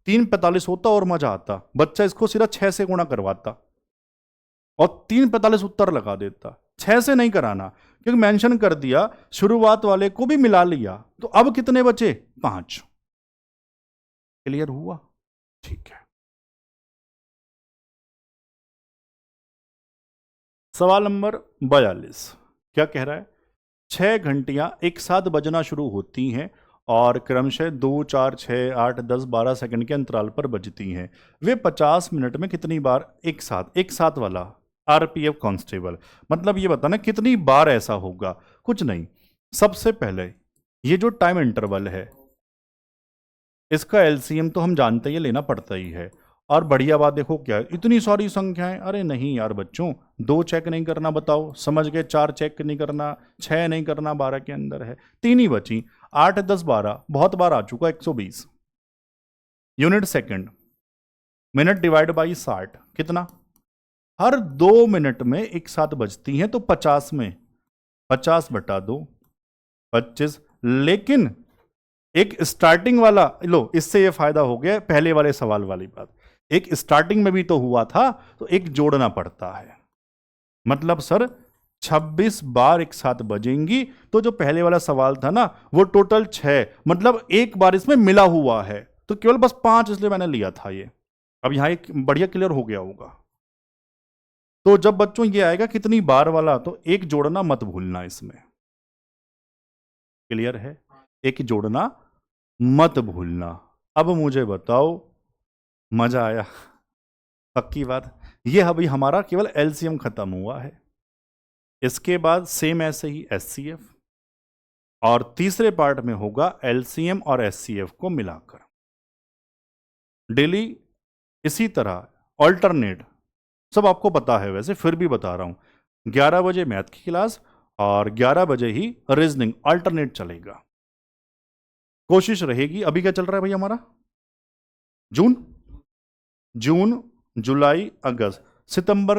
3:45 होता और मजा आता, बच्चा इसको सीधा 6 से गुणा करवाता और 3:45 उत्तर लगा देता। 6 से नहीं कराना, क्योंकि मेंशन कर दिया शुरुआत वाले को भी मिला लिया, तो अब कितने बचे? 5। क्लियर हुआ? ठीक है। सवाल नंबर 42 क्या कह रहा है? 6 घंटियां एक साथ बजना शुरू होती हैं और क्रमशः 2, 4, 6, 8, 10, 12 सेकंड के अंतराल पर बजती हैं। वे 50 मिनट में कितनी बार एक साथ वाला आरपीएफ कांस्टेबल, मतलब ये बताना कितनी बार ऐसा होगा। कुछ नहीं, सबसे पहले ये जो टाइम इंटरवल है इसका एलसीएम तो हम जानते ही लेना पड़ता ही है। और बढ़िया बात देखो क्या है, इतनी सारी संख्याएं। अरे नहीं यार बच्चों, 2 चेक नहीं करना, बताओ समझ गए? 4 चेक नहीं करना, 6 नहीं करना, 12 के अंदर है, 3 ही बची। 8, 10, 12 बहुत बार आ चुका, 120 unit second. Minute divide by 60 कितना? हर 2 मिनट में एक साथ बजती हैं, तो 50 में 50/2 25। लेकिन एक स्टार्टिंग वाला लो, इससे ये फायदा हो गया पहले वाले सवाल वाली बात, एक स्टार्टिंग में भी तो हुआ था, तो एक जोड़ना पड़ता है। मतलब सर 26 बार एक साथ बजेंगी, तो जो पहले वाला सवाल था ना वो टोटल 6, मतलब एक बार इसमें मिला हुआ है, तो केवल बस 5 इसलिए मैंने लिया था ये। अब यहां एक बढ़िया क्लियर हो गया होगा। तो जब बच्चों ये आएगा कितनी बार वाला, तो एक जोड़ना मत भूलना इसमें। क्लियर है? एक जोड़ना मत भूलना। अब मुझे बताओ, मजा आया? पक्की बात। ये अभी हमारा केवल एलसीएम खत्म हुआ है, इसके बाद सेम ऐसे ही एचसीएफ, और तीसरे पार्ट में होगा एलसीएम और एचसीएफ को मिलाकर। डेली इसी तरह ऑल्टरनेट, सब आपको पता है वैसे, फिर भी बता रहा हूं। 11 बजे मैथ की क्लास और 11 बजे ही रीजनिंग, अल्टरनेट चलेगा। कोशिश रहेगी। अभी क्या चल रहा है भाई हमारा? जून, जुलाई, अगस्त, सितंबर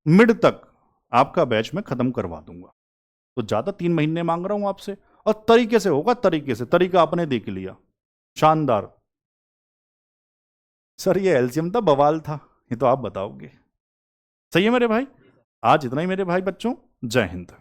मिड तक आपका बैच में खत्म करवा दूंगा। तो ज्यादा 3 महीने मांग रहा हूं आपसे, और तरीके से होगा, तरीके से। तरीका आपने देख लिया, शानदार। सर ये एल्शियम था, बवाल था, ये तो आप बताओगे। सही है मेरे भाई। आज इतना ही मेरे भाई बच्चों, जय हिंद।